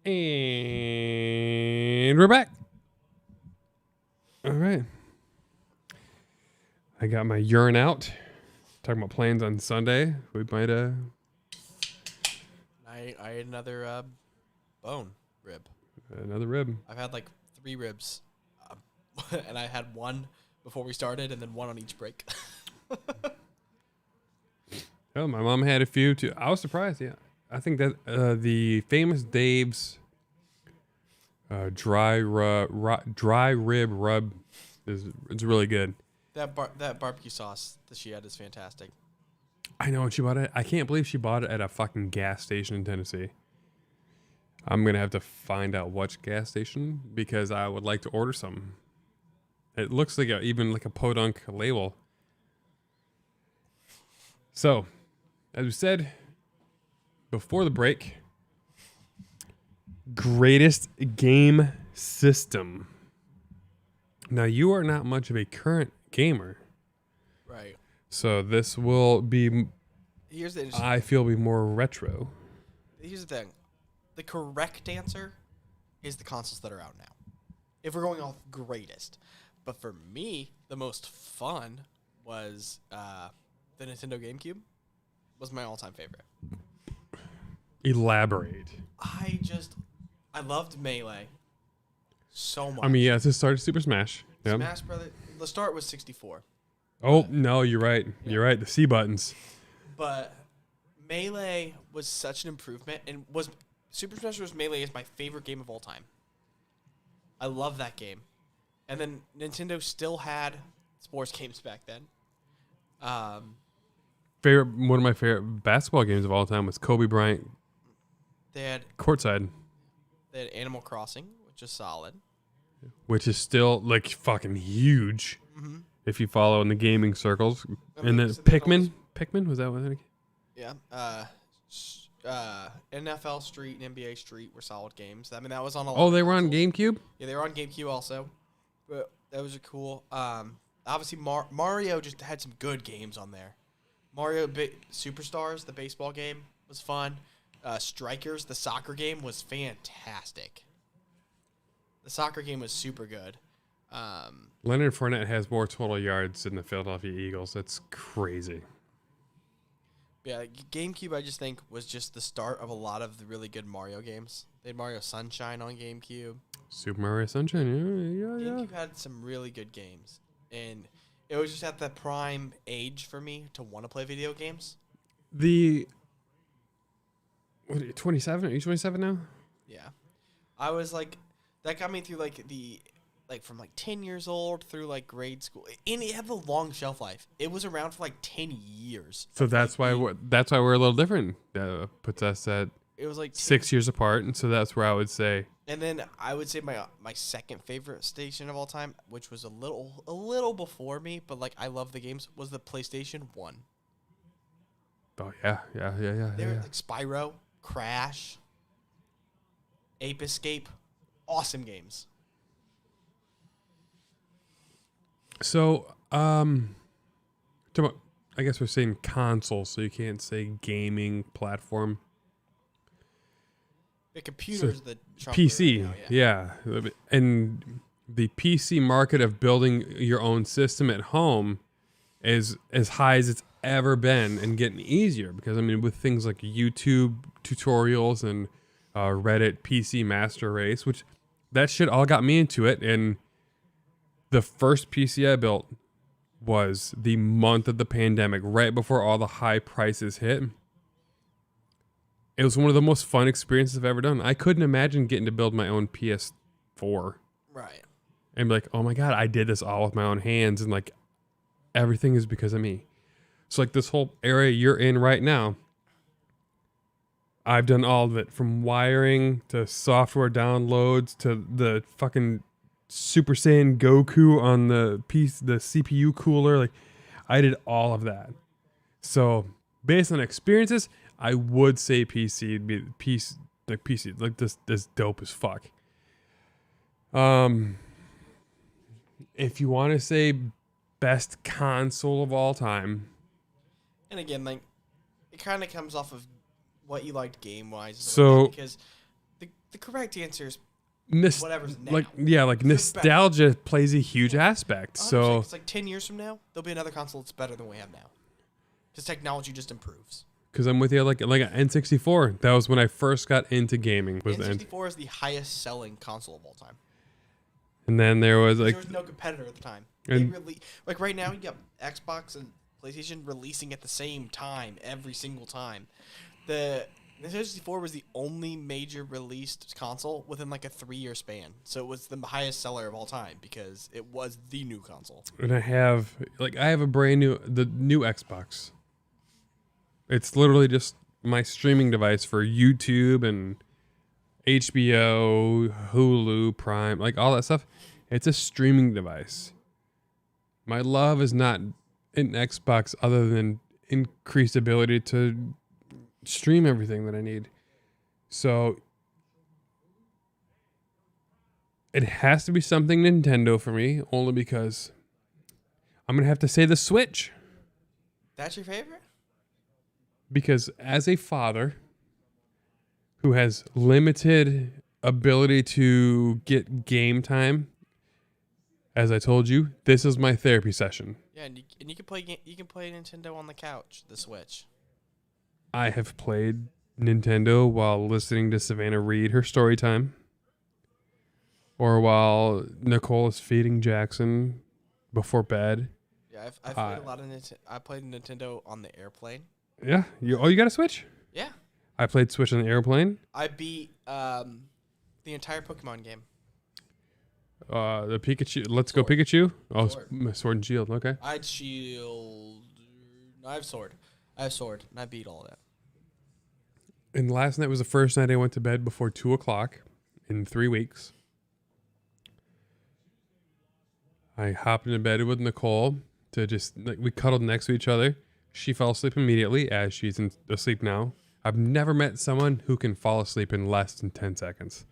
And we're back. All right. I got my urine out. Talking about plans on Sunday. We might I ate another bone rib. another rib. I've had like 3 ribs, and I had one before we started, and then one on each break. Oh, my mom had a few too. I was surprised. Yeah, I think that the famous Dave's dry rib rub it's really good. That barbecue sauce that she had is fantastic. I know when she bought it. I can't believe she bought it at a fucking gas station in Tennessee. I'm gonna have to find out which gas station because I would like to order some. It looks like even like a podunk label. So, as we said before the break, greatest game system. Now, you are not much of a current gamer. Right. So this will be, Here's the interesting I feel, be more retro. Here's the thing. The correct answer is the consoles that are out now. If we're going off greatest. But for me, the most fun was the Nintendo GameCube. Was my all-time favorite. Elaborate. I loved Melee so much. I mean, yeah, it's the start of Super Smash. Yep. Smash Brothers, the start was 64. Oh, no, you're right. You're right. The C buttons. But Melee was such an improvement, and was Super Smash Bros. Melee is my favorite game of all time. I love that game. And then Nintendo still had sports games back then. One of my favorite basketball games of all time was Kobe Bryant They had courtside, Animal Crossing, which is solid. which is still like fucking huge if you follow in the gaming circles. And then so there's Pikmin was that what? Yeah. NFL Street and NBA Street were solid games. I mean, that was on a lot Oh, of they were on consoles. GameCube. Yeah, they were on GameCube also. But that was a cool. Obviously, Mario just had some good games on there. Mario Superstars, the baseball game, was fun. Strikers, the soccer game, was fantastic. The soccer game was super good. Leonard Fournette has more total yards than the Philadelphia Eagles. That's crazy. Yeah, GameCube, I just think, was just the start of a lot of the really good Mario games. They had Mario Sunshine on GameCube. Super Mario Sunshine, yeah. GameCube had some really good games. And it was just at the prime age for me to want to play video games. What are you, 27? Are you 27 now? Yeah. I was like, that got me through from 10 years old through grade school. And it had a long shelf life. It was around for 10 years. So that's why we're a little different. Puts us at It was 6 years apart, and so that's where I would say. And then I would say my second favorite station of all time, which was a little before me, but I love the games, was the PlayStation 1. Oh yeah. They were Spyro, Crash, Ape Escape, awesome games. So, I guess we're saying console, so you can't say gaming platform. The computer's the trump PC, right now, yeah. And the PC market of building your own system at home is as high as it's ever been and getting easier because, with things like YouTube tutorials and Reddit PC Master Race, which that shit all got me into it. And the first PC I built was the month of the pandemic, right before all the high prices hit. It was one of the most fun experiences I've ever done. I couldn't imagine getting to build my own PS4. Right. And be like, oh my God, I did this all with my own hands. And everything is because of me. So this whole area you're in right now, I've done all of it from wiring to software downloads to the fucking Super Saiyan Goku on the CPU cooler. I did all of that. So based on experiences, I would say PC would be PC. This dope as fuck. If you want to say best console of all time, And again, it kind of comes off of what you liked game wise. So- because The correct answer is Nost- whatever's now. like nostalgia plays a huge aspect. 100%, So it's like 10 years from now, there'll be another console that's better than we have now. Because technology just improves. because I'm with you, like an N64. That was when I first got into gaming. Was the N64 is the highest selling console of all time. and then there was like There was no competitor at the time. And- Like right now, you got Xbox and PlayStation releasing at the same time every single time. The N64 was the only major released console within like a 3-year span. So it was the highest seller of all time because it was the new console. and I have a brand new Xbox. It's literally just my streaming device for YouTube and HBO, Hulu, Prime, like all that stuff. It's a streaming device. My love is not an Xbox other than increased ability to stream everything that I need. So it has to be something Nintendo for me, only because I'm going to have to say the Switch. That's your favorite? Because as a father who has limited ability to get game time, as I told you, this is my therapy session. Yeah, and you can play Nintendo on the couch, the Switch. I have played Nintendo while listening to Savannah read her story time, or while Nicole is feeding Jackson before bed. Yeah, I've played a lot of I played Nintendo on the airplane. Yeah, you got a Switch? Yeah, I played Switch on the airplane. I beat the entire Pokemon game. The Pikachu. Let's go Sword. Pikachu. Oh, Sword. Sword and Shield. Okay. I had Shield. No, I have Sword. And I beat all of that. And last night was the first night I went to bed before 2:00 in 3 weeks. I hopped into bed with Nicole to just we cuddled next to each other. She fell asleep immediately, as she's asleep now. I've never met someone who can fall asleep in less than 10 seconds,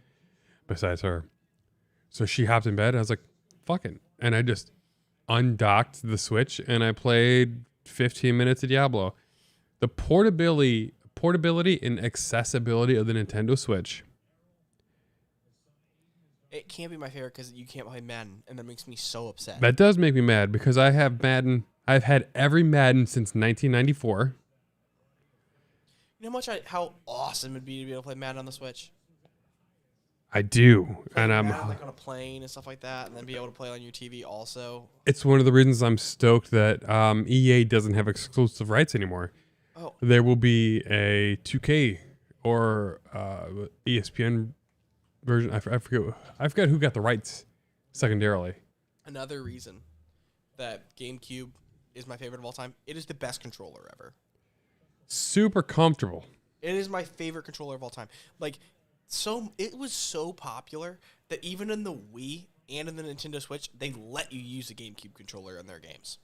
besides her. So she hopped in bed. I was like, "Fuck it," and I just undocked the Switch and I played 15 minutes of Diablo. The portability and accessibility of the Nintendo Switch. It can't be my favorite because you can't play Madden, and that makes me so upset. That does make me mad because I have Madden. I've had every Madden since 1994. You know how awesome it'd be to be able to play Madden on the Switch? I do, and Madden, like on a plane and stuff like that, and then be able to play on your TV also. It's one of the reasons I'm stoked that EA doesn't have exclusive rights anymore. Oh, There will be a 2K or ESPN version. I forget who got the rights secondarily. another reason that GameCube is my favorite of all time. It is the best controller ever. Super comfortable. It is my favorite controller of all time. It was so popular that even in the Wii and in the Nintendo Switch, they let you use a GameCube controller in their games.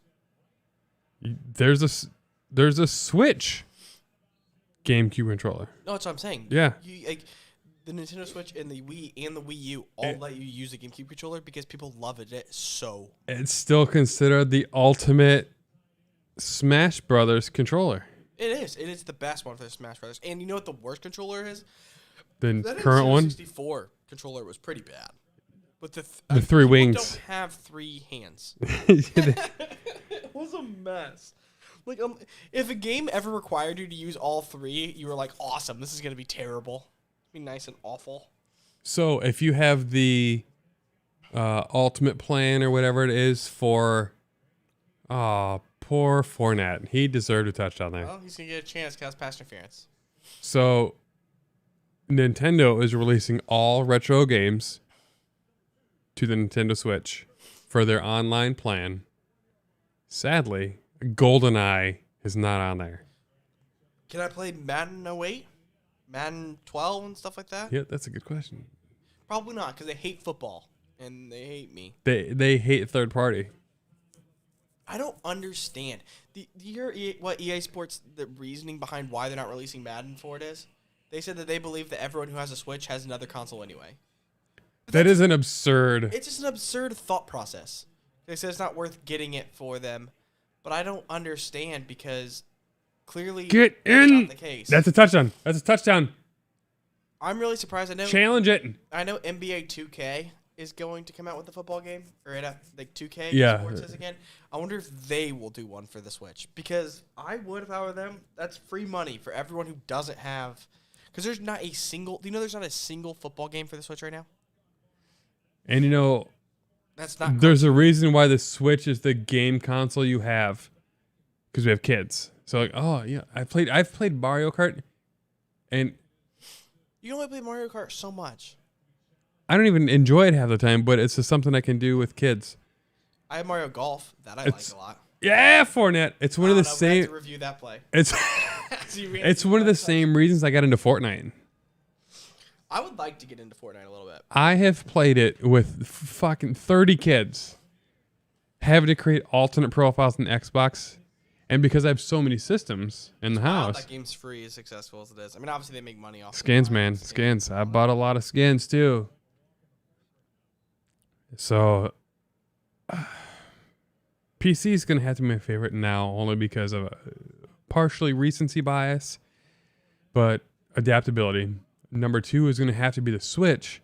There's a Switch GameCube controller. No, that's what I'm saying. Yeah. The Nintendo Switch and the Wii and the Wii U all let you use a GameCube controller because people love it so. It's still considered the ultimate Smash Brothers controller. It is. It is the best one for the Smash Brothers. And you know what the worst controller is? The That current one, 64 controller was pretty bad. But the three people wings. don't have 3 hands. It was a mess. If a game ever required you to use all 3, you were like, awesome, this is going to be terrible. Be nice and awful. So if you have the ultimate plan or whatever it is for, poor Fournette, he deserved a touchdown there. Well, he's going to get a chance because pass interference. So Nintendo is releasing all retro games to the Nintendo Switch for their online plan. Sadly, GoldenEye is not on there. Can I play Madden 08? Madden 12 and stuff like that? Yeah, that's a good question. Probably not, because they hate football. And they hate me. They hate third party. I don't understand. Do you hear what EA Sports, the reasoning behind why they're not releasing Madden for it is? They said that they believe that everyone who has a Switch has another console anyway. That is an absurd. It's just an absurd thought process. They said it's not worth getting it for them. But I don't understand because clearly Get that's in. not the case. That's a touchdown. That's a touchdown. I'm really surprised. Challenge it. I know NBA 2K is going to come out with a football game, or like 2K Yeah. Sports is again. I wonder if they will do one for the Switch, because I would if I were them. That's free money for everyone who doesn't have, because there's not a single. Do you know there's not a single football game for the Switch right now? And you know, That's not. there's a reason why the Switch is the game console you have, because we have kids. So like, oh yeah, I've played Mario Kart, and You only play Mario Kart so much. I don't even enjoy it half the time, but it's just something I can do with kids. I have Mario Golf that I It's- like a lot. Yeah, Fournette. It's one of the We have same. to review that play. It's it's one of the same reasons I got into Fortnite. I would like to get into Fortnite a little bit. I have played it with fucking 30 kids, having to create alternate profiles in Xbox, and because I have so many systems in the Wow, house. that game's free, as successful as it is. I mean, obviously they make money off Skins, of man, skins. I bought a lot of skins too. So, PC is gonna have to be my favorite now, only because of partially recency bias, but adaptability. Number 2 is gonna have to be the Switch,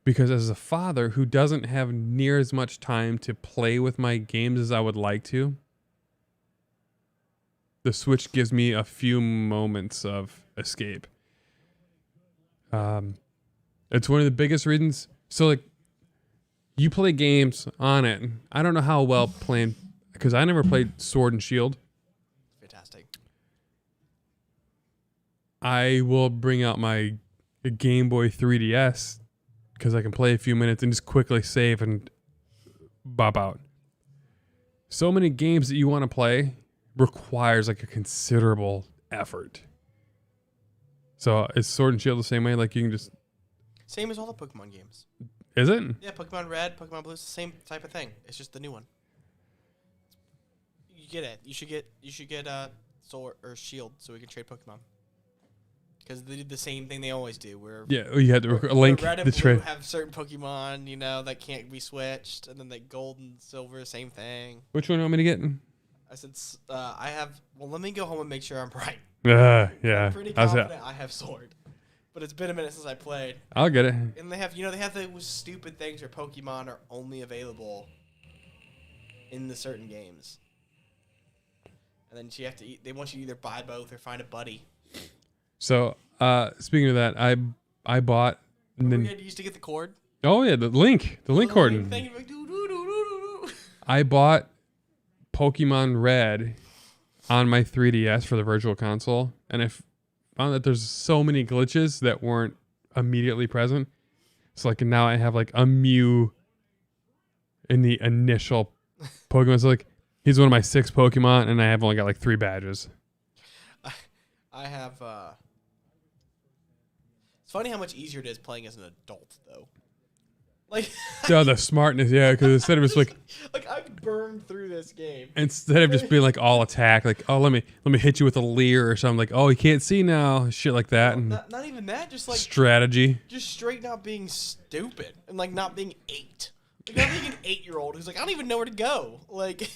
because as a father who doesn't have near as much time to play with my games as I would like to, the Switch gives me a few moments of escape. It's one of the biggest reasons. So like, you play games on it. I don't know how well playing, because I never played Sword and Shield. Fantastic. I will bring out my Game Boy 3DS because I can play a few minutes and just quickly save and bop out. So many games that you want to play requires like a considerable effort. So is Sword and Shield the same way? Like you can just... Same as all the Pokemon games. Is it? Yeah, Pokemon Red, Pokemon Blue, it's the same type of thing. It's just the new one. You get it. You should get Sword or Shield so we can trade Pokemon. Because they did the same thing they always do. Where Yeah, you had to link Red the and Blue trade. have certain Pokemon, that can't be switched, and then like Gold and Silver, same thing. Which one do you want me to get? I said I have. Well, let me go home and make sure I'm right. Yeah. Pretty confident I have Sword, but it's been a minute since I played. I'll get it. And they have those stupid things where Pokemon are only available in the certain games, and then you have to. They want you to either buy both or find a buddy. So, speaking of that, I bought. And Remember then, you used to get the cord. oh yeah, the link cord. Thing, like, doo-doo-doo-doo-doo-doo. I bought Pokemon Red on my 3DS for the Virtual Console, and I found that there's so many glitches that weren't immediately present. So like now I have like a Mew in the initial Pokemon. So like he's one of my 6 Pokemon, and I have only got like 3 badges. I have. It's funny how much easier it is playing as an adult, though. Like, Oh, the smartness, yeah, because instead of just like I burned through this game. instead of just being like all attack, like oh let me hit you with a leer or something, like oh he can't see now, shit like that, and Not even that, just like strategy. just straight not being stupid and like not being 8. Like not being an 8-year-old who's like I don't even know where to go. Like,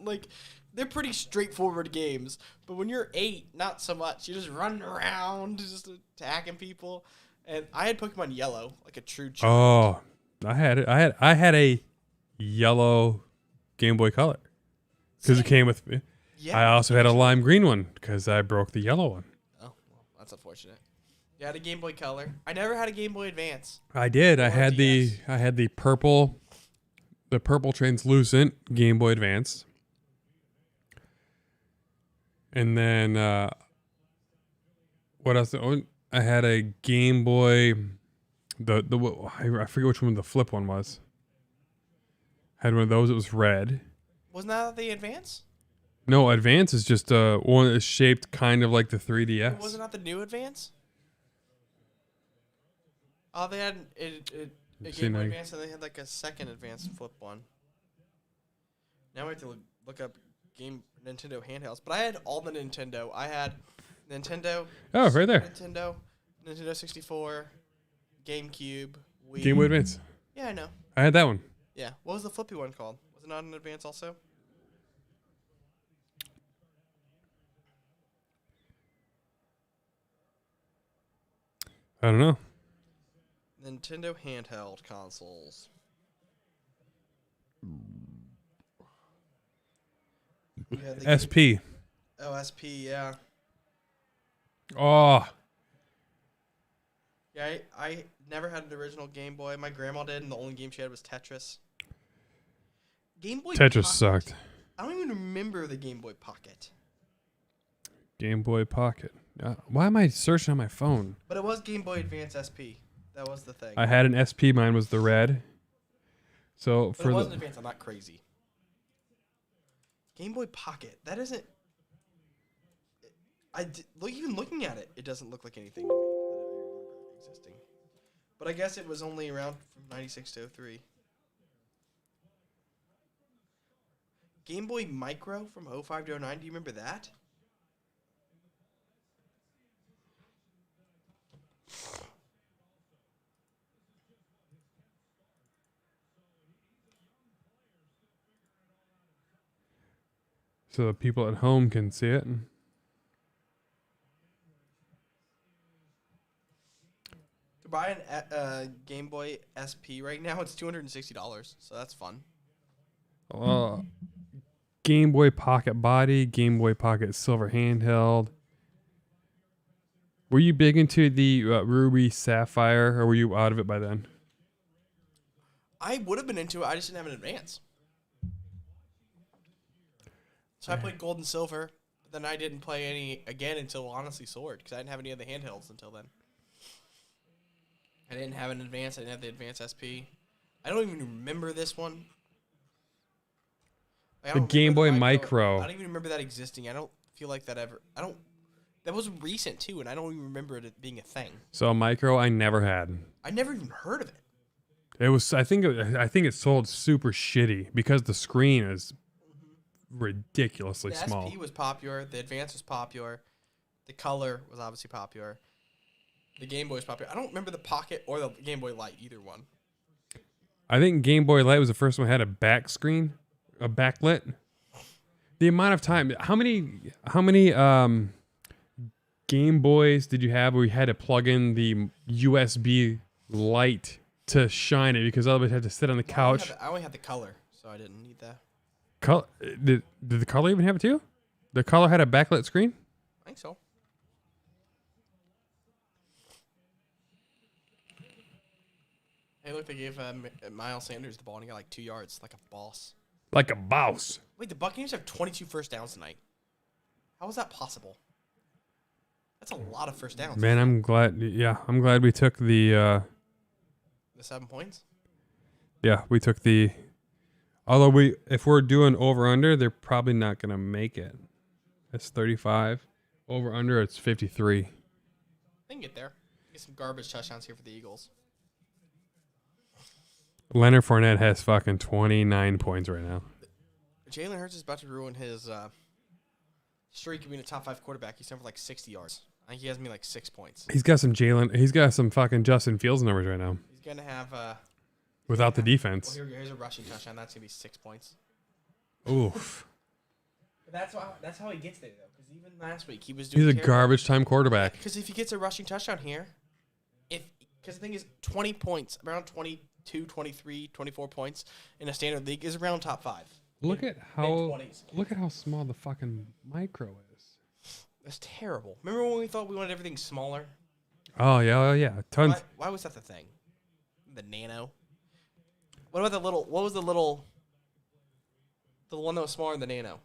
like they're pretty straightforward games, but when you're 8, not so much. You're just running around, just attacking people. And I had Pokemon Yellow, like a true child. Oh, I had it. I had a yellow Game Boy Color because it came with me. Yeah. I also had a lime green one because I broke the yellow one. Oh, well, that's unfortunate. You had a Game Boy Color. I never had a Game Boy Advance. I did. I Or had DS. the purple translucent Game Boy Advance, and then what else? Oh, I had a Game Boy. I forget which one the flip one was. I had one of those. It was red. Wasn't that the Advance? No, Advance is just one that is shaped kind of like the 3DS. Was it not the new Advance? Oh, they had a See, Game Boy now- Advance, and they had like a second Advance flip one. Now we have to look up Nintendo handhelds. But I had all the Nintendo. I had Nintendo. Oh, right there. Nintendo 64, GameCube, Wii. Game Boy Advance. Yeah, I know. I had that one. Yeah. What was the flippy one called? Was it not an Advance also? I don't know. Nintendo handheld consoles. Yeah, SP. Oh, SP, yeah. Oh, Yeah, I never had an original Game Boy. My grandma did, and the only game she had was Tetris. Game Boy Tetris Pocket. sucked. I don't even remember the Game Boy Pocket. Game Boy Pocket. Why am I searching on my phone? But it was Game Boy Advance SP. That was the thing. I had an SP. Mine was the red. So But for it the wasn't Advance. I'm not crazy. Game Boy Pocket. That isn't... even looking at it, it doesn't look like anything to me that I remember existing. But I guess it was only around from 96 to 03. Game Boy Micro from 05 to 09. Do you remember that? so the people at home can see it. To buy a Game Boy SP right now, it's $260. So that's fun. Game Boy Pocket body, Game Boy Pocket silver handheld. Were you big into the Ruby Sapphire, or were you out of it by then? I would have been into it. I just didn't have an Advance. So I played Gold and Silver, but then I didn't play any again until honestly Sword, because I didn't have any other handhelds until then. I didn't have an Advance. I didn't have the Advance SP. I don't even remember this one. Like, I The don't Game remember Boy the Micro. I don't even remember that existing. I don't feel like that ever. That was recent too, and I don't even remember it being a thing. So a micro I never had. I never even heard of it. It was I think it sold super shitty because the screen is ridiculously The small. SP was popular. The Advance was popular. The Color was obviously popular. The Game Boy was popular. I don't remember the Pocket or the Game Boy Light, either one. I think Game Boy Light was the first one that had a back screen, a backlit. The amount of time, how many Game Boys did you have where you had to plug in the USB light to shine it because otherwise you had to sit on the couch? I only had the Color, so I didn't need that. Did the Color even have it too? The Color had a backlit screen? I think so. Hey, look, they gave Miles Sanders the ball and he got like 2 yards, like a boss. Like a boss. Wait, the Buccaneers have 22 first downs tonight. How is that possible? That's a lot of first downs. Man, I'm glad we took the 7 points? we took the although if we're doing over under, they're probably not gonna make it. That's 35. Over under, it's 53. They can get there. Get some garbage touchdowns here for the Eagles. Leonard Fournette has fucking 29 points right now. Jalen Hurts is about to ruin his streak of being a top 5 quarterback. He's done for like 60 yards. I think he has me like 6 points. He's got some fucking Justin Fields numbers right now. He's going to have... without the defense. Well, here's a rushing touchdown. That's going to be 6 points. Oof. But that's how he gets there, though. Because even last week, he was doing He's a garbage time quarterback. Because if he gets a rushing touchdown here, because the thing is, 20 points, around 22, 23, 24 points in a standard league is around top 5. Look at how mid-20s. small the fucking micro is. That's terrible. Remember when we thought we wanted everything smaller? Oh yeah. Tons. Why was that the thing? The Nano. What about the little? What was the little? The one that was smaller than the Nano.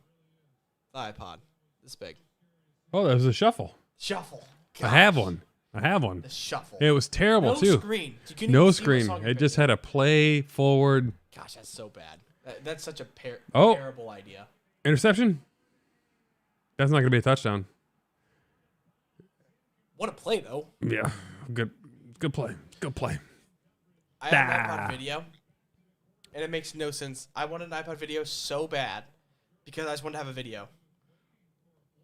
The iPod. This big. Oh, that was a shuffle. Shuffle. I have one. The Shuffle. It was terrible no too. Screen. You couldn't No even see what screen. song you're It just picking. had a play forward. Gosh, that's so bad. That's such a Oh. terrible idea. Interception? That's not going to be a touchdown. What a play, though. Yeah. Good play. Good play. I have an iPod video, and it makes no sense. I wanted an iPod video so bad because I just wanted to have a video.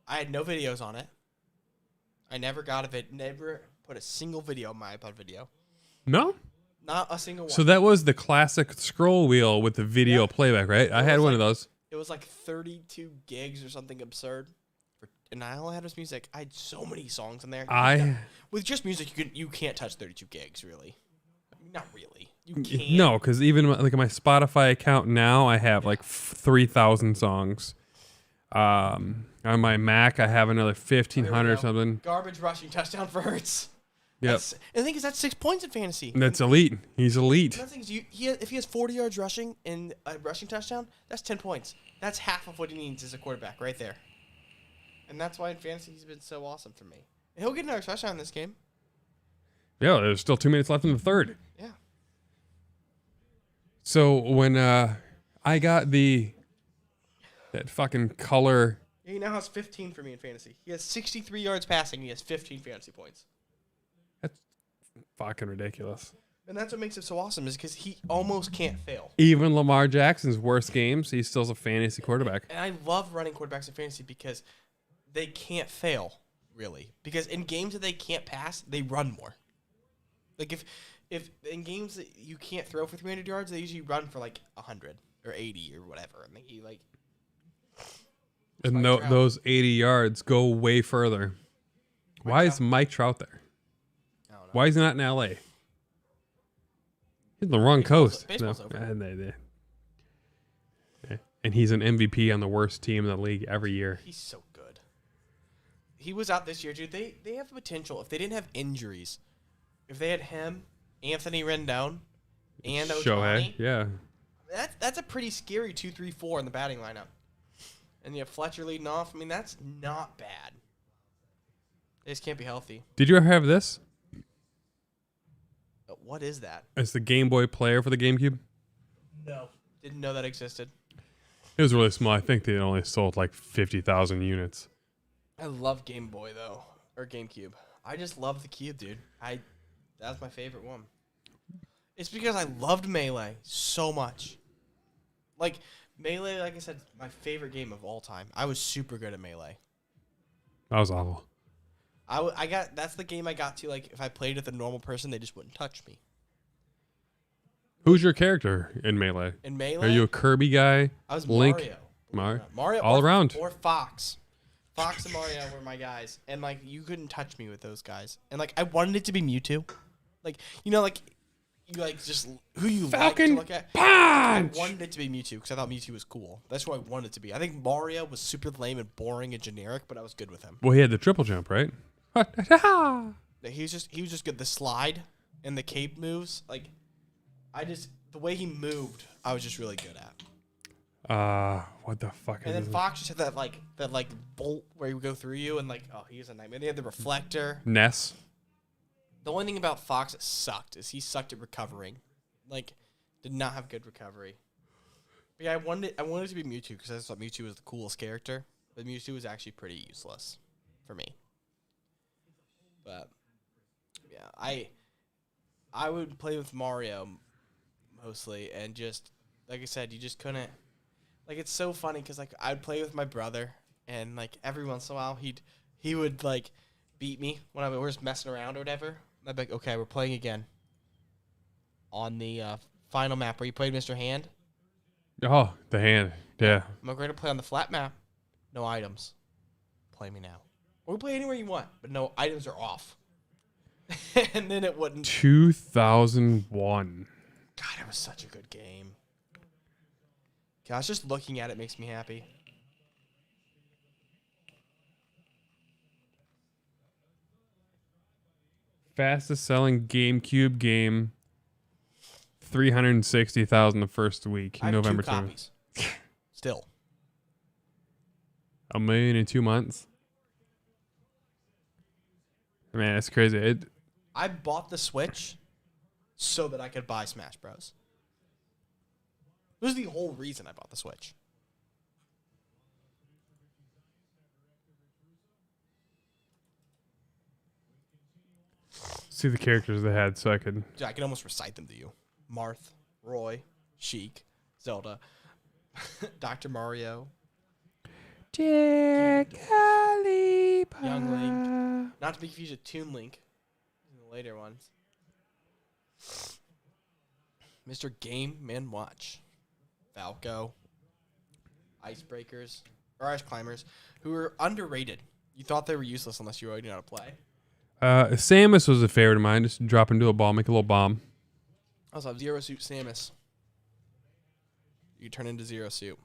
I had no videos on it. I never got never put a single video on my iPod video. No? Not a single one. So that was the classic scroll wheel with the video playback, right? I had one of those. It was like 32 gigs or something absurd. and I only had his music. I had so many songs in there. With just music, you can't touch 32 gigs, really. I mean, not really. You can't. No, because even like in my Spotify account now, I have like 3,000 songs. On my Mac, I have another 1,500 or something. Garbage rushing touchdown for Hurts. Yep. And the thing is, that's 6 points in fantasy. That's elite. He's elite. And the thing is, if he has 40 yards rushing and a rushing touchdown, that's 10 points. That's half of what he needs as a quarterback right there. And that's why in fantasy he's been so awesome for me. And he'll get another touchdown in this game. Yeah, there's still 2 minutes left in the third. Yeah. So when I got that fucking color. He now has 15 for me in fantasy. He has 63 yards passing. He has 15 fantasy points. That's fucking ridiculous. And that's what makes it so awesome is because he almost can't fail. Even Lamar Jackson's worst games, he's still a fantasy quarterback. And I love running quarterbacks in fantasy because they can't fail, really. Because in games that they can't pass, they run more. Like if in games that you can't throw for 300 yards, they usually run for like 100 or 80 or whatever. And they like. And those 80 yards go way further. Why is Mike Trout there? I don't know. Why is he not in LA? He's on the wrong coast. Baseball's over. And he's an MVP on the worst team in the league every year. He's so good. He was out this year, dude. They have the potential. If they didn't have injuries, if they had him, Anthony Rendon, and Ohtani, Shohei, yeah. That's a pretty scary 2-3-4 in the batting lineup. And you have Fletcher leading off. I mean, that's not bad. They just can't be healthy. Did you ever have this? What is that? It's the Game Boy player for the GameCube. No. Didn't know that existed. It was really small. I think they only sold like 50,000 units. I love Game Boy, though. Or GameCube. I just love the cube, dude. That's my favorite one. It's because I loved Melee so much. Like, Melee, like I said, my favorite game of all time. I was super good at Melee. That was awful. That's the game I got to, like, if I played with a normal person, they just wouldn't touch me. Who's your character in Melee? In Melee? Are you a Kirby guy? I was Link? Mario all around. Or Fox. Fox and Mario were my guys. And, like, you couldn't touch me with those guys. And, like, I wanted it to be Mewtwo. Like, you know, like, you, like, just who you Falcon like to look at. Punch! I wanted it to be Mewtwo because I thought Mewtwo was cool. That's what I wanted it to be. I think Mario was super lame and boring and generic, but I was good with him. Well, he had the triple jump, right? He was just good. The slide and the cape moves, like, the way he moved, I was just really good at. What the fuck And is then Fox just had that bolt where he would go through you, and like, oh, he's a nightmare. They had the reflector. Ness? The only thing about Fox that sucked is he sucked at recovering. Like, did not have good recovery. But yeah, I wanted it to be Mewtwo because I thought Mewtwo was the coolest character. But Mewtwo was actually pretty useless for me. But yeah, I would play with Mario mostly, and just like I said, you just couldn't. Like, it's so funny because like I'd play with my brother, and like every once in a while he would like beat me when we were just messing around or whatever. I'd be like, okay, we're playing again on the final map where you played Mr. Hand. Oh, the hand. Yeah. I'm going to play on the flat map. No items. Play me now. Or we play anywhere you want, but no items are off. And then it wouldn't. 2001. God, it was such a good game. Gosh, just looking at it makes me happy. Fastest selling GameCube game. 360,000 the first week. I have November 2 20th. copies. Still. 1 million in 2 months. Man, it's crazy. I bought the Switch so that I could buy Smash Bros. This is the whole reason I bought the Switch. See the characters they had so I could. Dude, I can almost recite them to you. Marth, Roy, Sheik, Zelda, Dr. Mario, Young Young Link. Not to be confused with Toon Link in the later ones. Mr. Game Man Watch. Falco. Icebreakers. Or Ice Climbers. Who are underrated. You thought they were useless unless you already know how to play. Samus was a favorite of mine. Just drop into a ball, make a little bomb. I also have Zero Suit Samus. You turn into Zero Suit.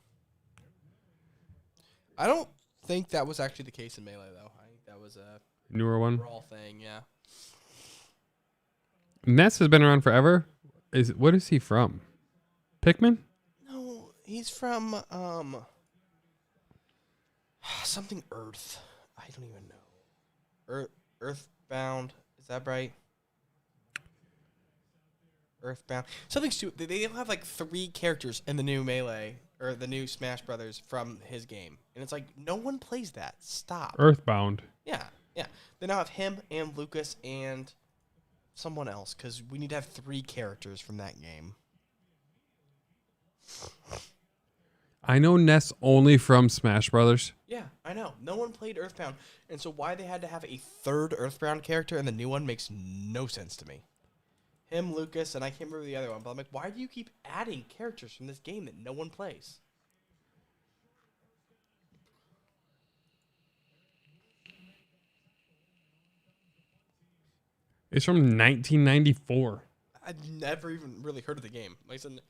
I don't think that was actually the case in Melee, though. I think that was a Newer one. brawl thing, yeah. Ness has been around forever. What is he from? Pikmin? No, he's from something Earth. I don't even know. Earthbound. Is that right? Earthbound. Something stupid. They have like 3 characters in the new Melee or the new Smash Brothers from his game, and it's like no one plays that. Stop. Earthbound. Yeah. They now have him and Lucas and someone else because we need to have 3 characters from that game. I know Ness only from Smash Brothers. Yeah, I know. No one played Earthbound, and so why they had to have a 3rd Earthbound character and the new one makes no sense to me. Him, Lucas, and I can't remember the other one, but I'm like, why do you keep adding characters from this game that no one plays? It's from 1994. I've never even really heard of the game. Like I said,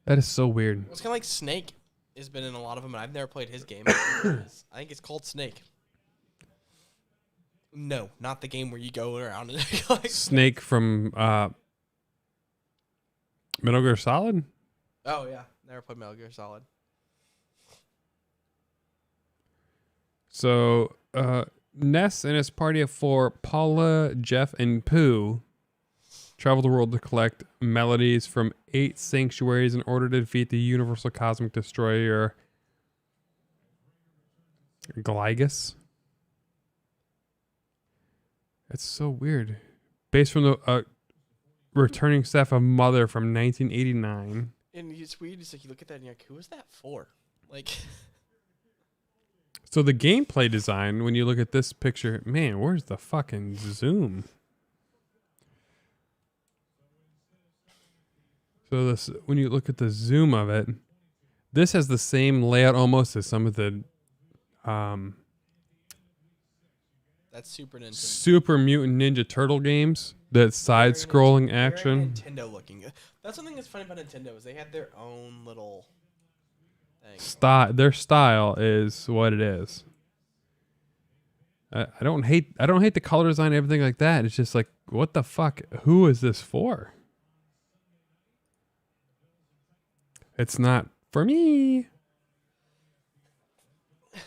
That is so weird. it's kind of like Snake has been in a lot of them, and I've never played his game. I think it's called Snake. No, not the game where you go around and like. Snake from Metal Gear Solid? Oh yeah, never played Metal Gear Solid. So, Ness and his party of 4, Paula, Jeff, and Pooh, travel the world to collect melodies from 8 sanctuaries in order to defeat the Universal Cosmic Destroyer, Gligus. That's so weird. Based from the returning staff of Mother from 1989. And it's weird. It's like you look at that and you're like, who is that for? Like. So the gameplay design, when you look at this picture, man, where's the fucking zoom? So this, when you look at the zoom of it, this has the same layout almost as some of the That's Super Nintendo. Super Mutant Ninja Turtle games. That side-scrolling action. Very Nintendo looking. That's something that's funny about Nintendo is they had their own little thing. Their style is what it is. I don't hate the color design and everything like that. It's just like, what the fuck? Who is this for? It's not for me.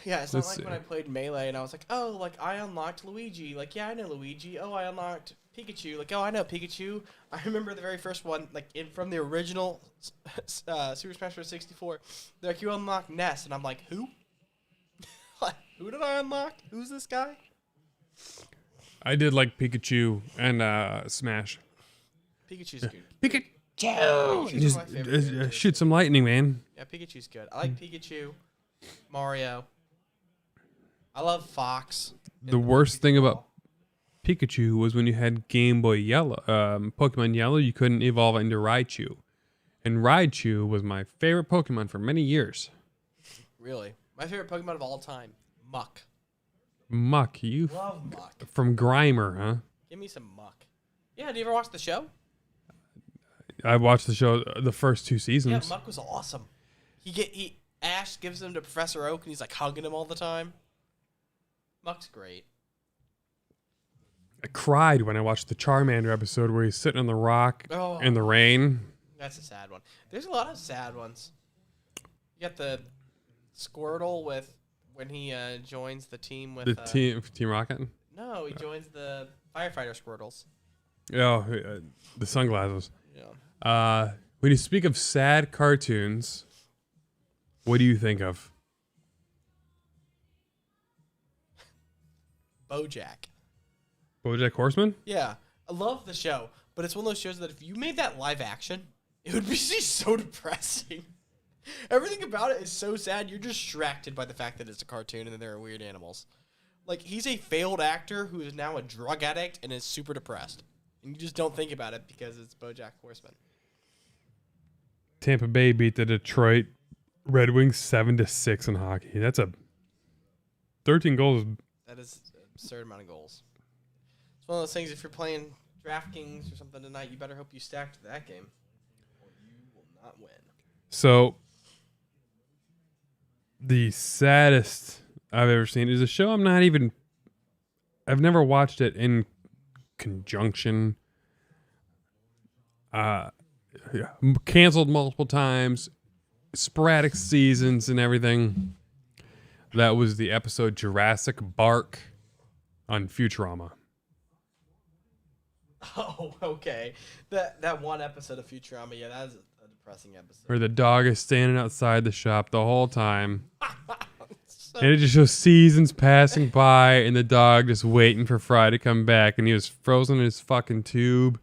Yeah, it's not like when I played Melee and I was like, oh, like I unlocked Luigi. Like, yeah, I know Luigi. Oh, I unlocked Pikachu. Like, oh, I know Pikachu. I remember the very first one, like from the original Super Smash Bros. 64. They're like, you unlock Ness, and I'm like, who? Like, who did I unlock? Who's this guy? I did like Pikachu and Smash. Pikachu's good. Pikachu! Pikachu's one of my favorite characters. Shoot some lightning, man. Yeah, Pikachu's good. I like Pikachu, Mario. I love Fox. The worst thing about Pikachu was when you had Game Boy Yellow, Pokemon Yellow, you couldn't evolve into Raichu. And Raichu was my favorite Pokemon for many years. Really? My favorite Pokemon of all time, Muck. Muck, you Love Muck. from Grimer, huh? Give me some Muck. Yeah, did you ever watch the show? I watched the show, the first 2 seasons. Yeah, Muck was awesome. Ash gives him to Professor Oak, and he's like hugging him all the time. Muck's great. I cried when I watched the Charmander episode where he's sitting on the rock in the rain. That's a sad one. There's a lot of sad ones. You got the Squirtle with when he joins the team with the Team Rocket. No, he joins the firefighter Squirtles. Oh, the sunglasses. Yeah. When you speak of sad cartoons, what do you think of? BoJack Horseman? Yeah, I love the show, but it's one of those shows that if you made that live action, it would be so depressing. Everything about it is so sad. You're distracted by the fact that it's a cartoon and that there are weird animals. Like, he's a failed actor who is now a drug addict and is super depressed. And you just don't think about it because it's BoJack Horseman. Tampa Bay beat the Detroit Red Wings 7-6 in hockey. That's a 13 goals. That is an absurd amount of goals. It's one of those things, if you're playing DraftKings or something tonight, you better hope you stacked that game, or you will not win. So, the saddest I've ever seen is a show I've never watched it in conjunction. Canceled multiple times, sporadic seasons and everything. That was the episode Jurassic Bark on Futurama. Oh, okay. That one episode of Futurama, yeah, that is a depressing episode. Where the dog is standing outside the shop the whole time. And it just shows seasons passing by and the dog just waiting for Fry to come back. And he was frozen in his fucking tube.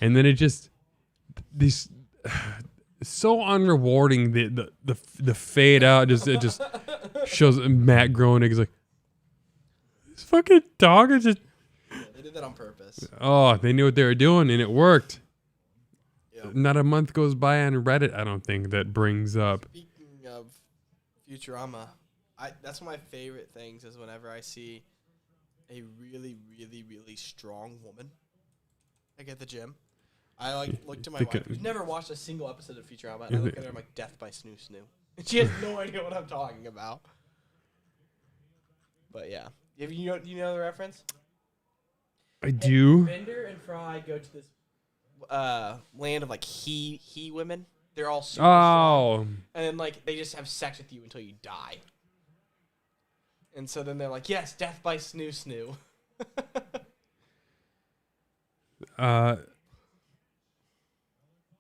And then it just... These... So unrewarding, the fade out. It just shows Matt Groening. He's like, this fucking dog is just... Yeah, they did that on purpose. Oh, they knew what they were doing, and it worked. Yep. Not a month goes by on Reddit, I don't think, that brings up. Speaking of Futurama, that's one of my favorite things is whenever I see a really, really, really strong woman like at the gym. I look to my wife, who's never watched a single episode of Futurama, and I look at her and I'm like, death by Snoo Snoo. And she has no idea what I'm talking about. But yeah. Do you know the reference? I do. Bender and Fry go to this land of like he women. They're all super strong. And then like they just have sex with you until you die. And so then they're like, yes, death by Snoo Snoo.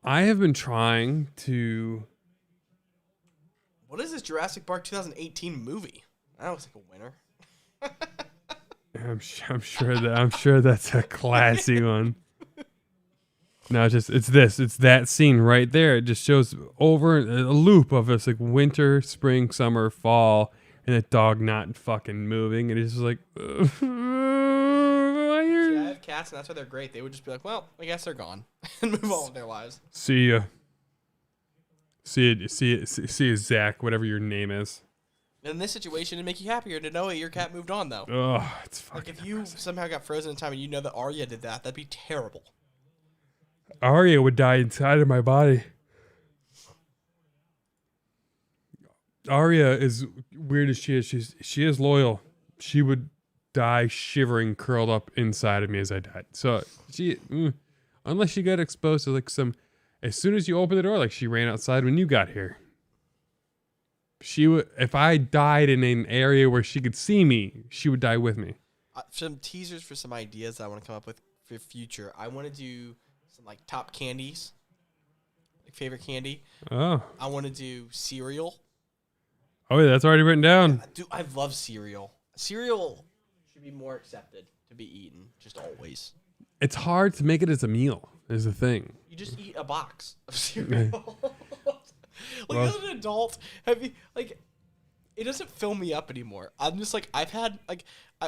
I have been trying to... What is this Jurassic Park 2018 movie? That looks like a winner. I'm sure that's a classy one. No, it's that scene right there. It just shows over a loop of us like winter, spring, summer, fall, and the dog not fucking moving, and it's just like. See, I have cats, and that's why they're great. They would just be like, "Well, I guess they're gone," and move on with their lives. See ya. See ya, Zach, whatever your name is. In this situation, it'd make you happier to know that your cat moved on, though. Oh, it's fucking. Like if you somehow got frozen in time and you know that Arya did that, that'd be terrible. Arya would die inside of my body. Arya is weird as she is. She is loyal. She would die shivering, curled up inside of me as I died. So unless she got exposed to like some, as soon as you open the door, like she ran outside when you got here. She would, if I died in an area where she could see me, she would die with me. Some teasers for some ideas that I want to come up with for future. I want to do some like top candies, like favorite candy. Oh, I want to do cereal. Oh, yeah, that's already written down. Yeah, dude, I love cereal. Cereal should be more accepted to be eaten, just always. It's hard to make it as a meal, is the thing. You just eat a box of cereal. As an adult, it doesn't fill me up anymore. I'm just like, I've had,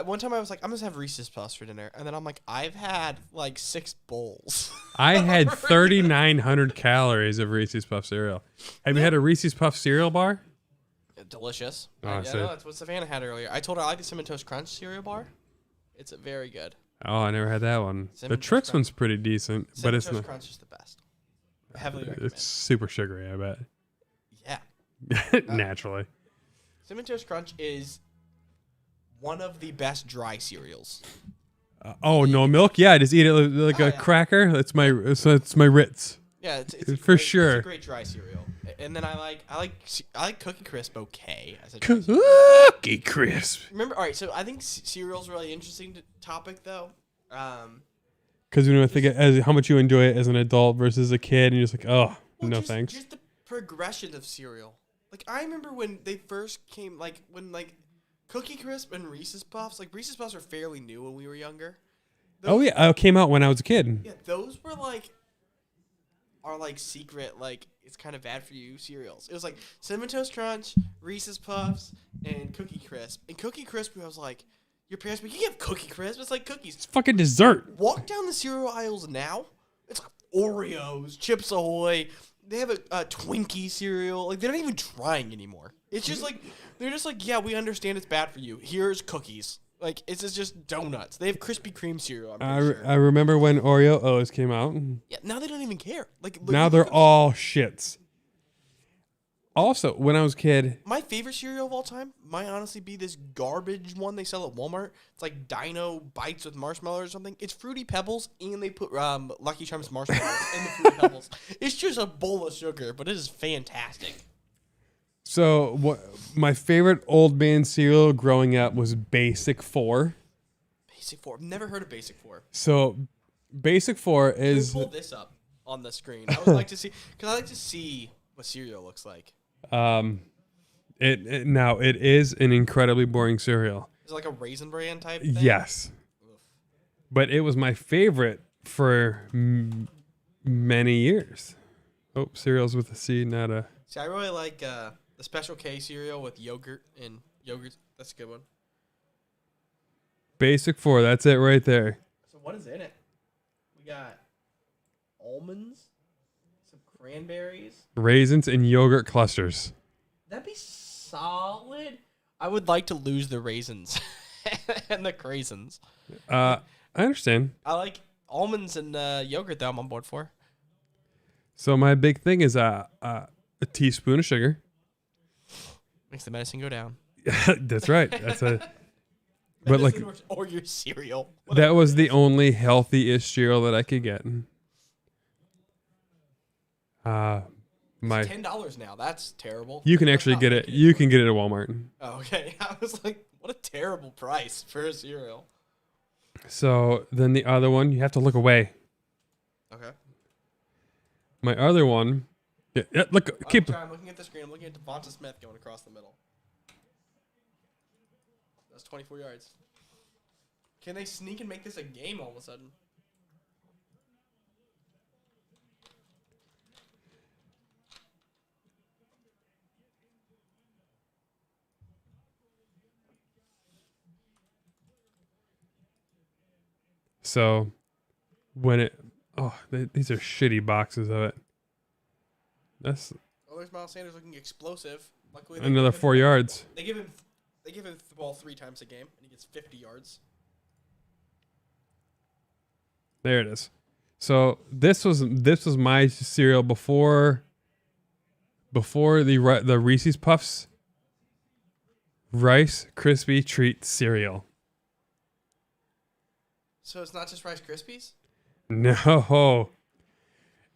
one time I was like, I'm going to have Reese's Puffs for dinner. And then I'm like, I've had, 6 bowls. I had 3,900 calories of Reese's Puff cereal. Have you had a Reese's Puff cereal bar? Delicious. Oh, No, that's what Savannah had earlier. I told her I like the Cinnamon Toast Crunch cereal bar. It's very good. Oh, I never had that one. Cinnamon The Trix Toast one's pretty decent, but Cinnamon it's Toast not. Crunch is the best. Heavily recommend. It's super sugary, I bet. Yeah. Naturally. Cinnamon Toast Crunch is one of the best dry cereals. Oh, no milk? Yeah, I just eat it like a cracker. It's my Ritz. Yeah, it's for great, sure. It's a great dry cereal. And then I like Cookie Crisp okay. As a Cookie Crisp. Remember, all right. So I think cereal's a really interesting topic, though. Because when I think as how much you enjoy it as an adult versus a kid, and you're just like, oh, no just, thanks. Just the progression of cereal. Like I remember when they first came, when Cookie Crisp and Reese's Puffs. Reese's Puffs are fairly new when we were younger. Those, it came out when I was a kid. Yeah, those were secret, it's kind of bad for you cereals. It was Cinnamon Toast Crunch, Reese's Puffs, and Cookie Crisp. And Cookie Crisp, I was like, your parents, but you can have Cookie Crisp. It's like cookies. It's fucking dessert. Walk down the cereal aisles now. It's Oreos, Chips Ahoy, They have a Twinkie cereal. Like, they're not even trying anymore. It's just like, they're just like, yeah, we understand it's bad for you. Here's cookies. Like, it's just donuts. They have Krispy Kreme cereal, I'm pretty sure. I remember when Oreo O's came out. Yeah, now they don't even care. Like, Now they're all shits. Also, when I was a kid, my favorite cereal of all time might honestly be this garbage one they sell at Walmart. It's like Dino Bites with marshmallows or something. It's Fruity Pebbles, and they put Lucky Charms marshmallows in the Fruity Pebbles. It's just a bowl of sugar, but it is fantastic. so what? My favorite old man cereal growing up was Basic 4. Basic 4. I've never heard of Basic 4. So Basic 4 Can you is pull this up on the screen? I would like to see, because I like to see what cereal looks like. it is an incredibly boring cereal. Is it like a Raisin Bran type thing? Yes. But it was my favorite for many years. Oh, cereals with a C, not a... See, I really like the Special K cereal with yogurt and yogurt. That's a good one. Basic 4, that's it right there. So what is in it? We got almonds, some cranberries. Raisins and yogurt clusters. That'd be solid. I would like to lose the raisins and the craisins. I understand. I like almonds and yogurt, though. I'm on board for. So my big thing is a teaspoon of sugar. Makes the medicine go down. That's right. That's a... But like, or your cereal. that was the only healthy-ish cereal that I could get. My $10 now. That's terrible. You can actually get it. You can get it at Walmart. Oh, okay. I was like, what a terrible price for a cereal. So then the other one, you have to look away. Okay. My other one, yeah look, keep. I'm looking at the screen. I'm looking at Devonta Smith going across the middle. That's 24 yards. Can they sneak and make this a game all of a sudden? So when it, these are shitty boxes of it. That's Oh, there's Miles Sanders looking explosive. Luckily, another 4 yards. They give him the ball 3 times a game, and he gets 50 yards. There it is. So this was my cereal before the Reese's Puffs Rice Krispie Treat cereal. So it's not just Rice Krispies? No.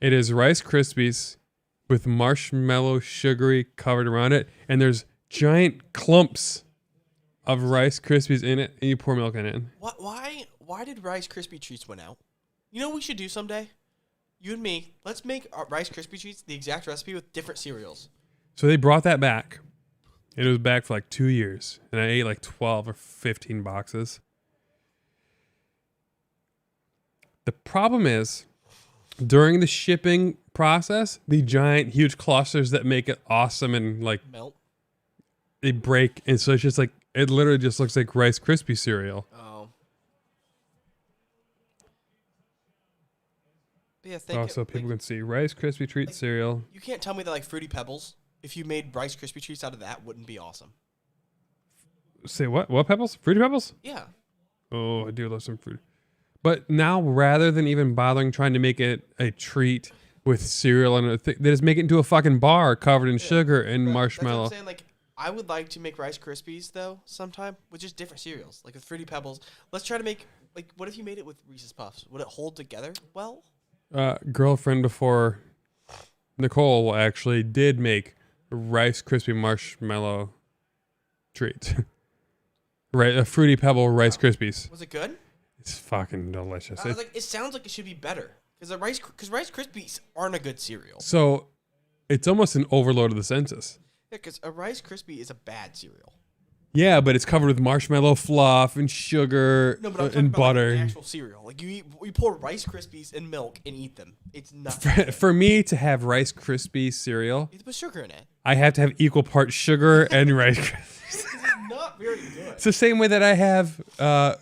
It is Rice Krispies with marshmallow sugary covered around it, and there's giant clumps of Rice Krispies in it, and you pour milk in it. What? Why did Rice Krispie Treats went out? You know what we should do someday? You and me, let's make our Rice Krispie Treats the exact recipe with different cereals. So they brought that back. It was back for like 2 years, and I ate like 12 or 15 boxes. The problem is, during the shipping process, the giant, huge clusters that make it awesome and like Melt. they break, and so it's just like it literally just looks like Rice Krispie cereal. Oh. But yeah, Also, people can see Rice Krispie Treat cereal. You can't tell me that like Fruity Pebbles, if you made Rice Krispie Treats out of that, wouldn't be awesome. Say what? What Pebbles? Fruity Pebbles? Yeah. Oh, I do love some fruit. But now, rather than even bothering trying to make it a treat with cereal and they just make it into a fucking bar covered in sugar and marshmallow. That's what I'm saying. Like, I would like to make Rice Krispies though sometime with just different cereals, like with Fruity Pebbles. Let's try to make like, what if you made it with Reese's Puffs? Would it hold together well? Girlfriend before Nicole actually did make Rice Krispie marshmallow treats. Right, a Fruity Pebble Rice Krispies. Was it good? It's fucking delicious. I was like, it sounds like it should be better because Rice Krispies aren't a good cereal. So it's almost an overload of the senses. Yeah, because a Rice Krispie is a bad cereal. Yeah, but it's covered with marshmallow fluff and sugar No, but I'm talking and about butter. like an actual cereal. Like you pour Rice Krispies in milk and eat them. It's not For me to have Rice Krispie cereal, you put sugar in it. I have to have equal parts sugar and Rice Krispies. This is not very good. It's the same way that I have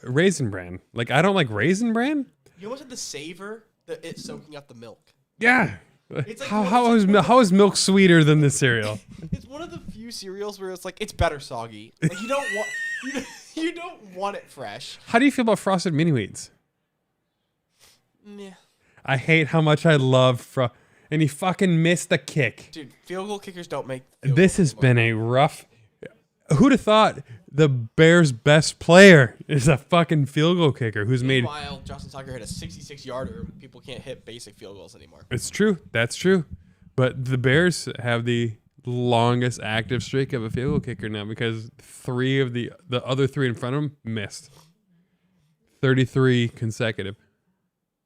Raisin Bran. Like, I don't like Raisin Bran. You almost have to savor it soaking up the milk. Yeah. It's like How is milk sweeter than this cereal? It's one of the few cereals where it's like it's better soggy. Like you don't want you don't want it fresh. How do you feel about frosted mini wheats? Yeah. I hate how much I love and he fucking missed the kick. Dude, field goal kickers don't make. This has been a rough. Who'd have thought the Bears' best player is a fucking field goal kicker who's made. Meanwhile, Justin Tucker hit a 66-yarder. People can't hit basic field goals anymore. It's true. That's true. But the Bears have the longest active streak of a field goal kicker now because 3 of the other 3 in front of them missed. 33 consecutive.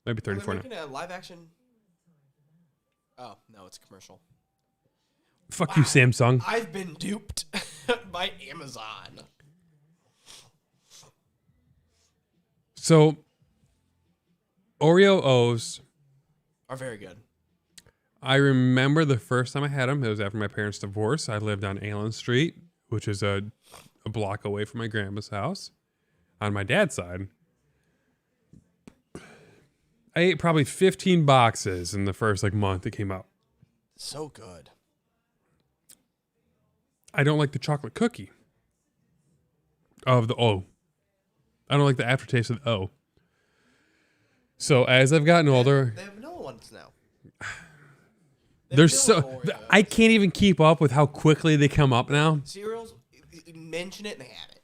Maybe 34 now. Making a live action. Oh no, it's a commercial. Fuck you, Samsung. I've been duped by Amazon. So, Oreo O's Are very good. I remember the first time I had them. It was after my parents' divorce. I lived on Allen Street, which is a block away from my grandma's house on my dad's side. I ate probably 15 boxes in the first month it came out. So good. I don't like the chocolate cookie of the O. I don't like the aftertaste of the O. So as I've gotten older, They have vanilla ones now. there's I can't even keep up with how quickly they come up now. Cereals, you mention it and they have it.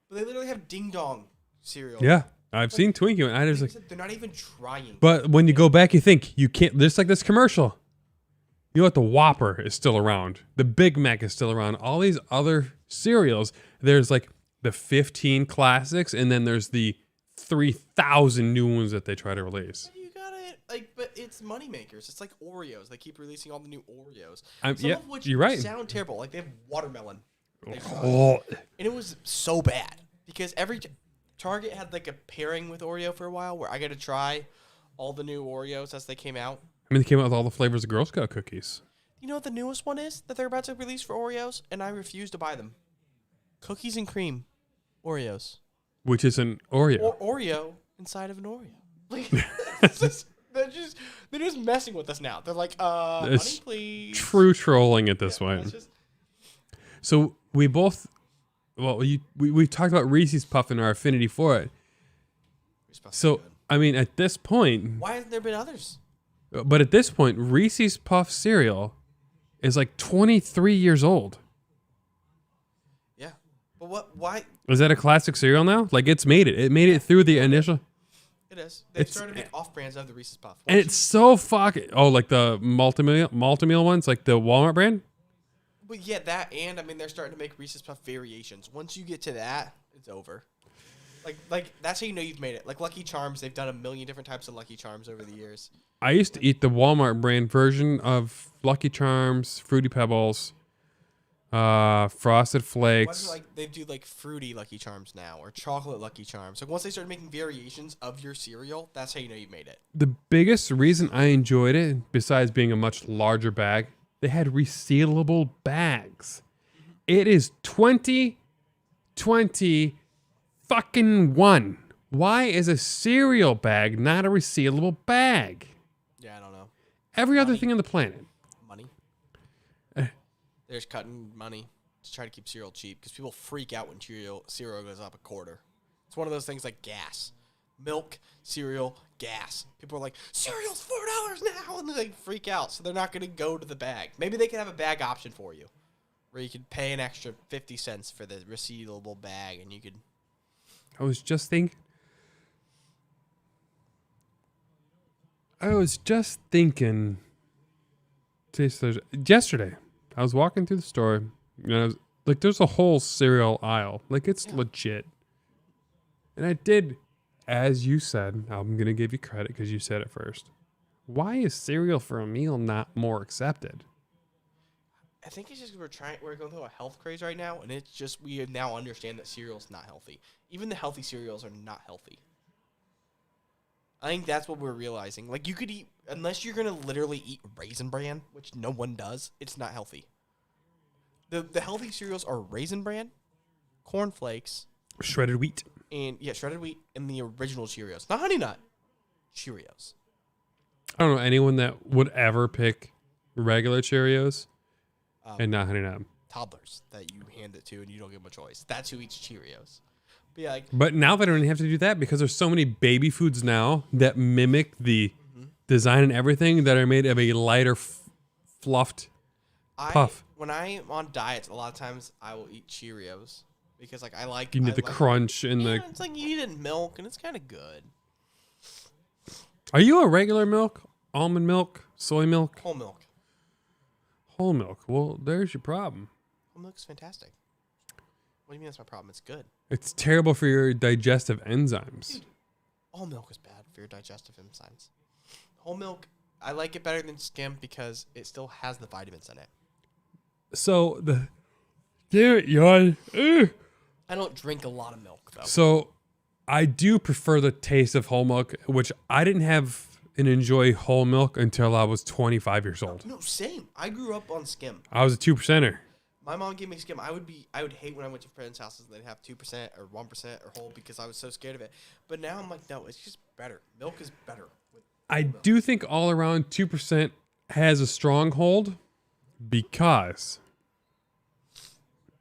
But they literally have Ding Dong cereal. Yeah, I've seen Twinkie and I just like. They're not even trying. But when you go back, you think you can't. There's like this commercial. You know what? The Whopper is still around. The Big Mac is still around. All these other cereals. There's like the 15 classics, and then there's the 3,000 new ones that they try to release. You got it. But it's moneymakers. It's like Oreos. They keep releasing all the new Oreos. Yeah, Of which you're right. sound terrible. Like they have watermelon. Oh, And it was so bad because every Target had like a pairing with Oreo for a while where I got to try all the new Oreos as they came out. I mean, they came out with all the flavors of Girl Scout cookies. You know what the newest one is that they're about to release for Oreos? And I refuse to buy them. Cookies and cream Oreos. Which is an Oreo. Or Oreo inside of an Oreo. Like, they're just messing with us now. They're like, money, It's please. true trolling at this point. It's just, So we both, we talked about Reese's Puff and our affinity for it. So, I mean, at this point, why hasn't there been others? but at this point, Reese's Puff cereal is like 23 years old. Yeah. But why? Is that a classic cereal now? Like it's made it. It made it through the initial. It is. They've started to make off-brands of the Reese's Puff. And it's so fucking. Oh, like the multi-meal ones, like the Walmart brand. But yeah, that and I mean they're starting to make Reese's Puff variations. Once you get to that, it's over. Like that's how you know you've made it. Like Lucky Charms, they've done a million different types of Lucky Charms over the years. I used to eat the Walmart brand version of Lucky Charms, Fruity Pebbles, Frosted Flakes. Like they do like fruity Lucky Charms now or chocolate Lucky Charms. Like once they start making variations of your cereal, that's how you know you've made it. The biggest reason I enjoyed it, besides being a much larger bag, they had resealable bags. It is 2020 fucking 1. Why is a cereal bag not a resealable bag? Yeah, I don't know. Every other thing on the planet. Money. They're just cutting money to try to keep cereal cheap because people freak out when cereal goes up a quarter. It's one of those things like gas. Milk, cereal, gas. People are like, cereal's $4 now, and they like freak out, so they're not going to go to the bag. Maybe they can have a bag option for you, where you could pay an extra 50 cents for the resealable bag, and you could. I was just thinking. Yesterday, I was walking through the store, and I was like, there's a whole cereal aisle. Like, it's legit. And I did, as you said, I'm going to give you credit because you said it first. Why is cereal for a meal not more accepted? I think it's just we're going through a health craze right now, and it's just we now understand that cereal's not healthy. Even the healthy cereals are not healthy. I think that's what we're realizing. Like, you could eat, unless you're going to literally eat Raisin Bran, which no one does, it's not healthy. The healthy cereals are Raisin Bran, Corn Flakes, Shredded wheat. and shredded wheat, and the original Cheerios. Not Honey Nut, Cheerios. I don't know anyone that would ever pick regular Cheerios and not Honey Nut. Toddlers that you hand it to and you don't give them a choice. That's who eats Cheerios. But yeah, like, But now they don't even have to do that because there's so many baby foods now that mimic the design and everything that are made of a lighter, fluffed puff. When I'm on diets, a lot of times I will eat Cheerios because like I like You need the crunch and yeah, the. it's like you eat it in milk and it's kind of good. Are you a regular milk, almond milk, soy milk, Whole milk. whole milk? Well, there's your problem. Whole milk is fantastic. What do you mean that's my problem? It's good. It's terrible for your digestive enzymes. Dude, all milk is bad for your digestive enzymes. Whole milk, I like it better than skim because it still has the vitamins in it. So the, damn it, yawn. Ugh. I don't drink a lot of milk though. So I do prefer the taste of whole milk, which I didn't have and enjoy whole milk until I was 25 years old. No, same. I grew up on skim. I was a 2%er. My mom gave me skim. I would hate when I went to friends' houses and they'd have 2% or 1% or whole because I was so scared of it. But now I'm like, no, it's just better. Milk is better. I do think all around 2% has a stronghold because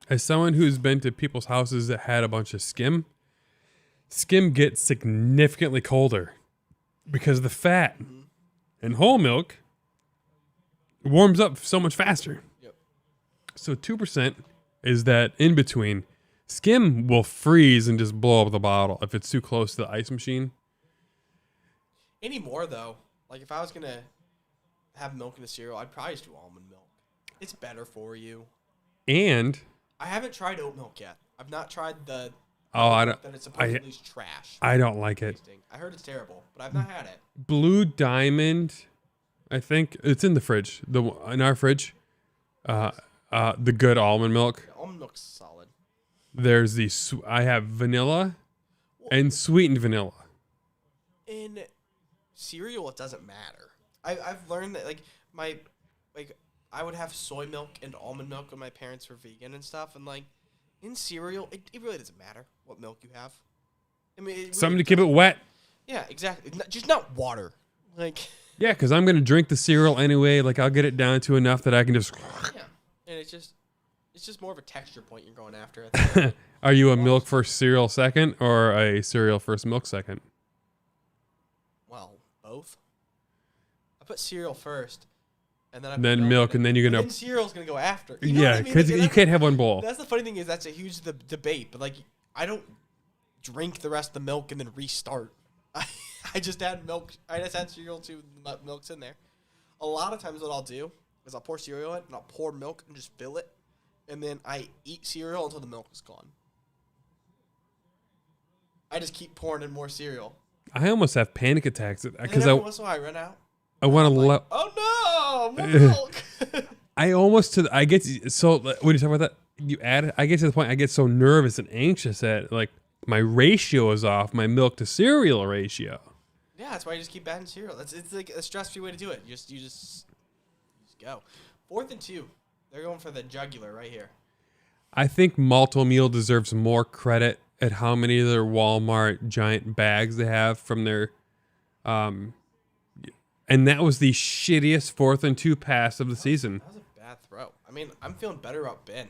as someone who's been to people's houses that had a bunch of skim gets significantly colder because the fat in whole milk warms up so much faster. Yep. So 2% is that in between. Skim will freeze and just blow up the bottle if it's too close to the ice machine. Anymore though, like if I was gonna have milk in a cereal, I'd probably just do almond milk. It's better for you. And I haven't tried oat milk yet. I've not tried the I don't. that it's supposedly trash. I don't like it. tasting. I heard it's terrible, but I've not had it. Blue Diamond, I think it's in the fridge. In our fridge, the good almond milk. The almond milk's solid. There's I have vanilla and sweetened vanilla. In cereal, it doesn't matter. I've learned that I would have soy milk and almond milk when my parents were vegan and stuff, and like in cereal, it really doesn't matter what milk you have. I mean, really Something to keep it wet. Yeah, exactly. Just not water. Like Yeah, because I'm gonna drink the cereal anyway. Like I'll get it down to enough that I can just. yeah, and it's just more of a texture point you're going after. I think. Are you a milk first cereal second or a cereal first milk second? Well, both. I put cereal first, and then I Then put milk, and then you're gonna. then cereal's gonna go after. You know what Yeah, I mean? because Like, you can't have one bowl. That's the funny thing is that's a huge debate, but like I don't drink the rest of the milk and then restart. I just add milk. I just add cereal to the milk's in there. A lot of times what I'll do is I'll pour cereal in and I'll pour milk and just fill it, and then I eat cereal until the milk is gone. I just keep pouring in more cereal. I almost have panic attacks And because then every once in a while I run out. I want to. Like, oh no, more milk. I get so when you talk about that, I get to the point I get so nervous and anxious that like my ratio is off, my milk to cereal ratio. Yeah, that's why you just keep adding cereal. It's like a stress-free way to do it. You just go. 4th and 2. They're going for the jugular right here. I think Malto Meal deserves more credit at how many of their Walmart giant bags they have from their, and that was the shittiest 4th and 2 pass of the season. That was a bad throw. I mean, I'm feeling better about Ben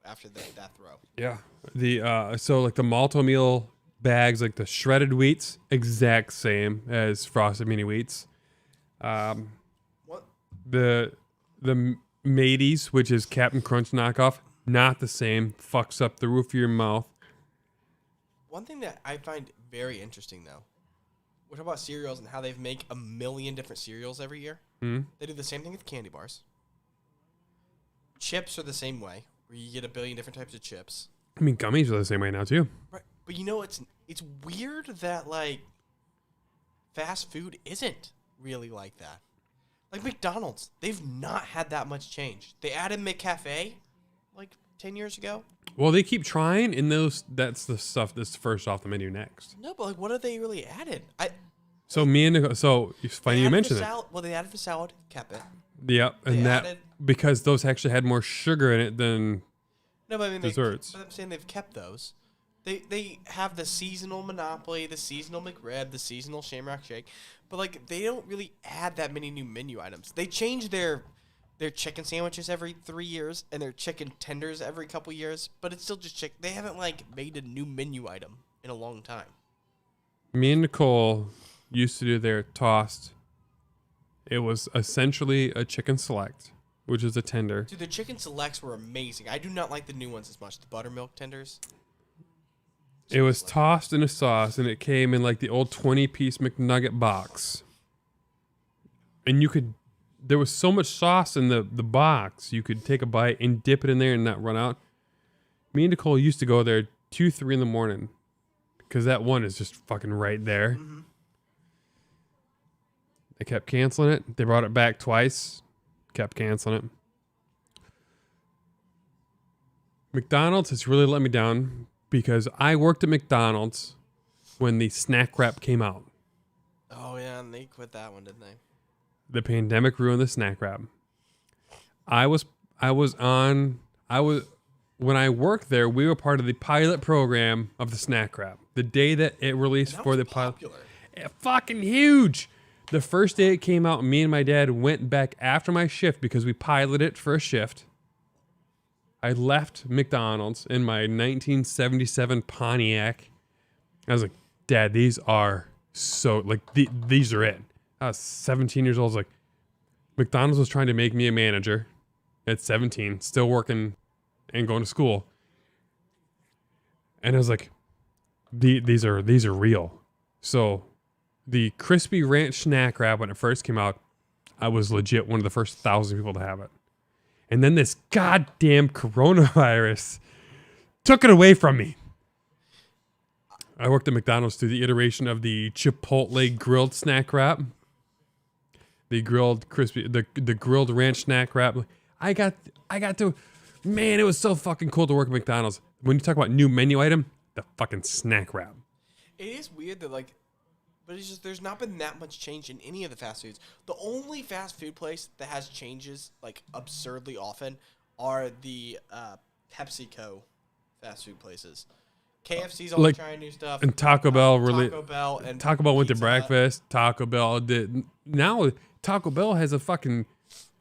after that throw. Yeah. So like the Malto Meal bags, like the shredded wheats, exact same as Frosted Mini Wheats. What? The Mateys, which is Captain Crunch knockoff, not the same. Fucks up the roof of your mouth. One thing that I find very interesting, though, we're talking about cereals and how they make a million different cereals every year. Mm-hmm. They do the same thing with candy bars. Chips are the same way, where you get a billion different types of chips. I mean, gummies are the same way now too. Right, but you know, it's weird that like fast food isn't really like that. Like McDonald's, they've not had that much change. They added McCafe like 10 years ago. Well, they keep trying, and that's the stuff that's first off the menu next. No, but like, what have they really added? So it's funny you mentioned it. Well, they added the salad, kept it. Yep, and They that added- because those actually had more sugar in it than No, but I mean, desserts. But I'm saying they've kept those. They have the seasonal Monopoly, the seasonal McRib, the seasonal Shamrock Shake, but like they don't really add that many new menu items. They change their chicken sandwiches every 3 years and their chicken tenders every couple years, but it's still just chicken. They haven't like made a new menu item in a long time. Me and Nicole used to do their tossed. It was essentially a chicken select, which is a tender. Dude, the chicken selects were amazing. I do not like the new ones as much. The buttermilk tenders. It was tossed in a sauce, and it came in like the old 20-piece McNugget box. And there was so much sauce in the box, you could take a bite and dip it in there and not run out. Me and Nicole used to go there 2, 3 in the morning because that one is just fucking right there. Mm-hmm. They kept canceling it. They brought it back twice, kept canceling it. McDonald's has really let me down because I worked at McDonald's when the snack wrap came out. Oh, yeah, and they quit that one, didn't they? The pandemic ruined the snack wrap. When I worked there, we were part of the pilot program of the snack wrap. The day that it released for the pilot, fucking huge. The first day it came out, me and my dad went back after my shift because we piloted it for a shift. I left McDonald's in my 1977 Pontiac. I was like, Dad, these are so, like, these are it. I was 17 years old. I was like, McDonald's was trying to make me a manager at 17, still working and going to school. And I was like, these are real. So the crispy ranch snack wrap, when it first came out, I was legit one of the first 1,000 people to have it. And then this goddamn coronavirus took it away from me. I worked at McDonald's through the iteration of the Chipotle grilled snack wrap, the grilled crispy, the grilled ranch snack wrap. I got to, man, it was so fucking cool to work at McDonald's. When you talk about new menu item, the fucking snack wrap. It is weird that like, but it's just there's not been that much change in any of the fast foods. The only fast food place that has changes like absurdly often are the PepsiCo fast food places. KFC's always trying new stuff. And Taco Bell Taco Bell went to breakfast. Taco Bell did. Now Taco Bell has a fucking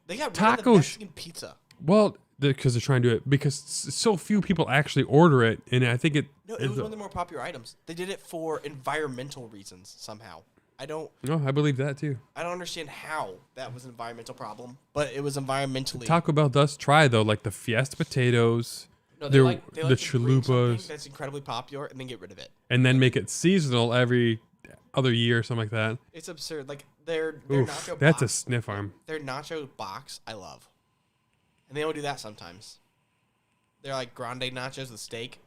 they got rid of the Mexican pizza. Well, because they're trying to do it because so few people actually order it, and I think it was one of the more popular items. They did it for environmental reasons somehow. No, I believe that too. I don't understand how that was an environmental problem, but it was environmentally. Taco Bell does try though, like the Fiesta potatoes. No, they like the chalupas. That's incredibly popular, and then get rid of it. And then make it seasonal every other year or something like that. It's absurd. Like their Oof, nacho that's box, a sniff arm. Their nacho box, I love. And they only do that sometimes. They're like grande nachos with steak.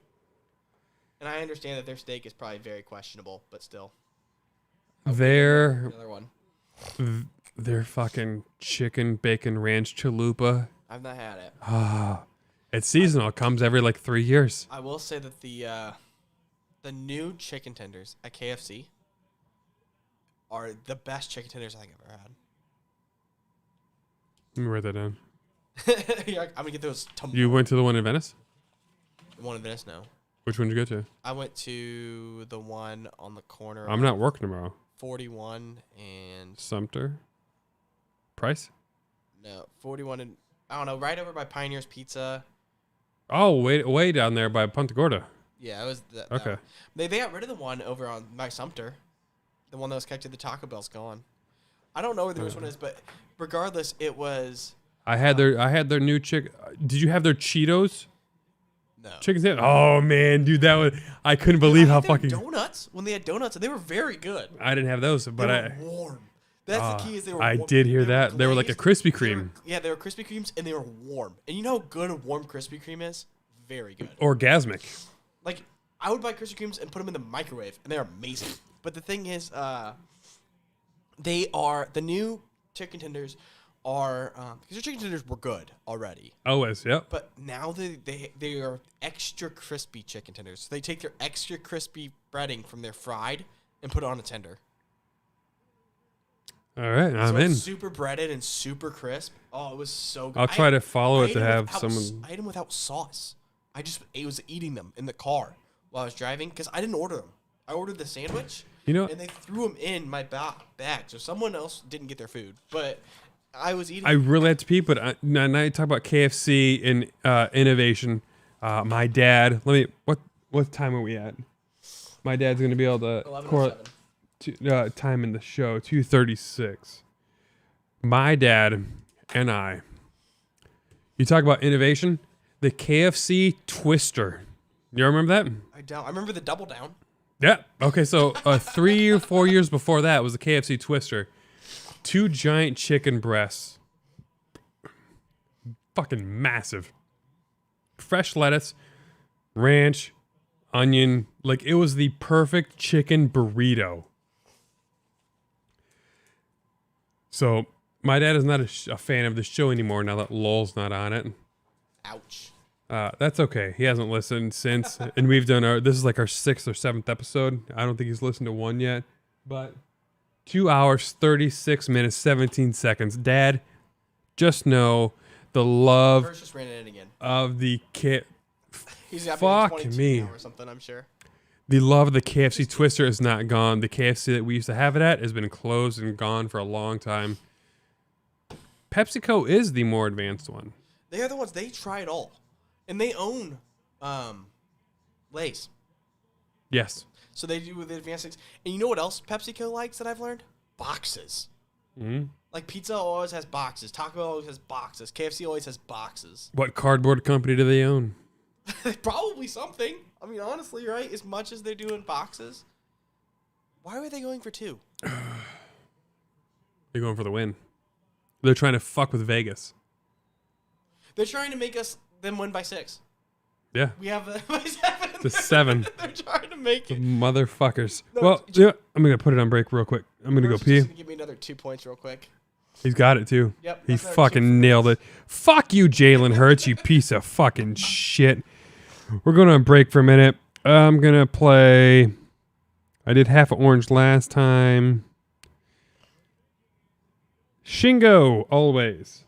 And I understand that their steak is probably very questionable, but still. Another one. Their fucking chicken bacon ranch chalupa. I've not had it. It's seasonal. It comes every like 3 years. I will say that the new chicken tenders at KFC are the best chicken tenders I think I've ever had. Let me write that down. I'm gonna get those tomorrow. You went to the one in Venice? The one in Venice, no. Which one did you go to? I went to the one on the corner. I'm not working tomorrow. 41 and Sumter. Price? No, 41 and I don't know, right over by Pioneer's Pizza. Oh, way down there by Punta Gorda. Yeah, it was that. Okay. They got rid of the one over on my Sumter. The one that was connected to Taco Bell's gone. I don't know where the newest one is, but regardless, it was. I had their new chick. Did you have their Cheetos? No. Chicken sandwich. Oh man, dude, that was. I couldn't believe how fucking. Donuts when they had donuts, and they were very good. I didn't have those, but they were warm. That's the key. Is they were. I warm. did hear that. They were like a Krispy Kreme. They were Krispy Kremes, and they were warm. And you know how good a warm Krispy Kreme is? Very good. Orgasmic. Like I would buy Krispy Kremes and put them in the microwave, and they're amazing. But the thing is, they are the new chicken tenders. Are because your chicken tenders were good already. Always, yep. But now they are extra crispy chicken tenders. So they take their extra crispy breading from their fried and put it on a tender. All right, I'm in. Super breaded and super crisp. Oh, it was so good. I'll try to follow it to have someone. I ate them without sauce. I was eating them in the car while I was driving because I didn't order them. I ordered the sandwich, You know, and they threw them in my bag, so someone else didn't get their food. But I was eating. I really had to pee, but now you talk about KFC and innovation. My dad, what time are we at? My dad's going to be able to 11:07. time in the show, 2:36. My dad and I, you talk about innovation, the KFC Twister. You remember that? I remember the double down. Yeah. Okay, so 3 or 4 years before that was the KFC Twister. 2 giant chicken breasts. Fucking massive. Fresh lettuce, ranch, onion. Like, it was the perfect chicken burrito. So, my dad is not a fan of the show anymore now that Lowell's not on it. Ouch. That's okay. He hasn't listened since. And we've done this is like our 6th or 7th episode. I don't think he's listened to one yet. But 2 hours, 36 minutes, 17 seconds. Dad, just know the love First just ran it in again. of the kid. He's got Fuck 22 me. now or something, I'm sure. The love of the KFC Twister is not gone. The KFC that we used to have it at has been closed and gone for a long time. PepsiCo is the more advanced one. They are the ones, they try it all. And they own Lay's. Yes. So they do the advanced things. And you know what else PepsiCo likes that I've learned? Boxes. Mm-hmm. Like pizza always has boxes. Taco Bell always has boxes. KFC always has boxes. What cardboard company do they own? Probably something. I mean, honestly, right? As much as they're doing boxes, why were they going for 2? They're going for the win. They're trying to fuck with Vegas. They're trying to make them win by 6. Yeah. We have by 7. The 7. They're trying to make it. Motherfuckers. No, Well, yeah, I'm going to put it on break real quick. I'm going to go First, pee. just gonna give me another 2 points real quick. He's got it too. Yep, He that's our 2 fucking nailed it. Fuck you, Jalen Hurts, you piece of fucking shit. We're going on break for a minute. I'm going to play. I did half an orange last time. Shingo, always.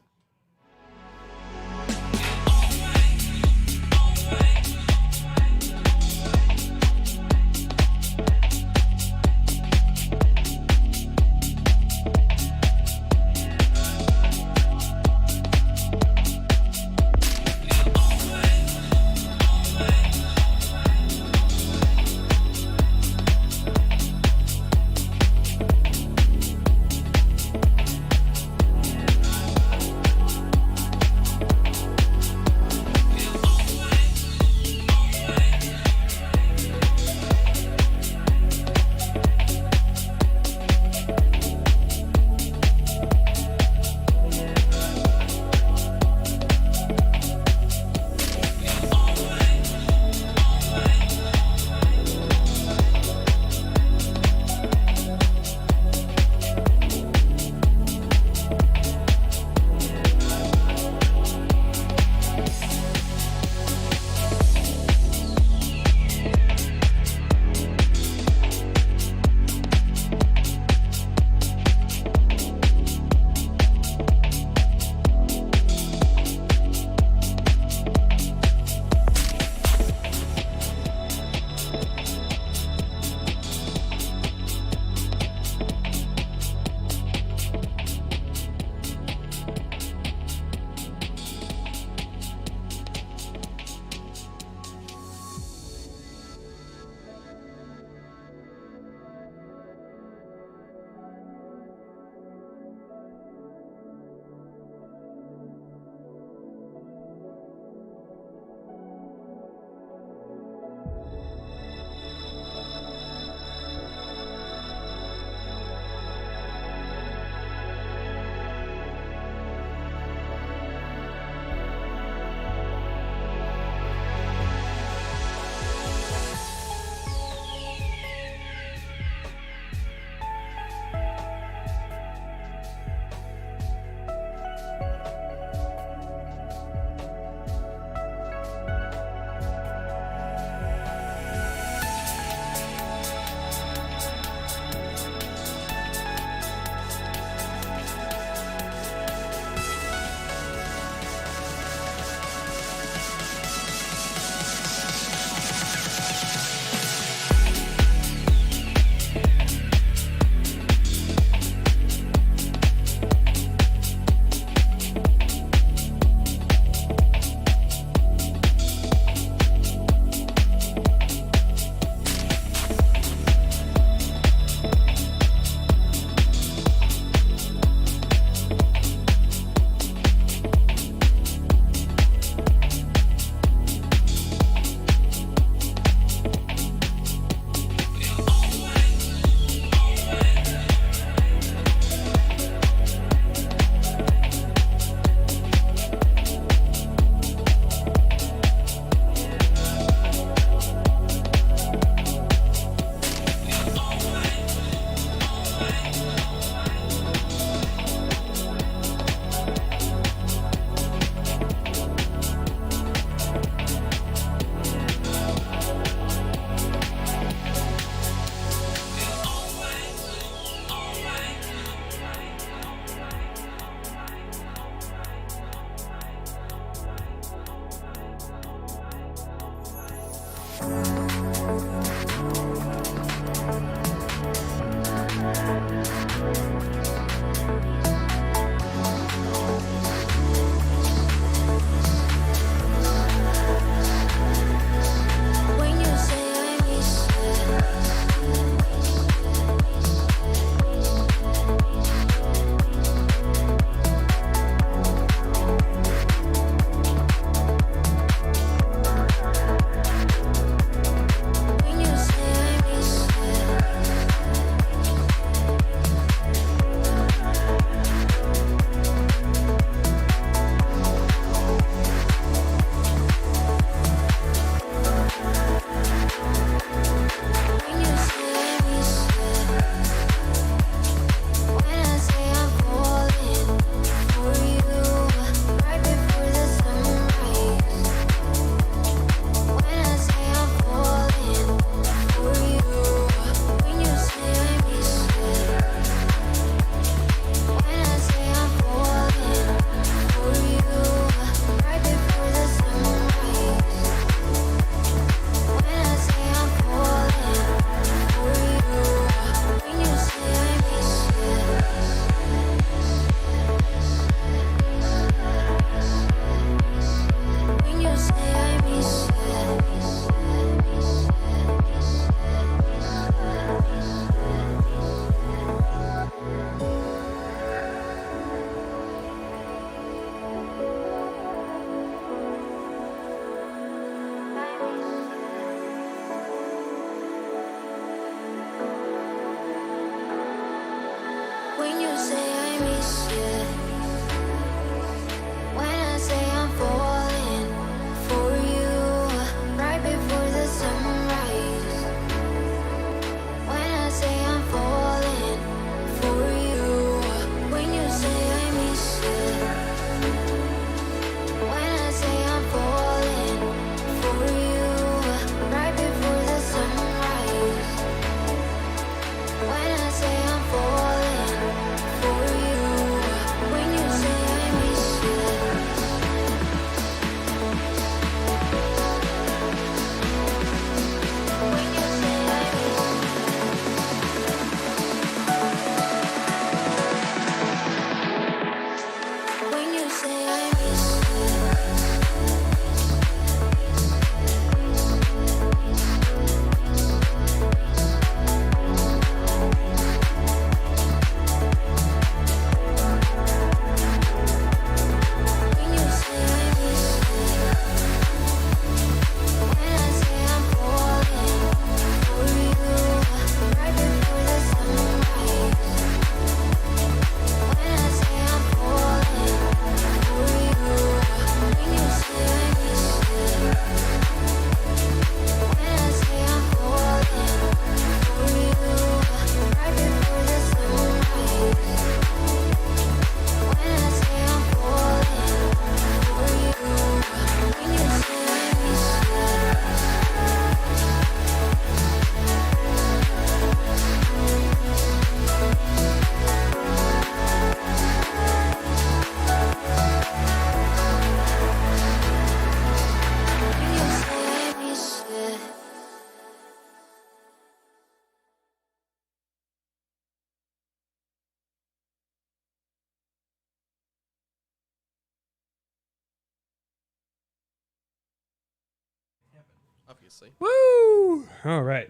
obviously. Woo! All right.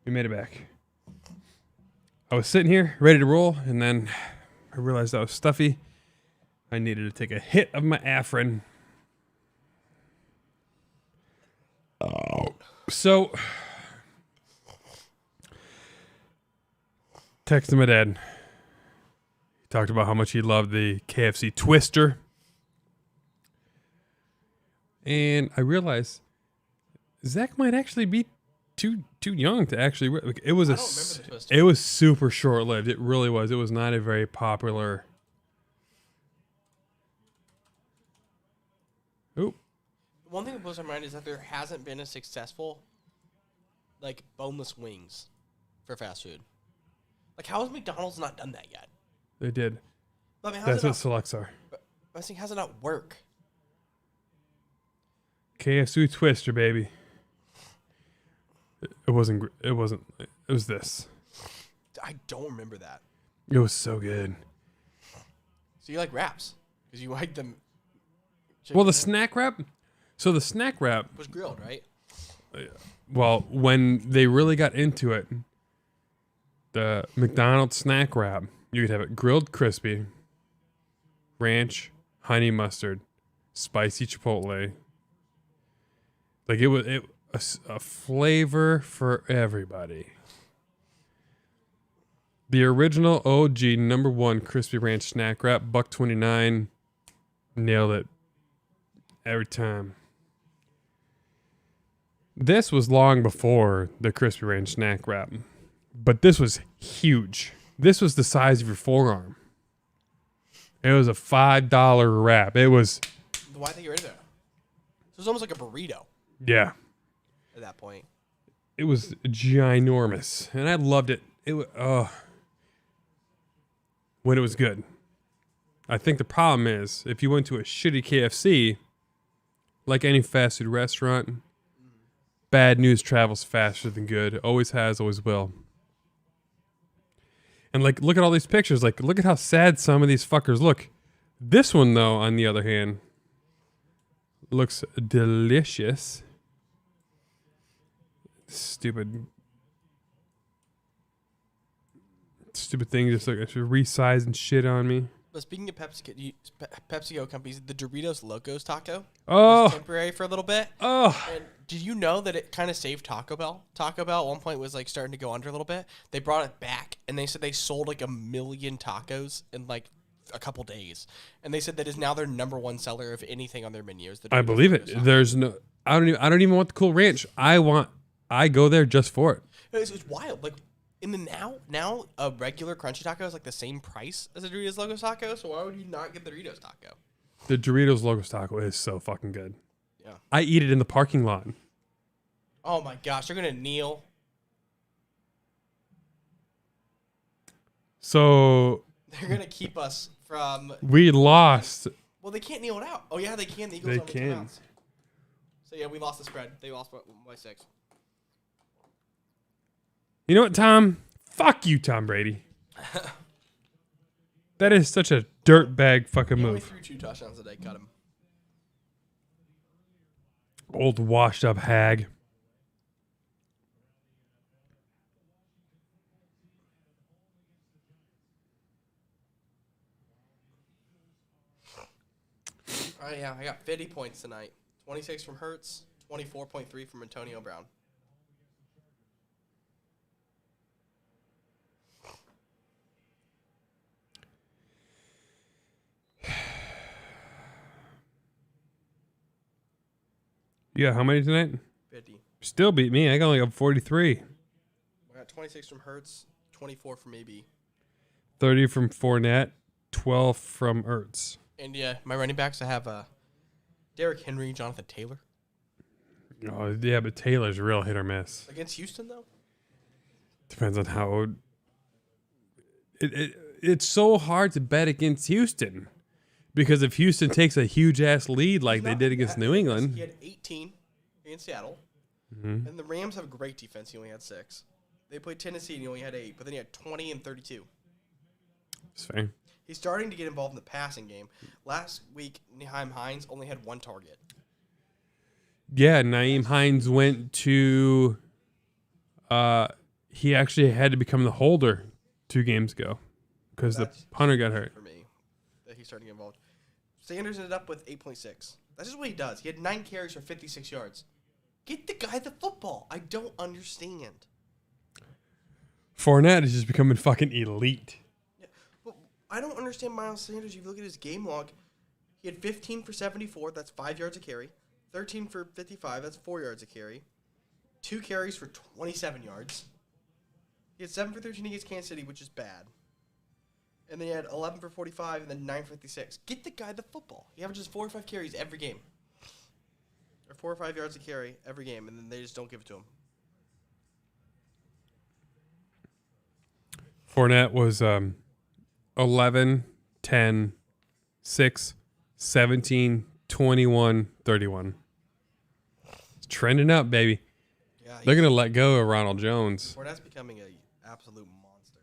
We made it back. I was sitting here ready to roll, and then I realized I was stuffy. I needed to take a hit of my Afrin. Oh. So, texted my dad. He talked about how much he loved the KFC Twister. And I realized Zach might actually be too young to actually. It was I don't remember the Twister. it was super short lived. It really was. It was not a very popular. Oop. One thing that blows my mind is that there hasn't been a successful, like, boneless wings for fast food. Like, how has McDonald's not done that yet? They did. I mean, That's what selects are. I think how does it not work? KFC Twister, baby. It wasn't. It was this. I don't remember that. It was so good. So you like wraps because you like them. Well, the snack wrap. So the snack wrap was grilled, right? Well, when they really got into it, the McDonald's snack wrap, you could have it grilled crispy, ranch, honey mustard, spicy chipotle. Like it was a flavor for everybody. The original OG #1 crispy ranch snack wrap, $1.29, nailed it every time. This was long before the crispy ranch snack wrap, but this was huge. This was the size of your forearm. It was a $5 wrap. It was. Why did they get rid of it? So it was almost like a burrito Yeah. at that point. It was ginormous, and I loved it. It was when it was good. I think the problem is if you went to a shitty KFC, like any fast food restaurant, bad news travels faster than good. Always has, always will. And like, look at all these pictures. Like, look at how sad some of these fuckers look. This one, though, on the other hand, looks delicious. Stupid thing just like resizing shit on me. But speaking of PepsiCo companies, the Doritos Locos Taco Oh. was temporary for a little bit. Oh. And did you know that it kind of saved Taco Bell? Taco Bell at one point was like starting to go under a little bit. They brought it back, and they said they sold like 1 million tacos in like a couple days. And they said that is now their #1 seller of anything on their menu. Is the I Doritos believe Locos it. Taco. There's no. I don't even want the Cool Ranch. I go there just for it. It's wild. Like in the now a regular crunchy taco is like the same price as a Doritos Locos Taco. So why would you not get the Doritos Taco? The Doritos Locos Taco is so fucking good. Yeah. I eat it in the parking lot. Oh my gosh, they're gonna kneel. So They're gonna keep us from. we lost. Well, they can't kneel it out. Oh yeah, they can. The Eagles They don't make can. timeouts. So yeah, we lost the spread. They lost by 6. You know what, Tom? Fuck you, Tom Brady. That is such a dirtbag fucking He only move. threw 2 touchdowns today. Cut him. Old washed up hag. All right, yeah, I got 50 points tonight. 26 from Hurts, 24.3 from Antonio Brown. You got how many tonight? 50. Still beat me. I got only got 43. I got 26 from Hurts, 24 from AB. 30 from Fournette, 12 from Ertz. And yeah, my running backs, I have Derrick Henry, Jonathan Taylor. Oh, yeah, but Taylor's a real hit or miss. Against Houston, though? Depends on how. It's so hard to bet against Houston. Because if Houston takes a huge ass lead like they did against New England. He had 18 against Seattle. Mm-hmm. And the Rams have great defense. He only had 6. They played Tennessee and he only had 8. But then he had 20 and 32. It's fair. He's starting to get involved in the passing game. Last week, Nyheim Hines only had 1 target. Yeah, Naeem Hines went to. He actually had to become the holder 2 games ago because the That's punter got hurt. for me that he's starting to get involved. Sanders ended up with 8.6. That's just what he does. He had 9 carries for 56 yards. Get the guy the football. I don't understand. Fournette is just becoming fucking elite. Yeah, but I don't understand Miles Sanders. If you look at his game log, he had 15 for 74. That's 5 yards a carry. 13 for 55. That's 4 yards a carry. 2 carries for 27 yards. He had 7 for 13 against Kansas City, which is bad. And then he had 11 for 45 and then 9 for 56. Get the guy the football. He averages 4 or 5 carries every game. Or 4 or 5 yards a carry every game, and then they just don't give it to him. Fournette was 11, 10, 6, 17, 21, 31. It's trending up, baby. Yeah, They're going to let go of Ronald Jones. Fournette's becoming an absolute monster.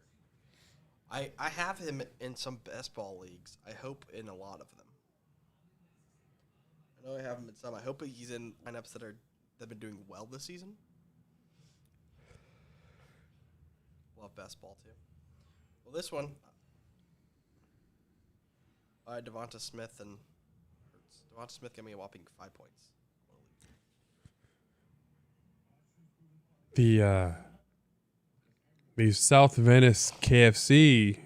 I have him in some best ball leagues. I hope in a lot of them. I know I have him in some. I hope he's in lineups that have been doing well this season. Love best ball too. Well, this one, I had Devonta Smith and Hurts. Devonta Smith got me a whopping 5 points. The South Venice KFC.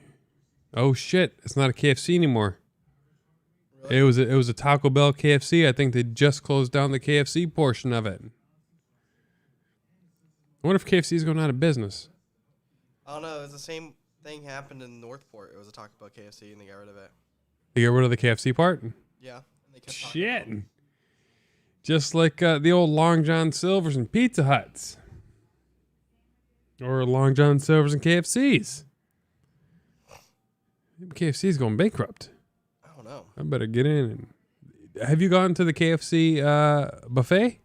Oh shit! It's not a KFC anymore. Really? It was a Taco Bell KFC. I think they just closed down the KFC portion of it. I wonder if KFC is going out of business. I don't know. It was the same thing happened in Northport. It was a Taco Bell KFC, and they got rid of it. They got rid of the KFC part. Yeah. And they kept Taco Shit! Bell. Just like the old Long John Silver's and Pizza Huts. Or Long John Silver's and KFC's. KFC's going bankrupt. I don't know. I better get in. Have you gone to the KFC buffet?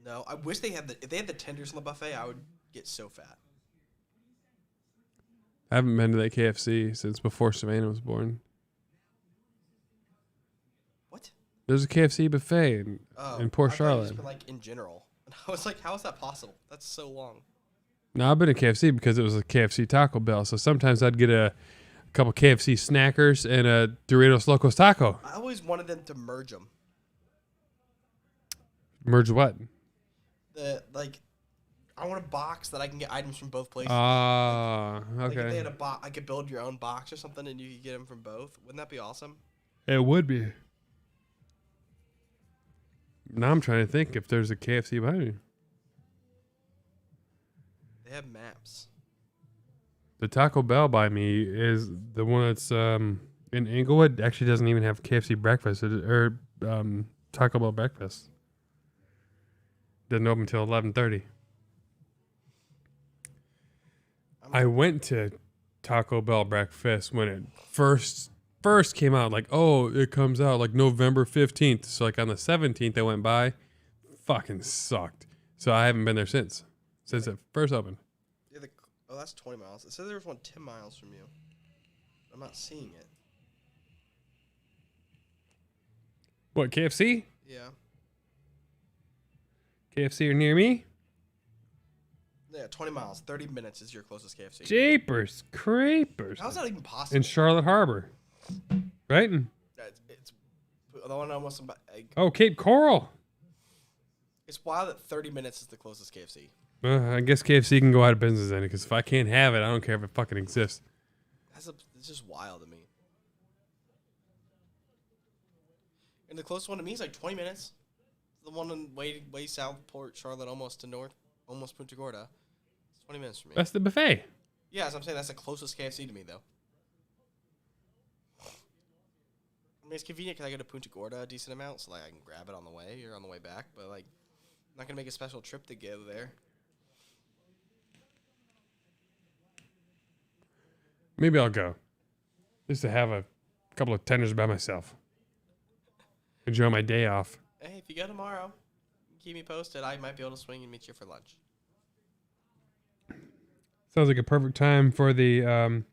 No, I wish they had if they had the tenders on the buffet, I would get so fat. I haven't been to that KFC since before Savannah was born. What? There's a KFC buffet in Port I thought you Charlotte. just meant, like in general. And I was like, how is that possible? That's so long. No, I've been to KFC because it was a KFC Taco Bell. So sometimes I'd get a couple KFC snackers and a Doritos Locos Taco. I always wanted them to merge them. Merge what? I want a box that I can get items from both places. Ah, Like if they okay. had a box, I could build your own box or something, and you could get them from both. Wouldn't that be awesome? It would be. Now I'm trying to think if there's a KFC behind me. They have maps. The Taco Bell by me is the one that's in Inglewood. Actually, doesn't even have KFC breakfast or Taco Bell breakfast. Doesn't open until 11:30. I went to Taco Bell breakfast when it first came out. Like, oh, it comes out like November 15th. So like on the 17th, I went by. Fucking sucked. So I haven't been there since it first opened. Yeah, that's 20 miles. It says there was one 10 miles from you. I'm not seeing it. What, KFC? Yeah. KFC are near me? Yeah, 20 miles. 30 minutes is your closest KFC. Japers, crapers. How's that even possible? In Charlotte Harbor. Right? It's the one almost about. Oh, Cape Coral. It's wild that 30 minutes is the closest KFC. I guess KFC can go out of business then, because if I can't have it, I don't care if it fucking exists. It's just wild to me. And the closest one to me is like 20 minutes. The one in way south, Port Charlotte, almost to north, almost Punta Gorda. It's 20 minutes from me. That's the buffet. Yeah, as I'm saying, that's the closest KFC to me, though. I mean, it's convenient because I go to Punta Gorda a decent amount, so like I can grab it on the way or on the way back. But like, I'm not gonna make a special trip to go there. Maybe I'll go. Just to have a couple of tenders by myself. Enjoy my day off. Hey, if you go tomorrow, keep me posted. I might be able to swing and meet you for lunch. Sounds like a perfect time for the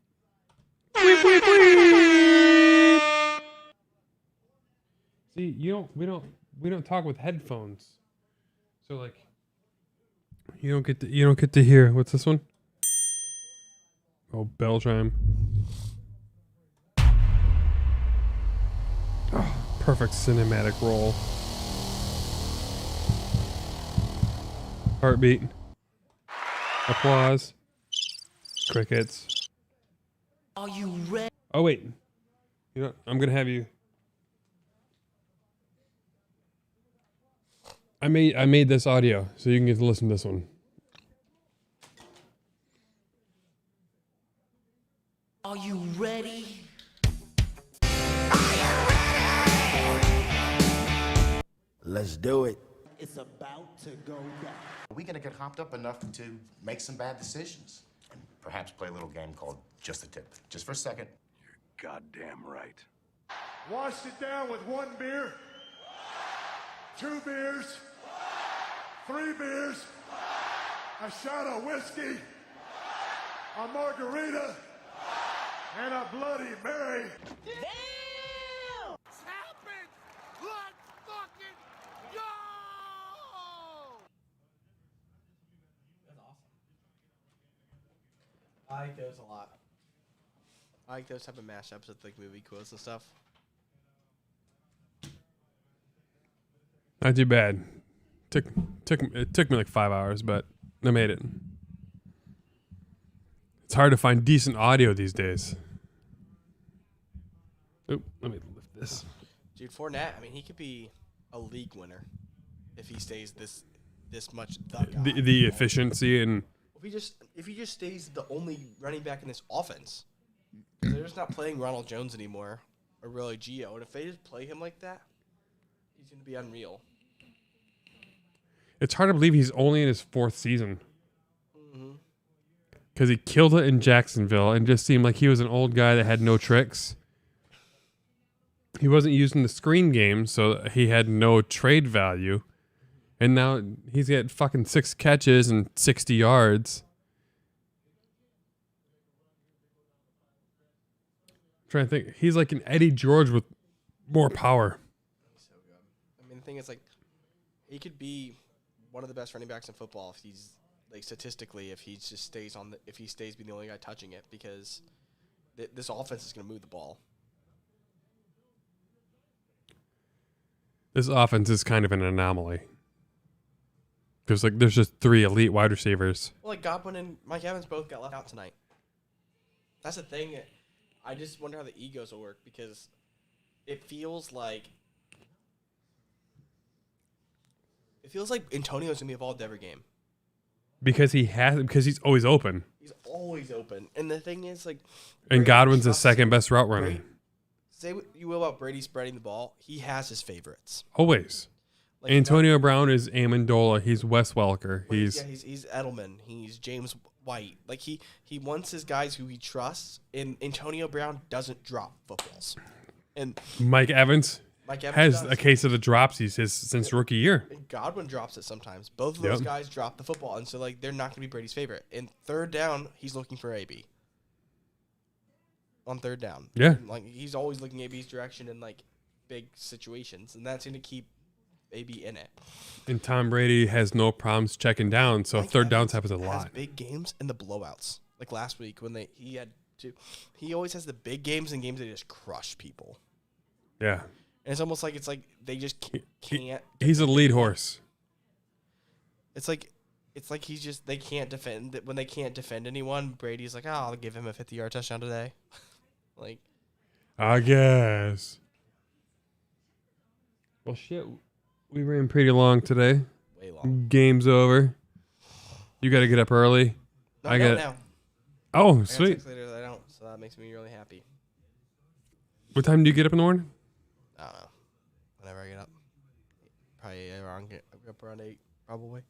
See, we don't talk with headphones. So like, you don't get to hear. What's this one? Oh, bell chime. Oh, perfect cinematic roll. Heartbeat. Applause. Crickets. Are you ready? Oh wait. You know, I'm gonna have you. I made this audio so you can get to listen to this one. Are you ready? Let's do it. It's about to go down. Are we going to get hopped up enough to make some bad decisions? And perhaps play a little game called Just a Tip. Just for a second. Goddamn right. Washed it down with 1 beer, 2 beers, 3 beers, a shot of whiskey, a margarita, and a Bloody Mary. Damn! It's happened! Let's fucking go! That's awesome. I like those a lot. I like those type of mashups with like movie quotes and stuff. Not too bad. It took me like 5 hours, but I made it. It's hard to find decent audio these days. Oop, let me lift this. Dude, Fournette, I mean, he could be a league winner if he stays this much the guy. The efficiency and If he just stays the only running back in this offense. They're just not playing Ronald Jones anymore, or really Gio. And if they just play him like that, he's going to be unreal. it's hard to believe he's only in his 4th season. Because he killed it in Jacksonville and just seemed like he was an old guy that had no tricks. He wasn't using the screen game, so he had no trade value. And now he's got fucking 6 catches and 60 yards. I'm trying to think. He's like an Eddie George with more power. So good. I mean, the thing is, like, he could be one of the best running backs in football if he's, like, statistically, if he just stays if he stays being the only guy touching it, because this offense is going to move the ball. This offense is kind of an anomaly. There's just 3 elite wide receivers. Well, like, Godwin and Mike Evans both got left out tonight. That's the thing. I just wonder how the egos will work, because it feels like Antonio's going to be involved every game. Because he's always open. He's always open. And the thing is, like... And Godwin's the second best route runner. Say what you will about Brady spreading the ball. He has his favorites. Always. Like, Antonio Brown is Amendola. He's Wes Welker. He's Edelman. He's James White. Like, he wants his guys who he trusts, and Antonio Brown doesn't drop footballs. And Mike Evans has does. a case of the drops since rookie year. And Godwin drops it sometimes. Both of those guys drop the football, and so, like, they're not going to be Brady's favorite. And 3rd down, he's looking for AB. On 3rd down. Yeah. Like, he's always looking AB's direction in, like, big situations, and that's going to keep AB in it. And Tom Brady has no problems checking down, so 3rd downs happens a lot. Has big games and the blowouts. Like last week when he had to. He always has the big games and games that just crush people. Yeah. And it's almost like they just can't. He's a lead horse. It's like they can't defend. When they can't defend anyone, Brady's like, I'll give him a 50-yard touchdown today. Like, I guess. Well, shit. We ran pretty long today. way long. Game's over. You got to get up early. I got now. Oh, I got sweet. 6 later that I don't, so that makes me really happy. What time do you get up in the morning? I don't know. Whenever I get up, probably get up around 8, probably.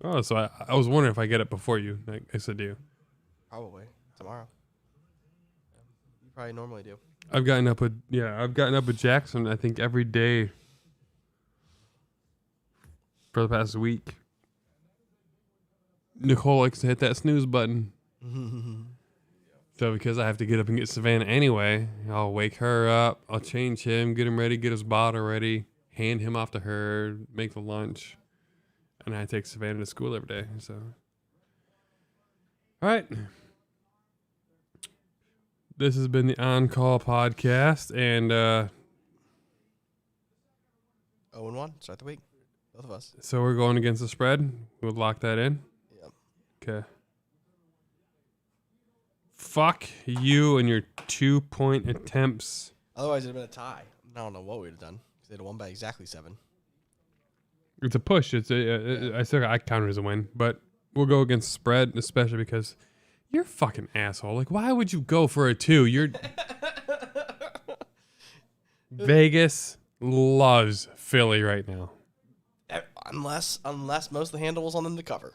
Oh, so I was wondering if I get up before you. I said to you. Probably tomorrow. You probably normally do. I've gotten up with Jackson, I think, every day for the past week. Nicole likes to hit that snooze button. So because I have to get up and get Savannah anyway, I'll wake her up, I'll change him, get him ready, get his bottle ready, hand him off to her, make the lunch. And I take Savannah to school every day. So, all right. This has been the On Call podcast, and 0-1, start the week. Both of us. so we're going against the spread. We'll lock that in. Yep. Okay. Fuck you and your 2-point attempts. Otherwise, it'd have been a tie. I don't know what we'd have done because they'd have won by exactly 7. It's a push. I count it as a win, but we'll go against spread, especially because you're a fucking asshole. Like, why would you go for a 2? You're Vegas loves Philly right now. Unless most of the handle was on them to cover,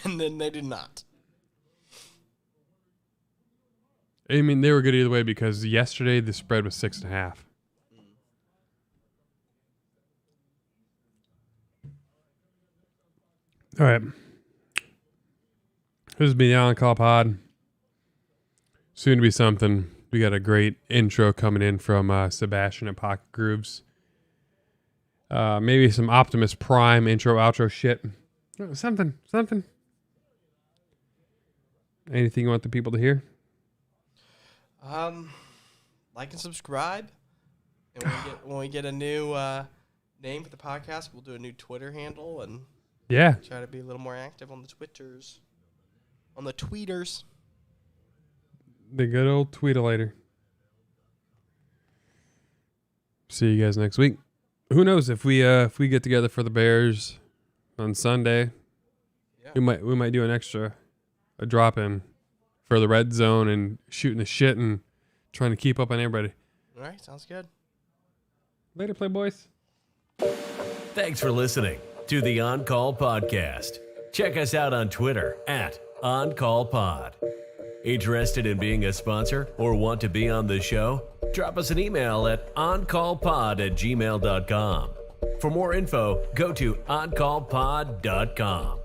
and then they did not. I mean, they were good either way because yesterday the spread was 6.5. All right. This has been the On Call Pod. Soon to be something. We got a great intro coming in from Sebastian at Pocket Grooves. Maybe some Optimus Prime intro, outro shit. Something. Anything you want the people to hear? Like and subscribe. And when we get a new name for the podcast, we'll do a new Twitter handle and try to be a little more active on the Twitters. On the tweeters. The good old tweet-a-later. See you guys next week. Who knows if we get together for the Bears on Sunday, we might do a drop in for the red zone and shooting the shit and trying to keep up on everybody. All right, sounds good. Later, Playboys. Thanks for listening to the On Call podcast. Check us out on Twitter at OnCallPod. Interested in being a sponsor or want to be on the show? Drop us an email at oncallpod@gmail.com. For more info, go to oncallpod.com.